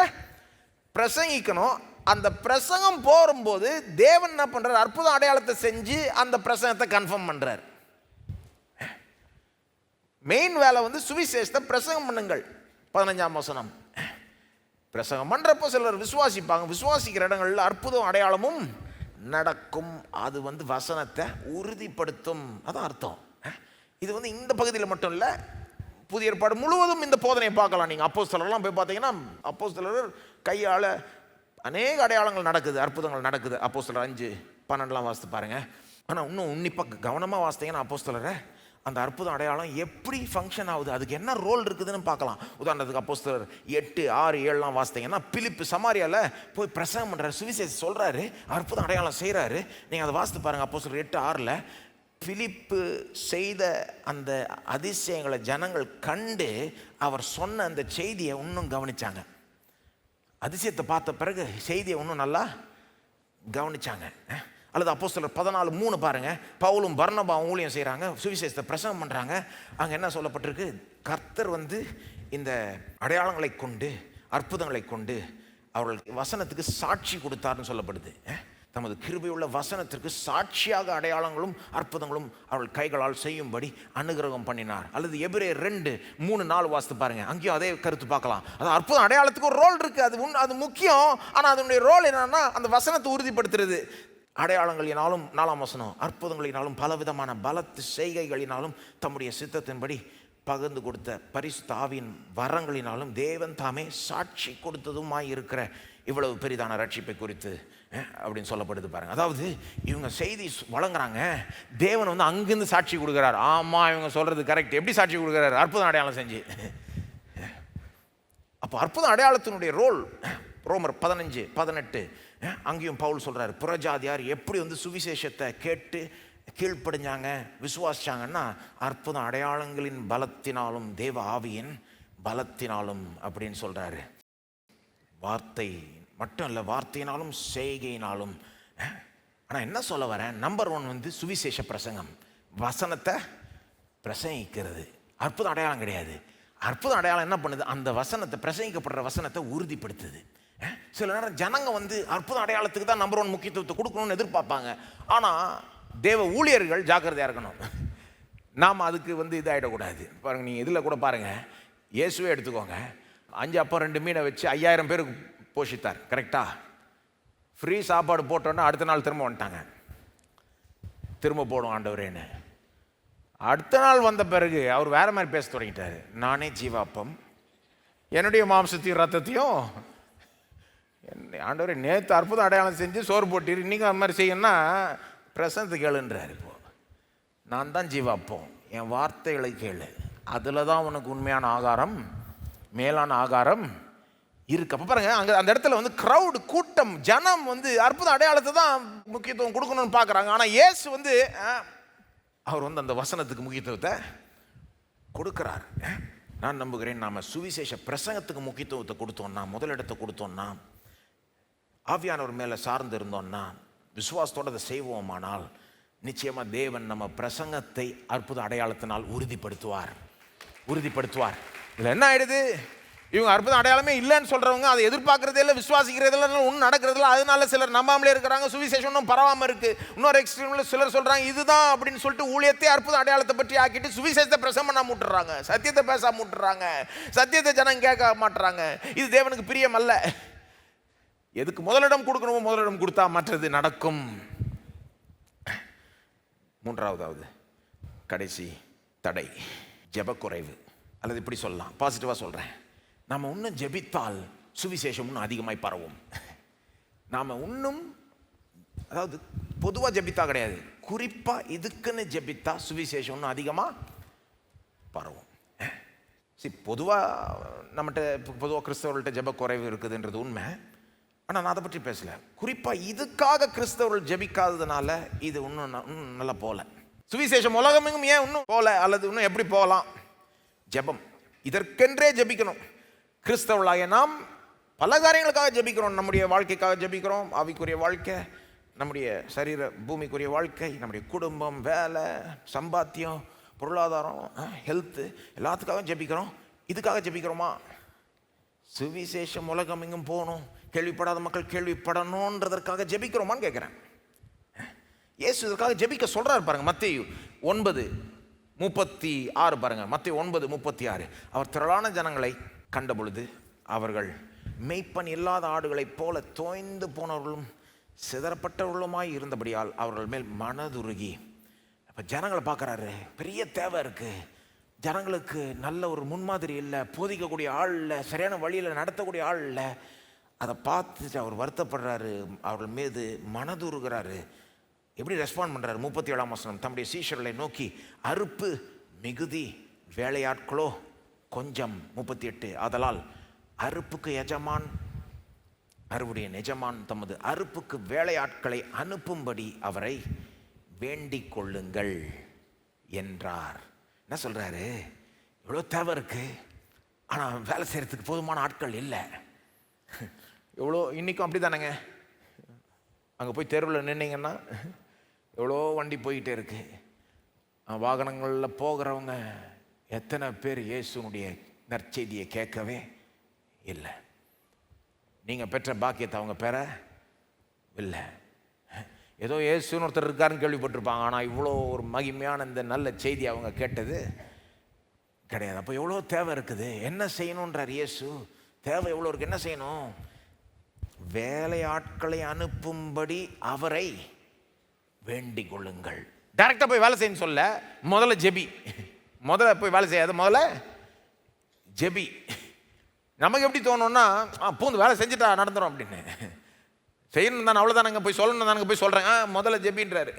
பிரசங்கிக்கணும். அந்த பிரசங்கம் போகும்போது தேவன் என்ன பண்ணுறார்? அற்புதம் அடையாளத்தை செஞ்சு அந்த பிரசங்கத்தை கன்ஃபார்ம் பண்ணுறார். மெயின் வேலை வந்து சுவிசேஷத்தை பிரசங்கம் பண்ணுங்கள். 15ஆம் வசனம். பிரசங்கம் பண்ணுறப்போ சிலர் விசுவாசிப்பாங்க. விசுவாசிக்கிற இடங்களில் அற்புதம் அடையாளமும் நடக்கும். அது வந்து வசனத்தை உறுதிப்படுத்தும். அதான் அர்த்தம். இது வந்து இந்த பகுதியில் மட்டும் இல்லை, புதிய ஏற்பாடு முழுவதும் இந்த போதனையை பார்க்கலாம். நீங்கள் அப்போஸ்தலர்லாம் போய் பார்த்தீங்கன்னா அப்போஸ்தலர் கையால் அநேக அடையாளங்கள் நடக்குது, அற்புதங்கள் நடக்குது. அப்போஸ்தலர் 5:12 வாசித்து பாருங்கள். ஆனால் இன்னும் உன்னிப்பாக கவனமாக வாசித்தீங்கன்னா அப்போஸ்தலரை அந்த அற்புதம் அடையாளம் எப்படி ஃபங்க்ஷன் ஆகுது, அதுக்கு என்ன ரோல் இருக்குதுன்னு பார்க்கலாம். உதாரணத்துக்கு அப்போஸ்தலர் 8:6-7 வாசித்தீங்கன்னா பிலிப்பு சமாரியாவில் போய் பிரசங்கம் பண்ணுறாரு, சுவிசேஷம் சொல்கிறாரு, அற்புதம் அடையாளம் செய்கிறாரு. நீங்கள் அதை வாசித்து பாருங்கள். அப்போஸ்தலர் 8:6 பிலிப்பு செய்த அந்த அதிசயங்களை ஜனங்கள் கண்டு அவர் சொன்ன அந்த செய்தியை இன்னும் கவனிச்சாங்க. அதிசயத்தை பார்த்த பிறகு செய்தியை இன்னும் நல்லா கவனிச்சாங்க. அல்லது அப்போஸ்தலர் 14:3 பாருங்க. பவுலும் பர்னபாவும் ஊழியம் செய்கிறாங்க, சுவிசேஷத்தை பிரசங்கம் பண்ணுறாங்க. அங்கே என்ன சொல்லப்பட்டிருக்கு? கர்த்தர் வந்து இந்த அடையாளங்களை கொண்டு அற்புதங்களை கொண்டு அவர்கள் வசனத்துக்கு சாட்சி கொடுத்தார்னு சொல்லப்படுது. தமது கிருபையுள்ள வசனத்திற்கு சாட்சியாக அடையாளங்களும் அற்புதங்களும் அவர்கள் கைகளால் செய்யும்படி அனுகிரகம் பண்ணினார். அல்லது எபிரேயர் 2:3-4 வாசித்து பாருங்க. அங்கேயும் அதே கருத்து பார்க்கலாம். அது அற்புதம் அடையாளத்துக்கு ஒரு ரோல் இருக்கு, அது முக்கியம். ஆனால் அதனுடைய ரோல் என்னன்னா அந்த வசனத்தை உறுதிப்படுத்துறது. அடையாளங்களினாலும் 4ஆம் வசனம் அற்புதங்களினாலும் பலவிதமான பலத்து செய்கைகளினாலும் தம்முடைய சித்தத்தின்படி பகிர்ந்து கொடுத்த பரிசுத்த ஆவியின் வரங்களினாலும் தேவன் தாமே சாட்சி கொடுத்ததுமாய் இருக்கிற இவ்வளவு பெரிதான ரட்சிப்பை குறித்து அப்படின்னு சொல்லப்படுது பாருங்க. அதாவது இவங்க செய்தி வழங்குறாங்க, தேவன் வந்து அங்கிருந்து சாட்சி கொடுக்குறார். ஆமா இவங்க சொல்றது கரெக்ட். எப்படி சாட்சி கொடுக்குறாரு? அற்புதம் அடையாளம் செஞ்சு. அப்போ அற்புதம் அடையாளத்தினுடைய ரோல் ரோமர் 15:18 அங்கேயும் பவுல் சொல்றாரு, புறஜாதியார் எப்படி வந்து சுவிசேஷத்தை கேட்டு கீழ்ப்படிஞ்சாங்க, விசுவாசிச்சாங்கன்னா அற்புதம் அடையாளங்களின் பலத்தினாலும் தேவ ஆவியின் பலத்தினாலும் அப்படின்னு சொல்றாரு. வார்த்தை மட்டும் இல்லை, வார்த்தையினாலும் செய்கையினாலும். ஆனால் என்ன சொல்ல வரேன், நம்பர் 1 வந்து சுவிசேஷ பிரசங்கம், வசனத்தை பிரசங்கிக்கிறது. அற்புதம் அடையாளம் கிடையாது. அற்புதம் அடையாளம் என்ன பண்ணுது? அந்த வசனத்தை, பிரசங்கிக்கப்படுற வசனத்தை உறுதிப்படுத்துது. சில நேரம் ஜனங்க வந்து அற்புதம் அடையாளத்துக்கு தான் நம்பர் 1 முக்கியத்துவத்தை கொடுக்கணும்னு எதிர்பார்ப்பாங்க. ஆனால் தேவ ஊழியர்கள் ஜாக்கிரதையாக இருக்கணும். நாம் அதுக்கு வந்து இதாகிடக்கூடாது. பாருங்கள், நீங்கள் இதில் கூட பாருங்கள், இயேசுவே எடுத்துக்கோங்க. 5 அப்பம் 2 மீனை வச்சு 5000 பேருக்கு போஷித்தார். கரெக்டா? ஃப்ரீ சாப்பாடு போட்டோன்னா அடுத்த நாள் திரும்ப வந்துட்டாங்க. திரும்ப போடும் ஆண்டவரேன்னு. அடுத்த நாள் வந்த பிறகு அவர் வேற மாதிரி பேச தொடங்கிட்டார். நானே ஜீவாப்பம், என்னுடைய மாம்சத்தையும் ரத்தத்தையும் ஆண்டவரே நேற்று அற்புதம் அடையாளம் செஞ்சு சோறு போட்டீர், இன்னைக்கு அந்த மாதிரி செய்யணும்னா பிரசனத்தை கேளுன்றார். இப்போ நான் தான் ஜீவாப்பம், என் வார்த்தைகளை கேளு, அதில் தான் உனக்கு உண்மையான ஆகாரம், மேலான ஆகாரம் இருக்கு. அப்போ பாருங்க, அங்கே அந்த இடத்துல வந்து க்ரௌடு, கூட்டம், ஜனம் வந்து அற்புத அடையாளத்தை தான் முக்கியத்துவம் கொடுக்கணும்னு பார்க்குறாங்க. ஆனால் இயேசு வந்து அவர் வந்து அந்த வசனத்துக்கு முக்கியத்துவத்தை கொடுக்குறார். நான் நம்புகிறேன், நாம் சுவிசேஷ பிரசங்கத்துக்கு முக்கியத்துவத்தை கொடுத்தோம்னா, முதலிடத்தை கொடுத்தோம்னா, ஆவியானவர் மேலே சார்ந்து இருந்தோம்னா, விசுவாசத்தோடு அதை செய்வோமானால் நிச்சயமாக தேவன் நம்ம பிரசங்கத்தை அற்புத அடையாளத்தினால் உறுதிப்படுத்துவார். இதில் என்ன ஆயிடுது? இவங்க அற்புதம் அடையாளமே இல்லைன்னு சொல்கிறவங்க அதை எதிர்பார்க்குறதே இல்லை, விசுவாசிக்கிறதே இல்லை, ஒன்றும் நடக்கிறதில்ல. அதனால சிலர் நம்பாமலே இருக்கிறாங்க. சுவிசேஷம் ஒன்றும் பரவாமல் இருக்குது. இன்னொரு எக்ஸ்ட்ரீமில் சிலர் சொல்கிறாங்க இதுதான் அப்படின்னு சொல்லிட்டு ஊழியத்தை அற்புத அடையாளத்தை பற்றி ஆக்கிட்டு சுவிசேஷத்தை பிரசங்கம் பண்ண முட்டுறாங்க, சத்தியத்தை பேச முட்டுறாங்க, சத்தியத்தை ஜனம் கேட்க மாட்டுறாங்க. இது தேவனுக்கு பிரியம் அல்ல. எதுக்கு முதலிடம் கொடுக்கணுமோ முதலிடம் கொடுத்தா மற்றது நடக்கும். 3வது கடைசி தடை ஜெபக்குறைவு. அல்லது இப்படி சொல்லலாம், பாசிட்டிவாக சொல்கிறேன், நாம் இன்னும் ஜெபித்தால் சுவிசேஷம் இன்னும் அதிகமாய் பரவும். நாம் இன்னும், அதாவது பொதுவாக ஜெபித்தா கிடையாது, குறிப்பாக இதுக்குன்னு ஜெபித்தா சுவிசேஷம் இன்னும் அதிகமாக பரவும். பொதுவாக பொதுவாக கிறிஸ்தவர்கள்ட்ட ஜெபக்குறைவு இருக்குதுன்றது உண்மை. ஆனால் நான் அதை பற்றி பேசலை. குறிப்பாக இதுக்காக கிறிஸ்தவர்கள் ஜெபிக்காததுனால இது இன்னும் நல்லா போகல. சுவிசேஷம் உலகமெங்கும் ஏன் இன்னும் போகல, அல்லது இன்னும் எப்படி போகலாம்? ஜெபம் இதற்கென்றே ஜெபிக்கணும். கிறிஸ்தவர்களாக நாம் பல காரியங்களுக்காக ஜெபிக்கிறோம். நம்முடைய வாழ்க்கைக்காக ஜெபிக்கிறோம், ஆவிக்குரிய வாழ்க்கை, நம்முடைய சரீர பூமிக்குரிய வாழ்க்கை, நம்முடைய குடும்பம், வேலை, சம்பாத்தியம், பொருளாதாரம், ஹெல்த்து, எல்லாத்துக்காக ஜெபிக்கிறோம். இதுக்காக ஜெபிக்கிறோமா? சுவிசேஷம் உலகம் எங்கும் போகணும், கேள்விப்படாத மக்கள் கேள்விப்படணுன்றதற்காக ஜெபிக்கிறோமான்னு கேட்குறேன். இயேசு இதற்காக ஜெபிக்க சொல்கிறார் பாருங்க. மத்தேயு 9 36 பாருங்க, மத்தேயு 9:36. அவர் திரளான ஜனங்களை கண்ட பொழுது அவர்கள் மெய்ப்பன் இல்லாத ஆடுகளைப் போல தோய்ந்து போனவர்களும் சிதறப்பட்டவர்களுமாய் இருந்தபடியால் அவர்கள் மேல் மனதுருகி. அப்போ ஜனங்களை பார்க்குறாரு, பெரிய தேவை இருக்குது, ஜனங்களுக்கு நல்ல ஒரு முன்மாதிரி இல்லை, போதிக்கக்கூடிய ஆள் இல்லை, சரியான வழியில் நடத்தக்கூடிய ஆள் இல்லை. அதை பார்த்துட்டு அவர் வருத்தப்படுறாரு, அவர்கள் மீது மனதுருகிறாரு. எப்படி ரெஸ்பாண்ட் பண்ணுறாரு? 37ஆம் வசனம், தம்முடைய சீஷர்களை நோக்கி, அறுப்பு மிகுதி, வேலையாட்களோ கொஞ்சம். 38, ஆதலால் அறுப்புக்கு எஜமான், அறுவடைய எஜமான் தமது அறுப்புக்கு வேலையாட்களை அனுப்பும்படி அவரை வேண்டிக் கொள்ளுங்கள் என்றார். என்ன சொல்றாரு? எவ்வளோ தேவை இருக்கு, ஆனால் வேலை செய்யறதுக்கு போதுமான ஆட்கள் இல்லை. எவ்வளோ இன்றைக்கும் அப்படி தானேங்க. அங்கே போய் தெருவில் நின்னீங்கன்னா எவ்வளோ வண்டி போயிட்டே இருக்கு. வாகனங்களில் போகிறவங்க எத்தனை பேர் இயேசுனுடைய நற்செய்தியை கேட்கவே இல்லை. நீங்கள் பெற்ற பாக்கியத்தை அவங்க பெற இல்லை. ஏதோ இயேசுன்னு ஒருத்தர் இருக்காருன்னு கேள்விப்பட்டிருப்பாங்க, ஆனால் இவ்வளோ ஒரு மகிமையான இந்த நல்ல செய்தி அவங்க கேட்டது கிடையாது. அப்போ எவ்வளோ தேவை இருக்குது, என்ன செய்யணுன்றார் இயேசு? தேவை எவ்வளோ இருக்குது, என்ன செய்யணும்? வேலையாட்களை அனுப்பும்படி அவரை வேண்டிக் கொள்ளுங்கள். டைரக்டாக போய் வேலை செய்யணும்னு சொல்ல, முதல்ல ஜெபி. முதல்ல போய் வேலை செய்யாத, முதல்ல ஜெபி. நமக்கு எப்படி தோணும்னா, பூந்து வேலை செஞ்சுட்டா நடந்துடும் அப்படின்னு. செய்யணும் தானே, அவ்வளோதானங்க, போய் சொல்லணும் தானங்க, போய் சொல்கிறேன். முதல்ல ஜெபின்றாரு.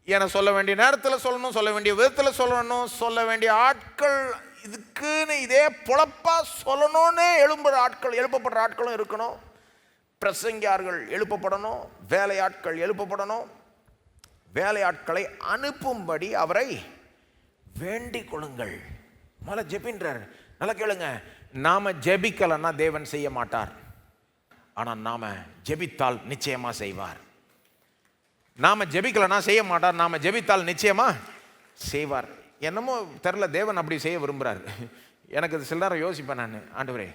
ஏன்னா சொல்ல வேண்டிய நேரத்தில் சொல்லணும், சொல்ல வேண்டிய விதத்தில் சொல்லணும், சொல்ல வேண்டிய ஆட்கள் இதுக்குன்னு இதே பொழப்பா சொல்லணும்னு எழுப்பப்படுற ஆட்களும் இருக்கணும். பிரசங்கியார்கள் எழுப்பப்படணும், வேலையாட்கள் எழுப்பப்படணும். வேலையாட்களை அனுப்பும்படி அவரை வேண்டிக் கொள்ளுங்கள். முதல்ல ஜெபின்றார். நல்லா கேளுங்க, நாம ஜெபிக்கலன்னா தேவன் செய்ய மாட்டார், ஆனால் நாம ஜெபித்தால் நிச்சயமா செய்வார். நாம ஜெபிக்கலன்னா செய்ய மாட்டார், நாம ஜெபித்தால் நிச்சயமா செய்வார். என்னமோ தெரில, தேவன் அப்படி செய்ய விரும்புகிறார். எனக்கு சில நேரம் யோசிப்பேன் நான், ஆண்டவரே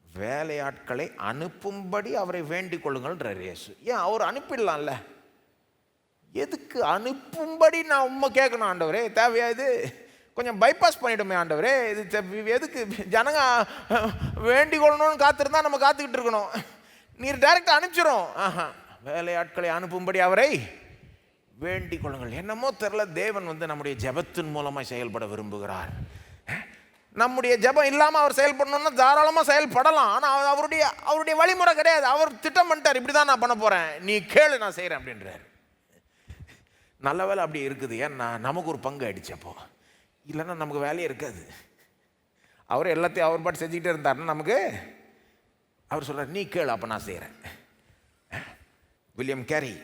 வேலையாட்களை அனுப்பும்படி அவரை வேண்டிக் கொள்ளுங்கள்ன்றார் இயேசு. ஏன் அவர் அனுப்பிடலாம்ல, எதுக்கு அனுப்பும்படி நான் உண்மை கேட்கணும்? ஆண்டவரே தேவையா இது? கொஞ்சம் பைபாஸ் பண்ணிவிடுமே ஆண்டவரே, இது எதுக்கு ஜனங்க வேண்டிக் கொள்ளணும்னு காத்திருந்தா நம்ம காத்துக்கிட்டு இருக்கணும்? நீர் டைரக்டாக அனுப்பிச்சிடும். வேலையாட்களை அனுப்பும்படி அவரை வேண்டிக் கொள்ளுங்கள். என்னமோ தெரில, தேவன் நம்முடைய ஜெபத்தின் மூலமாக செயல்பட விரும்புகிறார். நம்முடைய ஜெபம் இல்லாமல் அவர் செயல்படணும்னா தாராளமாக செயல்படலாம், ஆனால் அவருடைய வழிமுறை கிடையாது. அவர் திட்டம் பண்ணிட்டார், இப்படி தான் நான் பண்ண போகிறேன், நீ கேளு நான் செய்கிறேன் அப்படின்றார். நல்ல வேலை அப்படி இருக்குது. ஏன்னா நமக்கு ஒரு பங்கு ஆயிடுச்சு. அப்போ இல்லைன்னா நமக்கு வேலையே இருக்காது. அவர் எல்லாத்தையும் அவர் பாட்டு செஞ்சுக்கிட்டே இருந்தாருன்னா நமக்கு, அவர் சொல்கிறார் நீ கேளு, அப்போ நான் செய்கிறேன். William Carey,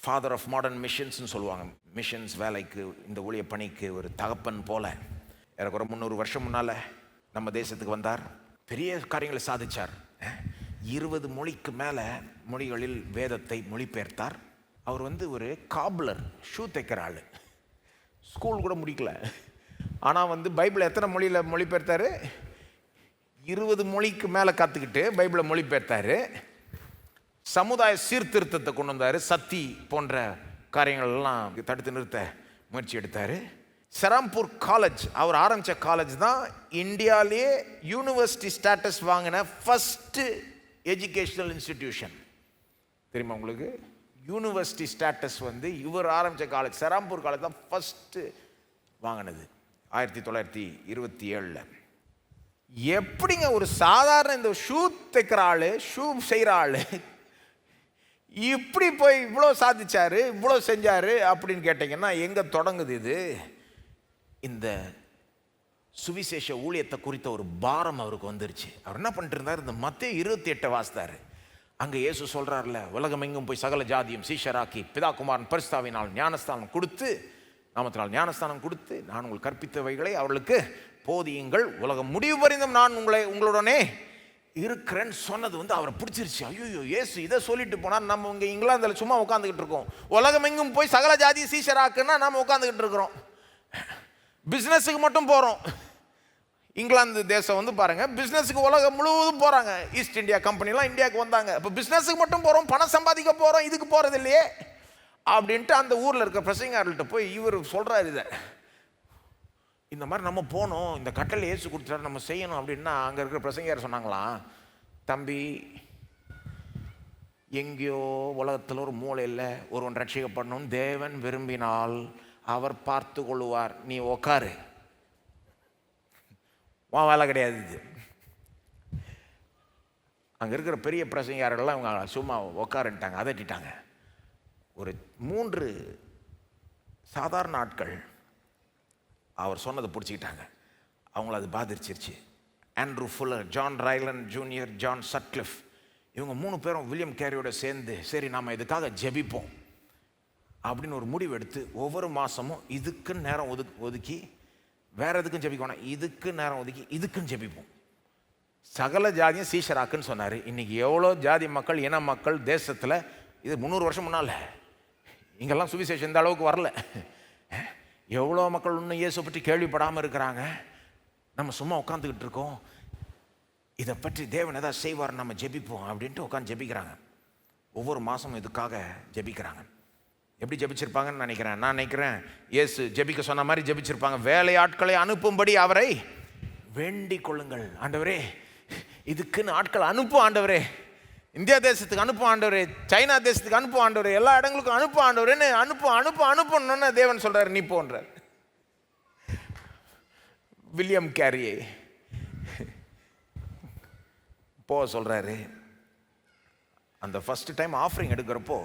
father of modern மிஷன்ஸ்னு சொல்லுவாங்க. மிஷன்ஸ் வேலைக்கு, இந்த ஊழிய பணிக்கு ஒரு தகப்பன் போல. எனக்கு ஒரு 300 வருஷம் முன்னால் நம்ம தேசத்துக்கு வந்தார், பெரிய காரியங்களை சாதித்தார். 20 மொழிக்கு மேலே மொழிகளில் வேதத்தை மொழிபெயர்த்தார். அவர் ஒரு காப்லர், ஷூ தைக்கிற ஆள், ஸ்கூல் கூட முடிக்கல. ஆனால் பைபிளை எத்தனை மொழியில் மொழிபெயர்த்தார்? 20 மொழிக்கு மேலே கற்றுக்கிட்டு பைபிளை மொழிபெயர்த்தார். சமுதாய சீர்திருத்தத்தை கொண்டு வந்தார். சத்தி போன்ற காரியங்கள்லாம் தடுத்து நிறுத்த முயற்சி எடுத்தார். செராம்பூர் காலேஜ், அவர் ஆரம்பித்த காலேஜ் தான் இந்தியாவிலேயே யூனிவர்சிட்டி ஸ்டேட்டஸ் வாங்கின ஃபஸ்ட்டு எஜுகேஷ்னல் இன்ஸ்டிடியூஷன். தெரியுமா உங்களுக்கு? யூனிவர்சிட்டி ஸ்டேட்டஸ் இவர் ஆரம்பித்த காலேஜ், செராம்பூர் காலேஜ் தான் ஃபஸ்ட்டு வாங்கினது 1927. எப்படிங்க ஒரு சாதாரண இந்த ஷூ தைக்கிற ஆள், ஷூ செய்கிற ஆள் இப்படி போய் இவ்வளோ சாதிச்சார், இவ்வளோ செஞ்சார் அப்படின்னு கேட்டிங்கன்னா எங்கே தொடங்குது இது? இந்த சுவிசேஷ ஊழியத்தை குறித்த ஒரு பாரம் அவருக்கு வந்துருச்சு. அவர் என்ன பண்ணிட்டு இருந்தார்? இந்த மத்தேயு 28 வாசித்தார். அங்கே இயேசு சொல்கிறார்ல, உலகமெங்கும் போய் சகல ஜாதியும் சீஷராக்கி பிதா குமாரன் பரிசுத்தாவினால் ஞானஸ்தானம் கொடுத்து, நாமத்தினால் ஞானஸ்தானம் கொடுத்து, நான் உங்களுக்கு கற்பித்தவைகளை அவர்களுக்கு போதியுங்கள், உலகம் முடிவு பரிந்தும் நான் உங்களுடனே இருக்கிறேன்னு சொன்னது அவரை பிடிச்சிருச்சு. ஐயோ இயேசு இதை சொல்லிட்டு போனால் நம்ம இங்கே இங்கிலாந்தில் சும்மா உட்காந்துக்கிட்டு இருக்கோம். உலகமெங்கும் போய் சகல ஜாதி சீஷராக்குன்னா நம்ம உட்காந்துக்கிட்டு இருக்கிறோம். பிஸ்னஸுக்கு மட்டும் போகிறோம். இங்கிலாந்து தேசம் பாருங்கள், பிஸ்னஸுக்கு உலகம் முழுவதும் போகிறாங்க. ஈஸ்ட் இந்தியா கம்பெனிலாம் இந்தியாவுக்கு வந்தாங்க. இப்போ பிஸ்னஸுக்கு மட்டும் போகிறோம், பணம் சம்பாதிக்க போகிறோம், இதுக்கு போகிறது இல்லையே. அப்படின்ட்டு அந்த ஊரில் இருக்க பிரசங்காரர்கிட்ட போய் இவர் சொல்கிறார், இதை இந்த மாதிரி நம்ம போகணும், இந்த கட்டளை ஏசு கொடுத்துட்டாரு, நம்ம செய்யணும் அப்படின்னா அங்கே இருக்கிற பிரசங்காரர் சொன்னாங்களாம், தம்பி எங்கேயோ உலகத்தில் ஒரு மூலையில் ஒருவன் ரட்சிக்கப்படணும்னு தேவன் விரும்பினால் அவர் பார்த்து கொள்ளுவார், நீ உக்காரு, உன் வேலை கிடையாது இது. அங்கே இருக்கிற பெரிய பிரசங்காரர்கள்லாம் அவங்க சும்மா உக்காருன்ட்டாங்க, அதட்டிட்டாங்க. ஒரு 3 சாதாரண ஆட்கள் அவர் சொன்னதை பிடிச்சிக்கிட்டாங்க. அவங்கள அது பாதிச்சிருச்சு. Andrew Fuller, John Ryland junior, John Sutcliff, இவங்க 3 பேரும் வில்லியம் கேரியோட சேர்ந்து சரி நாம் இதுக்காக ஜெபிப்போம் அப்படின்னு ஒரு முடிவு எடுத்து ஒவ்வொரு மாதமும் இதுக்குன்னு நேரம் ஒதுக்கி, வேற எதுக்கும் ஜெபிக்க வேணாம், இதுக்கு நேரம் ஒதுக்கி இதுக்குன்னு ஜெபிப்போம். சகல ஜாதியும் சீஷராக்குன்னு சொன்னார். இன்றைக்கி எவ்வளோ ஜாதி மக்கள், இன மக்கள் தேசத்தில், இது 300 வருஷம் முன்னால், இங்கெல்லாம் சுவிசேஷம் இந்த அளவுக்கு வரல. எவ்வளோ மக்கள் இன்னும் இயேசு பற்றி கேள்விப்படாமல் இருக்கிறாங்க. நம்ம சும்மா உட்காந்துக்கிட்டு இருக்கோம், இதை பற்றி தேவன் ஏதாவது செய்வார், நம்ம ஜெபிப்போம் அப்படின்ட்டு உட்காந்து ஜெபிக்கிறாங்க. ஒவ்வொரு மாதமும் இதுக்காக ஜெபிக்கிறாங்க. எப்படி ஜெபிச்சிருப்பாங்கன்னு நான் நினைக்கிறேன் இயேசு ஜெபிக்க சொன்ன மாதிரி ஜெபிச்சிருப்பாங்க. வேலையாட்களை அனுப்பும்படி அவரை வேண்டிக் கொள்ளுங்கள். ஆண்டவரே இதுக்குன்னு ஆட்களை அனுப்பும் ஆண்டவரே, இந்தியா தேசத்துக்கு அனுப்பும் ஆண்டவரே, சைனா தேசத்துக்கு அனுப்பும் ஆண்டவரே, எல்லா இடங்களுக்கும் அனுப்பும் ஆண்டவரேன்னு அனுப்பணும்னு தேவன் சொல்றாரு, நீ போன்றார். வில்லியம் கேரியை போக சொல்றாரு. அந்த ஃபர்ஸ்ட் டைம் ஆஃபரிங் எடுக்கிறப்போ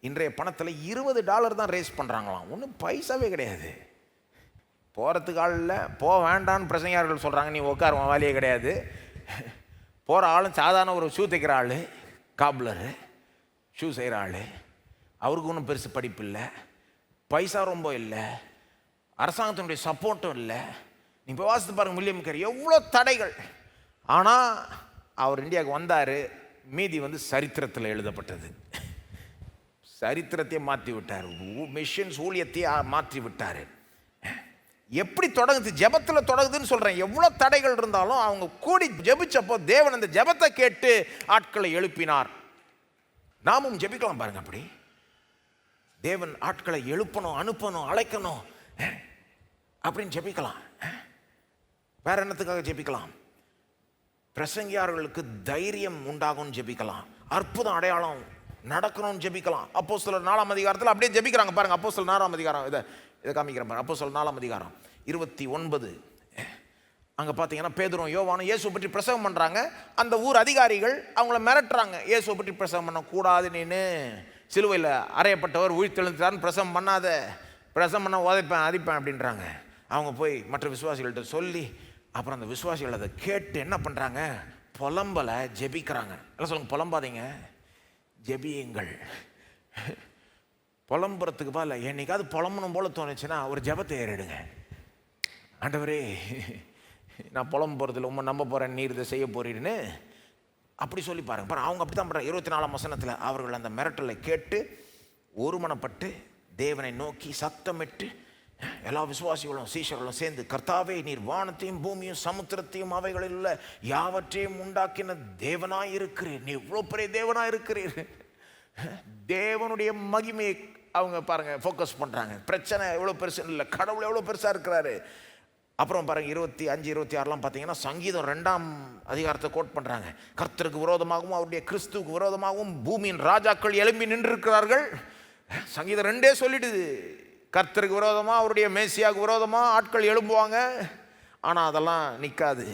இன்றைய பணத்தில் $20 தான் ரேஸ் பண்ணுறாங்களாம், ஒன்றும் பைசாவே கிடையாது. போகிறதுக்கு ஆள் இல்லை, போக வேண்டான்னு பிரசங்கியார்கள் சொல்கிறாங்க, நீ உட்காருவோம் வேலையே கிடையாது. போகிற ஆளும் சாதாரண ஒரு ஷூ தைக்கிற ஆள், காப்லரு, ஷூ செய்கிற ஆள், அவருக்கு ஒன்றும் பெருசு படிப்பு இல்லை, பைசா ரொம்ப இல்லை, அரசாங்கத்தினுடைய சப்போர்ட்டும் இல்லை. நீ இப்போ வாசித்து பாருங்கள் வில்லியம் கேரி, எவ்வளோ தடைகள். ஆனால் அவர் இந்தியாவுக்கு வந்தார், மீதி சரித்திரத்தில் எழுதப்பட்டது. சரித்திரத்தையே மாற்றி விட்டார், மிஷன்ஸ் ஊழியத்தையே மாற்றி விட்டார். எப்படி தொடங்குது? ஜெபத்தில் தொடங்குதுன்னு சொல்கிறேன். எவ்வளோ தடைகள் இருந்தாலும் அவங்க கூடி ஜெபிச்சப்போ தேவன் அந்த ஜெபத்தை கேட்டு ஆட்களை எழுப்பினார். நாமும் ஜெபிக்கலாம் பாருங்க. அப்படி தேவன் ஆட்களை எழுப்பணும், அனுப்பணும், அழைக்கணும் அப்படின்னு ஜெபிக்கலாம். வேற என்னத்துக்காக ஜெபிக்கலாம்? பிரசங்கியார்களுக்கு தைரியம் உண்டாகும் ஜெபிக்கலாம். அற்புதம் அடையாளம் நடக்கணும்னு ஜெபிக்கலாம். அப்போஸ்தலர் 4ஆம் அதிகாரத்தில் அப்படியே ஜெபிக்கிறாங்க பாருங்க. அப்போஸ்தலர் 4ஆம் அதிகாரம் இதை காமிக்கிறேன் பாருங்க. அப்போஸ்தலர் 4ஆம் அதிகாரம் 29 அங்கே பார்த்தீங்கன்னா பேதுரும் யோவானும் இயேசுவை பற்றி பிரசவம் பண்ணுறாங்க. அந்த ஊர் அதிகாரிகள் அவங்கள மிரட்டுறாங்க, இயேசுவை பற்றி பிரசவம் பண்ணக்கூடாது, நீனு சிலுவையில் அறையப்பட்டவர் உயிர்த்தெழுந்தார்னு பிரசவம் பண்ணாத, பிரசவம் பண்ண உதைப்பேன் அடிப்பேன் அப்படின்றாங்க. அவங்க போய் மற்ற விசுவாசிகள்கிட்ட சொல்லி அப்புறம் அந்த விசுவாசிகள் அதை கேட்டு என்ன பண்ணுறாங்க? புலம்பலை ஜெபிக்கிறாங்க. எல்லாம் சொல்லுங்க, புலம்பாதீங்க, ஜெபியுங்கள். புலம்புறதுக்கு பால என்னைக்காவது புலம்பணும் போல தோணுச்சுன்னா ஒரு ஜெபத்தை ஏறிடுங்க. ஆண்டவரே நான் புலம்பு போகிறதில்ல, உண்மை நம்ப போகிறேன், நீர் இதை செய்ய போறீன்னு அப்படி சொல்லி பாருங்க. அவங்க அப்படி தான் பண்ணுறாங்க. 24ஆம் வசனத்தில் அவர்கள் அந்த மிரட்டலை கேட்டு ஒருமனப்பட்டு தேவனை நோக்கி சத்தமிட்டு எல்லா விசுவாசிகளும் சீஷர்களும் சேர்ந்து, கர்த்தாவே நீர் வானத்தையும் பூமியும் சமுத்திரத்தையும் அவைகளில் உள்ள யாவற்றையும் உண்டாக்கின தேவனாய் இருக்கிறீர், நீ இவ்வளோ பெரிய தேவனாய் இருக்கிறீர். தேவனுடைய மகிமையை அவங்க பாருங்க ஃபோக்கஸ் பண்ணுறாங்க. பிரச்சனை எவ்வளோ பெருசு இல்லை, கடவுள் எவ்வளோ பெருசாக இருக்கிறாரு. அப்புறம் பாருங்க 25, 26 பார்த்தீங்கன்னா சங்கீதம் 2ஆம் அதிகாரத்தை கோட் பண்ணுறாங்க. கர்த்தருக்கு விரோதமாகவும் அவருடைய கிறிஸ்துவுக்கு விரோதமாகவும் பூமியின் ராஜாக்கள் எழும்பி நின்றிருக்கிறார்கள். சங்கீதம் 2 சொல்லிடுது, கர்த்தருக்கு விரோதமாக அவருடைய மேசியாவுக்கு விரோதமாக ஆட்கள் எழும்புவாங்க. ஆனால் அதெல்லாம் நிற்காது.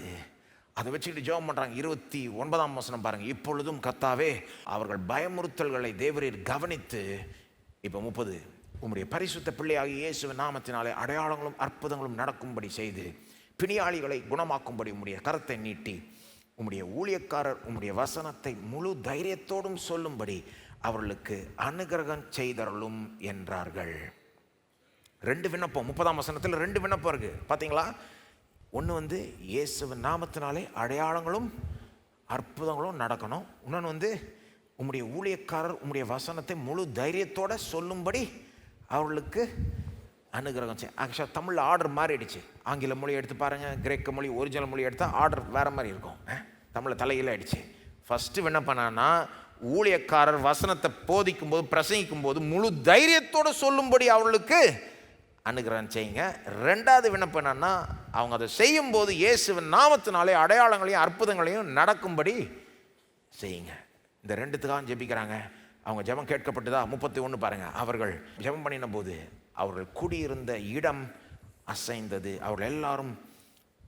அதை வச்சுக்கிட்டு ஜெபம் பண்ணுறாங்க. 29ஆம் வசனம் பாருங்க, இப்பொழுதும் கர்த்தாவே அவர்கள் பயமுறுத்தல்களை தேவரீர் கவனித்து, இப்போ 30, உம்முடைய பரிசுத்த பிள்ளையாகிய இயேசுவின் நாமத்தினாலே அடையாளங்களும் அற்புதங்களும் நடக்கும்படி செய்து பிணியாளிகளை குணமாக்கும்படி உம்முடைய கரத்தை நீட்டி உம்முடைய ஊழியக்காரர் உம்முடைய வசனத்தை முழு தைரியத்தோடும் சொல்லும்படி அவர்களுக்கு அனுகிரகம் செய்தருளும் என்றார்கள். 2 விண்ணப்பம் 30ஆம் வசனத்தில் 2 விண்ணப்பம் இருக்கு பார்த்தீங்களா? ஒன்று இயேசுவின் நாமத்தினாலே அடையாளங்களும் அற்புதங்களும் நடக்கணும். இன்னொன்று உம்முடைய ஊழியக்காரர் உம்முடைய வசனத்தை முழு தைரியத்தோடு சொல்லும்படி அவர்களுக்கு அனுகிரகம் செய்ய. ஆக்சுவலாக தமிழில் ஆர்டர் மாறிடுச்சு. ஆங்கில மொழி எடுத்து பாருங்கள், கிரேக்க மொழி ஒரிஜினல் மொழி எடுத்தால் ஆர்டர் வேறு மாதிரி இருக்கும். தமிழில் தலையில் ஆயிடுச்சு. ஃபஸ்ட்டு என்ன பண்ணான்னா ஊழியக்காரர் வசனத்தை போதிக்கும் போது, பிரசங்கிக்கும் போது முழு தைரியத்தோடு சொல்லும்படி அவர்களுக்கு அனுகிரகம் செய்யுங்க. ரெண்டாவது விண்ணப்பம் என்னன்னா, அவங்க அதை செய்யும் போது இயேசுவின் நாமத்தினாலே அடையாளங்களையும் அற்புதங்களையும் நடக்கும்படி செய்யுங்க. இந்த ரெண்டுத்துக்காக ஜெபிக்கிறாங்க. அவங்க ஜெபம் கேட்கப்பட்டதா? 31 பாருங்க. அவர்கள் ஜெபம் பண்ணின போது அவர்கள் குடியிருந்த இடம் அசைந்தது. அவர்கள் எல்லாரும்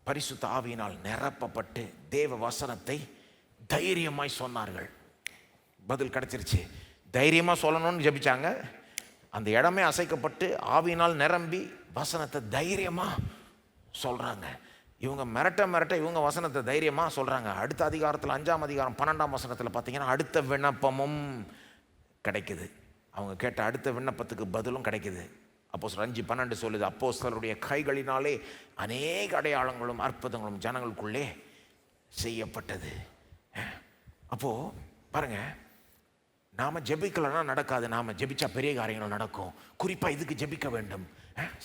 பரிசுத்த ஆவியினால் நிரப்பப்பட்டு தேவ வசனத்தை தைரியமாய் சொன்னார்கள். பதில் கிடைச்சிருச்சு. தைரியமாக சொல்லணும்னு ஜெபிச்சாங்க. அந்த இடமே அசைக்கப்பட்டு ஆவியினால் நிரம்பி வசனத்தை தைரியமாக சொல்கிறாங்க. இவங்க மிரட்ட இவங்க வசனத்தை தைரியமாக சொல்கிறாங்க. அடுத்த அதிகாரத்தில் 5ஆம் அதிகாரம் 12ஆம் வசனத்தில் பார்த்தீங்கன்னா அடுத்த விண்ணப்பமும் கிடைக்குது. அவங்க கேட்ட அடுத்த விண்ணப்பத்துக்கு பதிலும் கிடைக்குது. அப்போஸ்தலர் 5:12 சொல்லுது, அப்போஸ்தலருடைய கைகளினாலே அநேக அடையாளங்களும் அற்புதங்களும் ஜனங்களுக்குள்ளே செய்யப்பட்டது. அப்போது பாருங்க, நாம் ஜெபிக்கலைன்னா நடக்காது. நாம் ஜெபிச்சா பெரிய காரியங்கள் நடக்கும். குறிப்பாக இதுக்கு ஜெபிக்க வேண்டும்.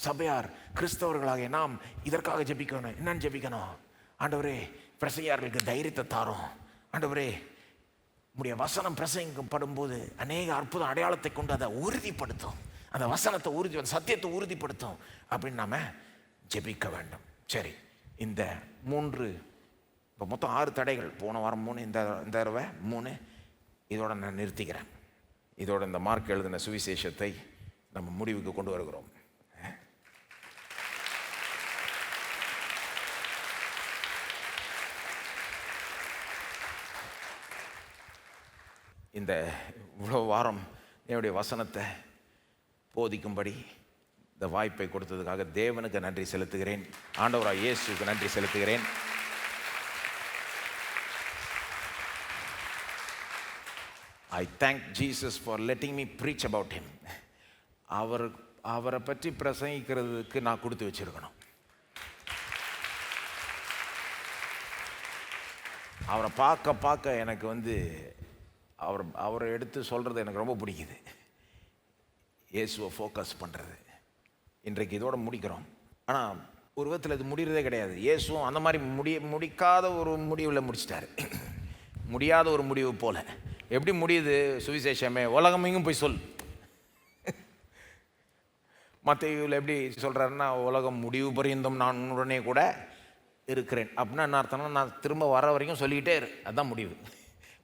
சபையார் கிறிஸ்தவர்களாக நாம் இதற்காக ஜெபிக்கணும். என்னன்னு ஜெபிக்கணும்? ஆண்டவரே, பிரசங்கியார்களுக்கு தைரியத்தை தாரும். ஆண்டவரே, உடைய வசனம் பிரசங்கிக்கப்படும் போது அநேக அற்புத அடையாளத்தை கொண்டு அதை உறுதிப்படுத்தும். அந்த வசனத்தை சத்தியத்தை உறுதிப்படுத்தும் அப்படின்னு நாம் ஜெபிக்க வேண்டும். சரி, இந்த 3 இப்போ மொத்தம் 6 தடைகள். போன வாரம் 3, இந்த தடவை 3. இதோட நான் நிறுத்திக்கிறேன். இதோட இந்த மார்க் எழுதின சுவிசேஷத்தை நம்ம முடிவுக்கு கொண்டு வருகிறோம். இந்த இவ்வளோ வாரம் என்னுடைய வசனத்தை போதிக்கும்படி இந்த வாய்ப்பை கொடுத்ததுக்காக தேவனுக்கு நன்றி செலுத்துகிறேன். ஆண்டவராகிய இயேசுவுக்கு நன்றி செலுத்துகிறேன். I thank Jesus for letting me preach about him. அவரை பற்றி பிரசங்கிக்கிறதுக்கு நான் கொடுத்து வச்சிருக்கணும். அவரை பார்க்க எனக்கு அவரை எடுத்து சொல்கிறது எனக்கு ரொம்ப பிடிக்குது. இயேசுவை ஃபோக்கஸ் பண்ணுறது. இன்றைக்கு இதோடு முடிக்கிறோம். ஆனால் ஒரு விதத்தில் இது முடிகிறதே கிடையாது. இயேசுவும் அந்த மாதிரி முடிக்காத ஒரு முடிவில் முடிச்சிட்டாரு. முடியாத ஒரு முடிவு போல். எப்படி முடியுது? சுவிசேஷமே உலகமெங்கும் போய் சொல். மத்தேயுவில் எப்படி சொல்கிறாருன்னா, உலகம் முடிவு பரியந்தம் நான் உடனே கூட இருக்கிறேன். அப்படின்னா என்ன அர்த்தம்னா, நான் திரும்ப வர வரைக்கும் சொல்லிக்கிட்டே அதுதான் முடிவு.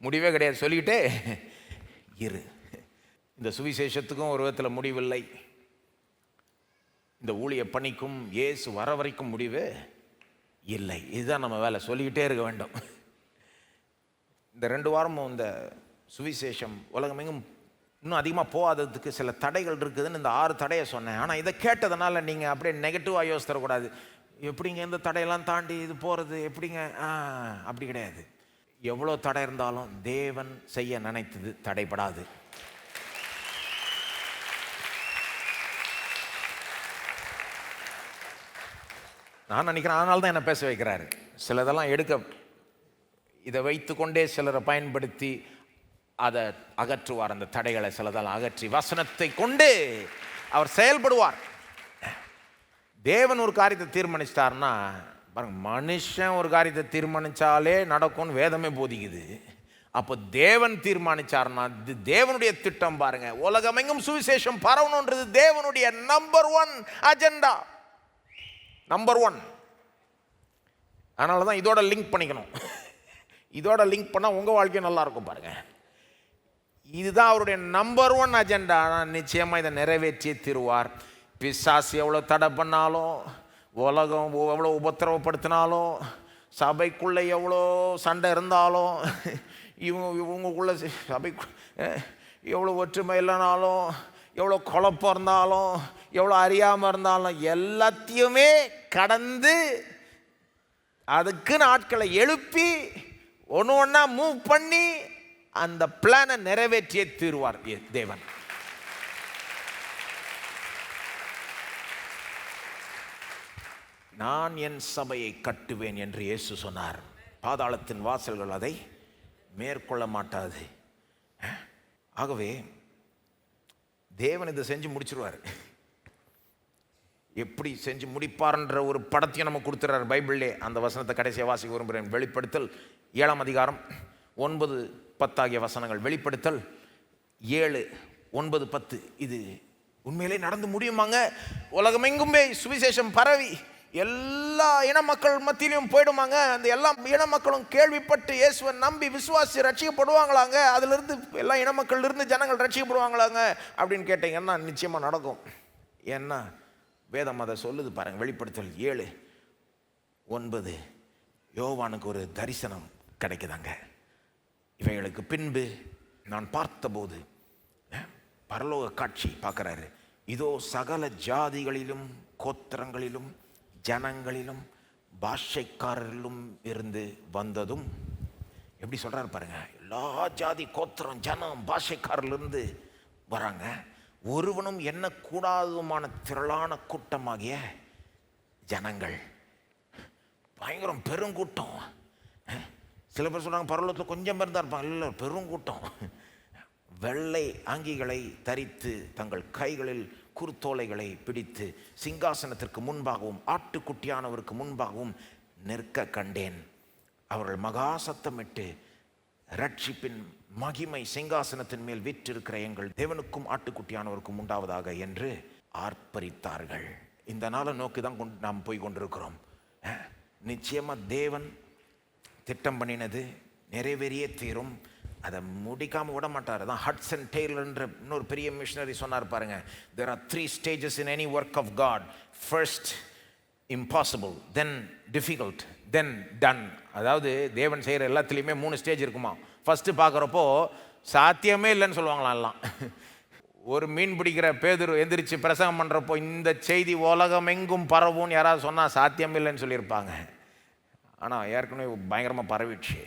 முடிவே கிடையாது, சொல்லிக்கிட்டே இரு. இந்த சுவிசேஷத்துக்கும் ஒரு விதத்தில் முடிவில்லை. இந்த ஊழிய பணிக்கும் இயேசு வர வரைக்கும் முடிவு இல்லை. இதுதான் நம்ம வேலை, சொல்லிக்கிட்டே இருக்க வேண்டும். இந்த 2 வாரமும் இந்த சுவிசேஷம் உலகமெங்கும் இன்னும் அதிகமாக போகாததுக்கு சில தடைகள் இருக்குதுன்னு இந்த 6 தடையை சொன்னேன். ஆனால் இதை கேட்டதுனால நீங்கள் அப்படியே நெகட்டிவாக யோசித்தரக்கூடாது. எப்படிங்க இந்த தடையெல்லாம் தாண்டி இது போகிறது எப்படிங்க? அப்படி கிடையாது. எவ்வளோ தடை இருந்தாலும் தேவன் செய்ய நினைத்தது தடைபடாது. நான் நினைக்கிறேன், அதனால தான் என்னை பேச வைக்கிறாரு. சிலதெல்லாம் இதை வைத்து கொண்டே சிலரை பயன்படுத்தி அதை அகற்றுவார். அந்த தடைகளை சிலதெல்லாம் அகற்றி வசனத்தை கொண்டு அவர் செயல்படுவார். தேவன் ஒரு காரியத்தை தீர்மானிச்சிட்டார்னா பாருங்க, மனுஷன் ஒரு காரியத்தை தீர்மானிச்சாலே நடக்கும்னு வேதமே போதிக்குது. அப்போ தேவன் தீர்மானிச்சார்னா இது தேவனுடைய திட்டம். பாருங்க, உலகமெங்கும் சுவிசேஷம் பரவணுன்றது தேவனுடைய நம்பர் 1 அஜெண்டா. நம்பர் 1. அதனால தான் இதோட லிங்க் பண்ணிக்கணும். இதோட லிங்க் பண்ணால் உங்கள் வாழ்க்கையும் நல்லா இருக்கும். பாருங்க, இதுதான் அவருடைய நம்பர் 1 அஜெண்டா. நிச்சயமாக இதை நிறைவேற்றியே தீருவார். பிசாசு எவ்வளோ தடை பண்ணாலும், உலகம் எவ்வளோ உபத்திரவப்படுத்தினாலும், சபைக்குள்ளே எவ்வளோ சண்டை இருந்தாலும், இவங்களுக்குள்ள சபை எவ்வளோ ஒற்றுமை இல்லைனாலும், எவ்வளோ குழப்பம் இருந்தாலும், எவ்வளோ அறியாமல் இருந்தாலும், எல்லாத்தையுமே கடந்து அதுக்குன்னு ஆட்களை எழுப்பி ஒன்று ஒன்றா மூவ் பண்ணி அந்த பிளானை நிறைவேற்றியே தீருவார் தேவன். நான் என் சபையை கட்டுவேன் என்று இயேசு சொன்னார். பாதாளத்தின் வாசல்கள் அதை மேற்கொள்ள மாட்டாது. ஆகவே தேவன் இதை செஞ்சு முடிச்சிருவார். எப்படி செஞ்சு முடிப்பார்ன்ற ஒரு படத்தையும் நம்ம கொடுத்துறாரு பைபிள்லே. அந்த வசனத்தை கடைசியாக வாசிக்க விரும்புகிறேன். வெளிப்படுத்தல் 7ஆம் அதிகாரம் 9, 10 ஆகிய வசனங்கள். வெளிப்படுத்தல் 7, 9, 10. இது உண்மையிலே நடந்து முடியுமாங்க? உலகமெங்குமே சுவிசேஷம் பரவி எல்லா இன மக்கள் மத்தியிலையும் போயிடுமாங்க? அந்த எல்லா இன மக்களும் கேள்விப்பட்டு இயேசுவை நம்பி விசுவாசி ரட்சிக்கப்படுவாங்களாங்க? அதிலிருந்து எல்லா இன மக்கள் இருந்து ஜனங்கள் ரட்சிக்கப்படுவாங்களாங்க அப்படின்னு கேட்டீங்கன்னா நிச்சயமாக நடக்கும். ஏன்னா வேதம் அதை சொல்லுது பாருங்க. வெளிப்படுத்தல் 7, 9. யோவானுக்கு ஒரு தரிசனம் கிடைக்குதாங்க. இவைகளுக்கு பின்பு நான் பார்த்தபோது, பரலோக காட்சி பார்க்குறாரு, இதோ சகல ஜாதிகளிலும் கோத்திரங்களிலும் ஜனங்களிலும் பாஷைக்காரரிலும் இருந்து வந்ததும். எப்படி சொல்றாரு பாருங்க, எல்லா ஜாதி கோத்திரம் ஜனம் பாஷைக்காரர்லிருந்து வராங்க. ஒருவனும் என்ன கூடாதுமான திரளான கூட்டமாகிய ஜனங்கள். பயங்கரம் பெருங்கூட்டம். சில பேர் சொல்றாங்க பரலோகத்தில் கொஞ்சம் பேர் தான் இருப்பாங்க. இல்லை, பெருங்கூட்டம். வெள்ளை அங்கிகளை தரித்து தங்கள் கைகளில் குருத்தோலைகளை பிடித்து சிங்காசனத்திற்கு முன்பாகவும் ஆட்டுக்குட்டியானவருக்கு முன்பாகவும் நிற்க கண்டேன். அவர்கள் மகா சத்தமிட்டு, ரட்சிப்பின் மகிமை சிங்காசனத்தின் மேல் வீற்றிருக்கிற எங்கள் தேவனுக்கும் ஆட்டுக்குட்டியானவருக்கும் உண்டாவதாக என்று ஆர்ப்பரித்தார்கள். இந்த நாளை நோக்கி தான் நாம் போய் கொண்டிருக்கிறோம். நிச்சயமாக தேவன் திட்டம் பண்ணினது நிறைவேறியே தீரும். அதை முடிக்காமல் விட மாட்டார். தான் ஹட்சன் டெய்லர்ன்ற இன்னொரு பெரிய மிஷனரி சொன்னார் பாருங்க, there are 3 stages in any work of God. First impossible, then difficult, then done. அதாவது தேவன் செய்கிற எல்லாத்துலேயுமே 3 ஸ்டேஜ் இருக்குமா. ஃபஸ்ட்டு பார்க்குறப்போ சாத்தியமே இல்லைன்னு சொல்லுவாங்களாம் எல்லாம். ஒரு மீன் பிடிக்கிற பேதுரு எந்திரிச்சு பிரசங்கம் பண்ணுறப்போ இந்த செய்தி உலகமெங்கும் பரவும்னு யாராவது சொன்னால் சாத்தியம் இல்லைன்னு சொல்லியிருப்பாங்க. ஆனால் ஏற்கனவே பயங்கரமாக பரவிடுச்சு.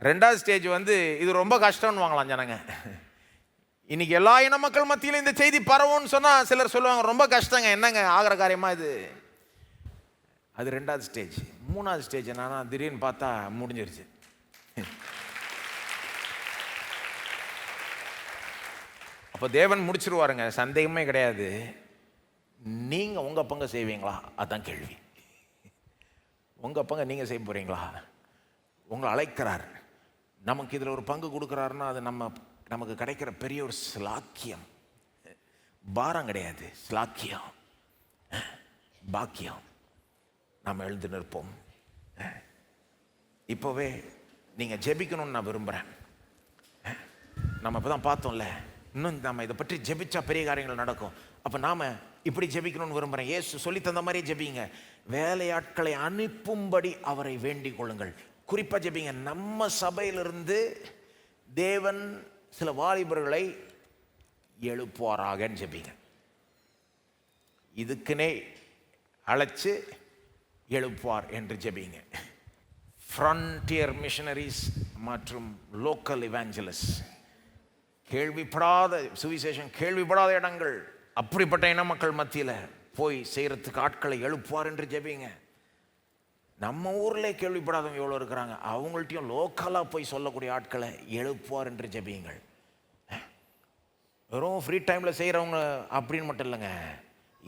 2வது ஸ்டேஜ் இது ரொம்ப கஷ்டம்னு வாங்கலாம் ஜனங்க. இன்னைக்கு எல்லா இன மக்கள் மத்தியிலும் இந்த செய்தி பரவும்னு சொன்னால் சிலர் சொல்லுவாங்க ரொம்ப கஷ்டங்க, என்னங்க ஆகிற காரியமா இது. அது 2வது ஸ்டேஜ். 3வது ஸ்டேஜ் என்னன்னா, திடீர்னு பார்த்தா முடிஞ்சிருச்சு. அப்போ தேவன் முடிச்சிருவாருங்க, சந்தேகமே கிடையாது. நீங்கள் உங்கள் பங்கை செய்வீங்களா? அதான் கேள்வி. உங்கள் பங்கை நீங்கள் செய்ய போகிறீங்களா? உங்களை அழைக்கிறார், நமக்கு இதில் ஒரு பங்கு கொடுக்குறாருன்னா அது நமக்கு கிடைக்கிற பெரிய ஒரு ஸ்லாக்கியம். பாரம் கிடையாது, ஸ்லாக்கியம், பாக்கியம். நாம் எழுந்து நிற்போம். இப்போவே நீங்கள் ஜெபிக்கணும்னு நான் விரும்புகிறேன். நம்ம இப்போ தான் பார்த்தோம்ல, இன்னும் நம்ம இதை பற்றி ஜெபிச்சா பெரிய காரியங்கள் நடக்கும். அப்போ நாம் இப்படி ஜெபிக்கணும்னு விரும்புகிறேன். இயேசு சொல்லி தந்த மாதிரியே ஜெபிங்க. வேலையாட்களை அனுப்பும்படி அவரை வேண்டிக் கொள்ளுங்கள். குறிப்பாக ஜெபிங்க, நம்ம சபையிலிருந்து தேவன் சில வாலிபர்களை எழுப்புவாராகன்னு ஜெபிங்க. இதுக்குன்னே அழைச்சு எழுப்புவார் என்று ஜெபிங்க. ஃப்ரண்டியர் மிஷனரிஸ் மற்றும் லோக்கல் இவாஞ்சலிஸ்ட், கேள்விப்படாத சுவிசேஷம் கேள்விப்படாத இடங்கள், அப்படிப்பட்ட இன மக்கள் மத்தியில் போய் செய்கிறதுக்கு ஆட்களை எழுப்புவார் என்று ஜெபிங்க. நம்ம ஊரில் கேள்விப்படாதவங்க எவ்வளோ இருக்கிறாங்க, அவங்கள்ட்டையும் லோக்கலாக போய் சொல்லக்கூடிய ஆட்களை எழுப்புவார் என்று ஜெபியுங்கள். வெறும் ஃப்ரீ டைமில் செய்கிறவங்க அப்படின்னு மட்டும் இல்லைங்க,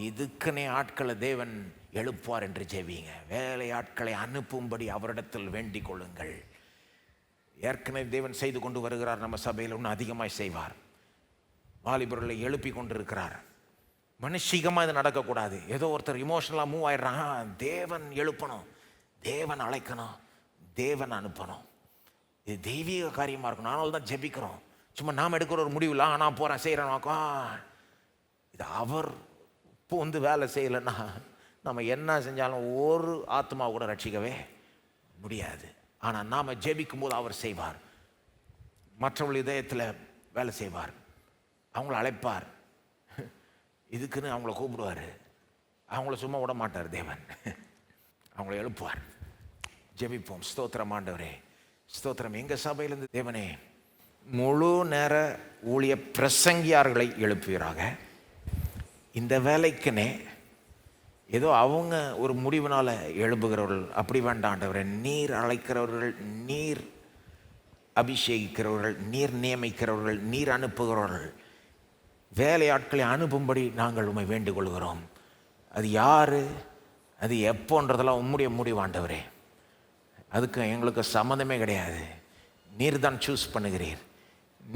இதுக்குன்னே ஆட்களை தேவன் எழுப்புவார் என்று ஜெபிங்க. வேலை ஆட்களை அனுப்பும்படி அவரிடத்தில் வேண்டிக் கொள்ளுங்கள். ஏற்கனவே தேவன் செய்து கொண்டு வருகிறார். நம்ம சபையில் இன்னும் அதிகமாக செய்வார். வாலிபர்களை எழுப்பி கொண்டு இருக்கிறார். மனுஷிகமாக இது நடக்கக்கூடாது. ஏதோ ஒருத்தர் இமோஷனலாக மூவ் ஆயிடுறாங்க. தேவன் எழுப்பணும், தேவன் அழைக்கணும், தேவன் அனுப்பணும். இது தெய்வீக காரியமாக இருக்கணும். ஆனாலும் தான் ஜெபிக்கிறோம். சும்மா நாம் எடுக்கிற ஒரு முடிவு இல்லை, நான் போகிறேன் செய்கிறேன். இது அவர் இப்போ வேலை செய்யலைன்னா நம்ம என்ன செஞ்சாலும் ஒரு ஆத்மா கூட ரட்சிக்கவே முடியாது. ஆனால் நாம் ஜெபிக்கும் போது அவர் செய்வார். மற்றவர்கள் இதயத்தில் வேலை செய்வார், அவங்கள அழைப்பார், இதுக்குன்னு அவங்கள கூப்பிடுவார். அவங்கள சும்மா விட மாட்டார் தேவன், அவங்கள எழுப்புவார். ஜெபிப்போம். ஸ்தோத்திரம் ஆண்டவரே, ஸ்தோத்திரம். எங்கள் சபையிலேருந்து தேவனே முழு நேர ஊழிய பிரசங்கியார்களை எழுப்புவீராக. இந்த வேலைக்குன்னே ஏதோ அவங்க ஒரு முடிவினால் எழுப்புகிறவர்கள் அப்படி வேண்டாம் ஆண்டவரே. நீர் அழைக்கிறவர்கள், நீர் அபிஷேகிக்கிறவர்கள், நீர் நியமிக்கிறவர்கள், நீர் அனுப்புகிறவர்கள், வேலையாட்களை அனுப்பும்படி நாங்கள் உம்மை வேண்டிக் கொள்கிறோம். அது யார், அது எப்போன்றதெல்லாம் உம்முடைய முடிவு ஆண்டவரே. அதுக்கு எங்களுக்கு சம்மந்தமே கிடையாது. நீர் தான் சூஸ் பண்ணுகிறீர்.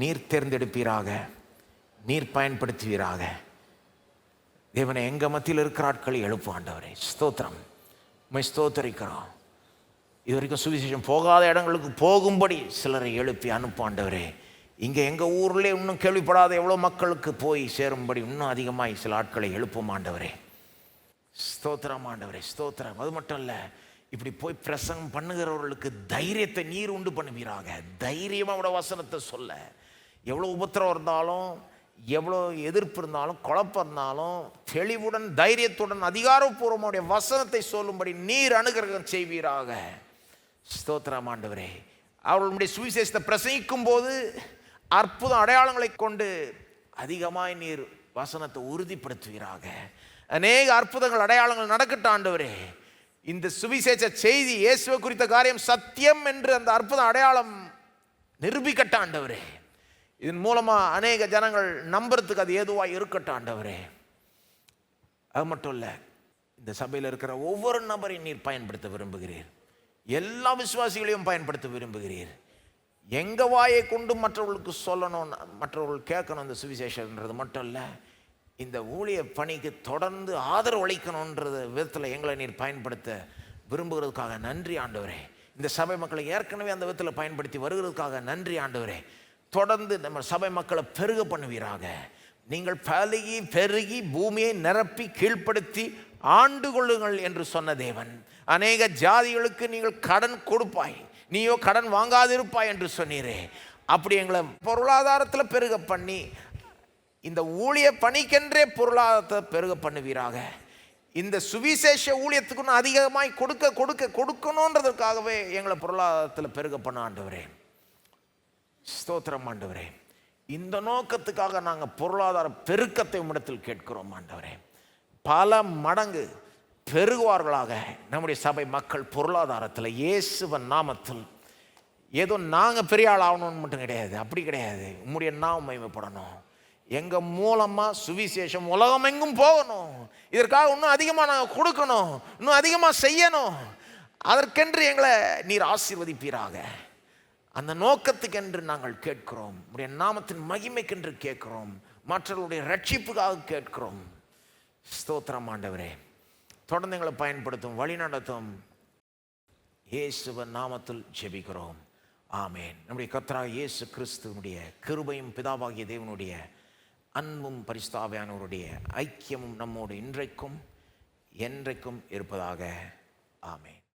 நீர் தேர்ந்தெடுப்பீராக, நீர் பயன்படுத்துவீராக. தேவனை எங்கள் மத்தியில் இருக்கிற ஆட்களை எழுப்பு ஆண்டவரே. ஸ்தோத்திரம், உம்மை ஸ்தோத்தரிக்கிறோம். இது வரைக்கும் சுவிசேஷம் போகாத இடங்களுக்கு போகும்படி சிலரை எழுப்பி அனுப்பு ஆண்டவரே. இங்கே எங்கள் ஊரில் இன்னும் கேள்விப்படாத எவ்வளோ மக்களுக்கு போய் சேரும்படி இன்னும் அதிகமாக சில ஆட்களை எழுப்பும் ஆண்டவரே. ஸ்தோத்திரம் ஆண்டவரே, ஸ்தோத்திரம். அது மட்டும் இல்லை, இப்படி போய் பிரசங்கம் பண்ணுகிறவர்களுக்கு தைரியத்தை நீர் உண்டு பண்ணுவீராக. தைரியமாக அவட வசனத்தை சொல்ல, எவ்வளோ உபத்திரம் இருந்தாலும், எவ்வளோ எதிர்ப்பு இருந்தாலும், குழப்பம் இருந்தாலும், தெளிவுடன் தைரியத்துடன் அதிகாரப்பூர்வமுடைய வசனத்தை சொல்லும்படி நீர் அனுகிரகம் செய்வீராக. ஸ்தோத்திரம் ஆண்டவரே. அவர்களுடைய சுவிசேஷத்தை பிரசங்கிக்கும் போது அற்புத அடையாளங்களை கொண்டு அதிகமாய் நீர் வசனத்தை உறுதிப்படுத்துவீராக. அநேக அற்புதங்கள் அடையாளங்கள் நடக்கட்டும் ஆண்டவரே. இந்த சுவிசேஷ செய்தி, இயேசுவை குறித்த காரியம் சத்தியம் என்று அந்த அற்புத அடையாளம் நிரூபிக்கட்டும் ஆண்டவரே. இதன் மூலமாக அநேக ஜனங்கள் நம்புறதுக்கு அது ஏதுவாக இருக்கட்டும் ஆண்டவரே. அது மட்டும் இல்லை, இந்த சபையில் இருக்கிற ஒவ்வொரு நபரையும் நீர் பயன்படுத்த விரும்புகிறீர். எல்லா விசுவாசிகளையும் பயன்படுத்த விரும்புகிறீர். எங்கள் வாயை கொண்டு மற்றவர்களுக்கு சொல்லணும், மற்றவர்கள் கேட்கணும் இந்த சுவிசேஷன்றது மட்டும் இல்லை, இந்த ஊழிய பணிக்கு தொடர்ந்து ஆதரவு அளிக்கணுன்றது விதத்தில் எங்களை நீர் பயன்படுத்த விரும்புகிறதுக்காக நன்றி ஆண்டவரே. இந்த சபை மக்களை ஏற்கனவே அந்த விதத்தில் பயன்படுத்தி வருகிறதுக்காக நன்றி ஆண்டவரே. தொடர்ந்து நம்ம சபை மக்களை பெருக பண்ணுவீராக. நீங்கள் பலுகி பெருகி பூமியை நிரப்பி கீழ்ப்படுத்தி ஆண்டு கொள்ளுங்கள் என்று சொன்ன தேவன், அநேக ஜாதிகளுக்கு நீங்கள் கடன் கொடுப்பாய், நீயோ கடன் வாங்காதிருப்பாய் என்று சொன்னீரே. அப்படி எங்களை பொருளாதாரத்தில் பெருக பண்ணி இந்த ஊழிய பணிக்கென்றே பொருளாதாரத்தை பெருக பண்ணுவீராக. இந்த சுவிசேஷ ஊழியத்துக்கு அதிகமாய் கொடுக்கணுன்றதுக்காகவே எங்களை பொருளாதாரத்தில் பெருக பண்ண ஆண்டவரே. ஸ்தோத்திரம் ஆண்டவரே. இந்த நோக்கத்துக்காக நாங்கள் பொருளாதார பெருக்கத்தை உம்மிடத்தில் கேட்கிறோம் ஆண்டவரே. பல மடங்கு பெருகுவார்களாக நம்முடைய சபை மக்கள் பொருளாதாரத்தில், இயேசுவின் நாமத்தில். ஏதோ நாங்கள் பெரிய ஆள் ஆகணும்னு மட்டும் கிடையாது, அப்படி கிடையாது. உம்முடைய நாமம் மகிமைப்படணும். எங்கள் மூலமாக சுவிசேஷம் உலகமெங்கும் போகணும். இதற்காக இன்னும் அதிகமாக நாங்கள் கொடுக்கணும், இன்னும் அதிகமாக செய்யணும். அதற்கென்று எங்களை நீர் ஆசீர்வதிப்பீராக. அந்த நோக்கத்துக்கென்று நாங்கள் கேட்கிறோம். உடைய நாமத்தின் மகிமைக்கென்று கேட்கிறோம். மற்றவர்களுடைய ரட்சிப்புக்காக கேட்கிறோம். ஸ்தோத்திரம் ஆண்டவரே. தொடர்ந்து எங்களை பயன்படுத்தும், வழி நடத்தும். இயேசுவின் நாமத்தில் ஜெபிக்கிறோம். ஆமேன். நம்முடைய கர்த்தராகிய இயேசு கிறிஸ்துவினுடைய கிருபையும் பிதாவாகிய தேவனுடைய அன்பும் பரிசுத்த ஆவியானவருடைய ஐக்கியமும் நம்மோடு இன்றைக்கும் என்றைக்கும் இருப்பதாக. ஆமேன்.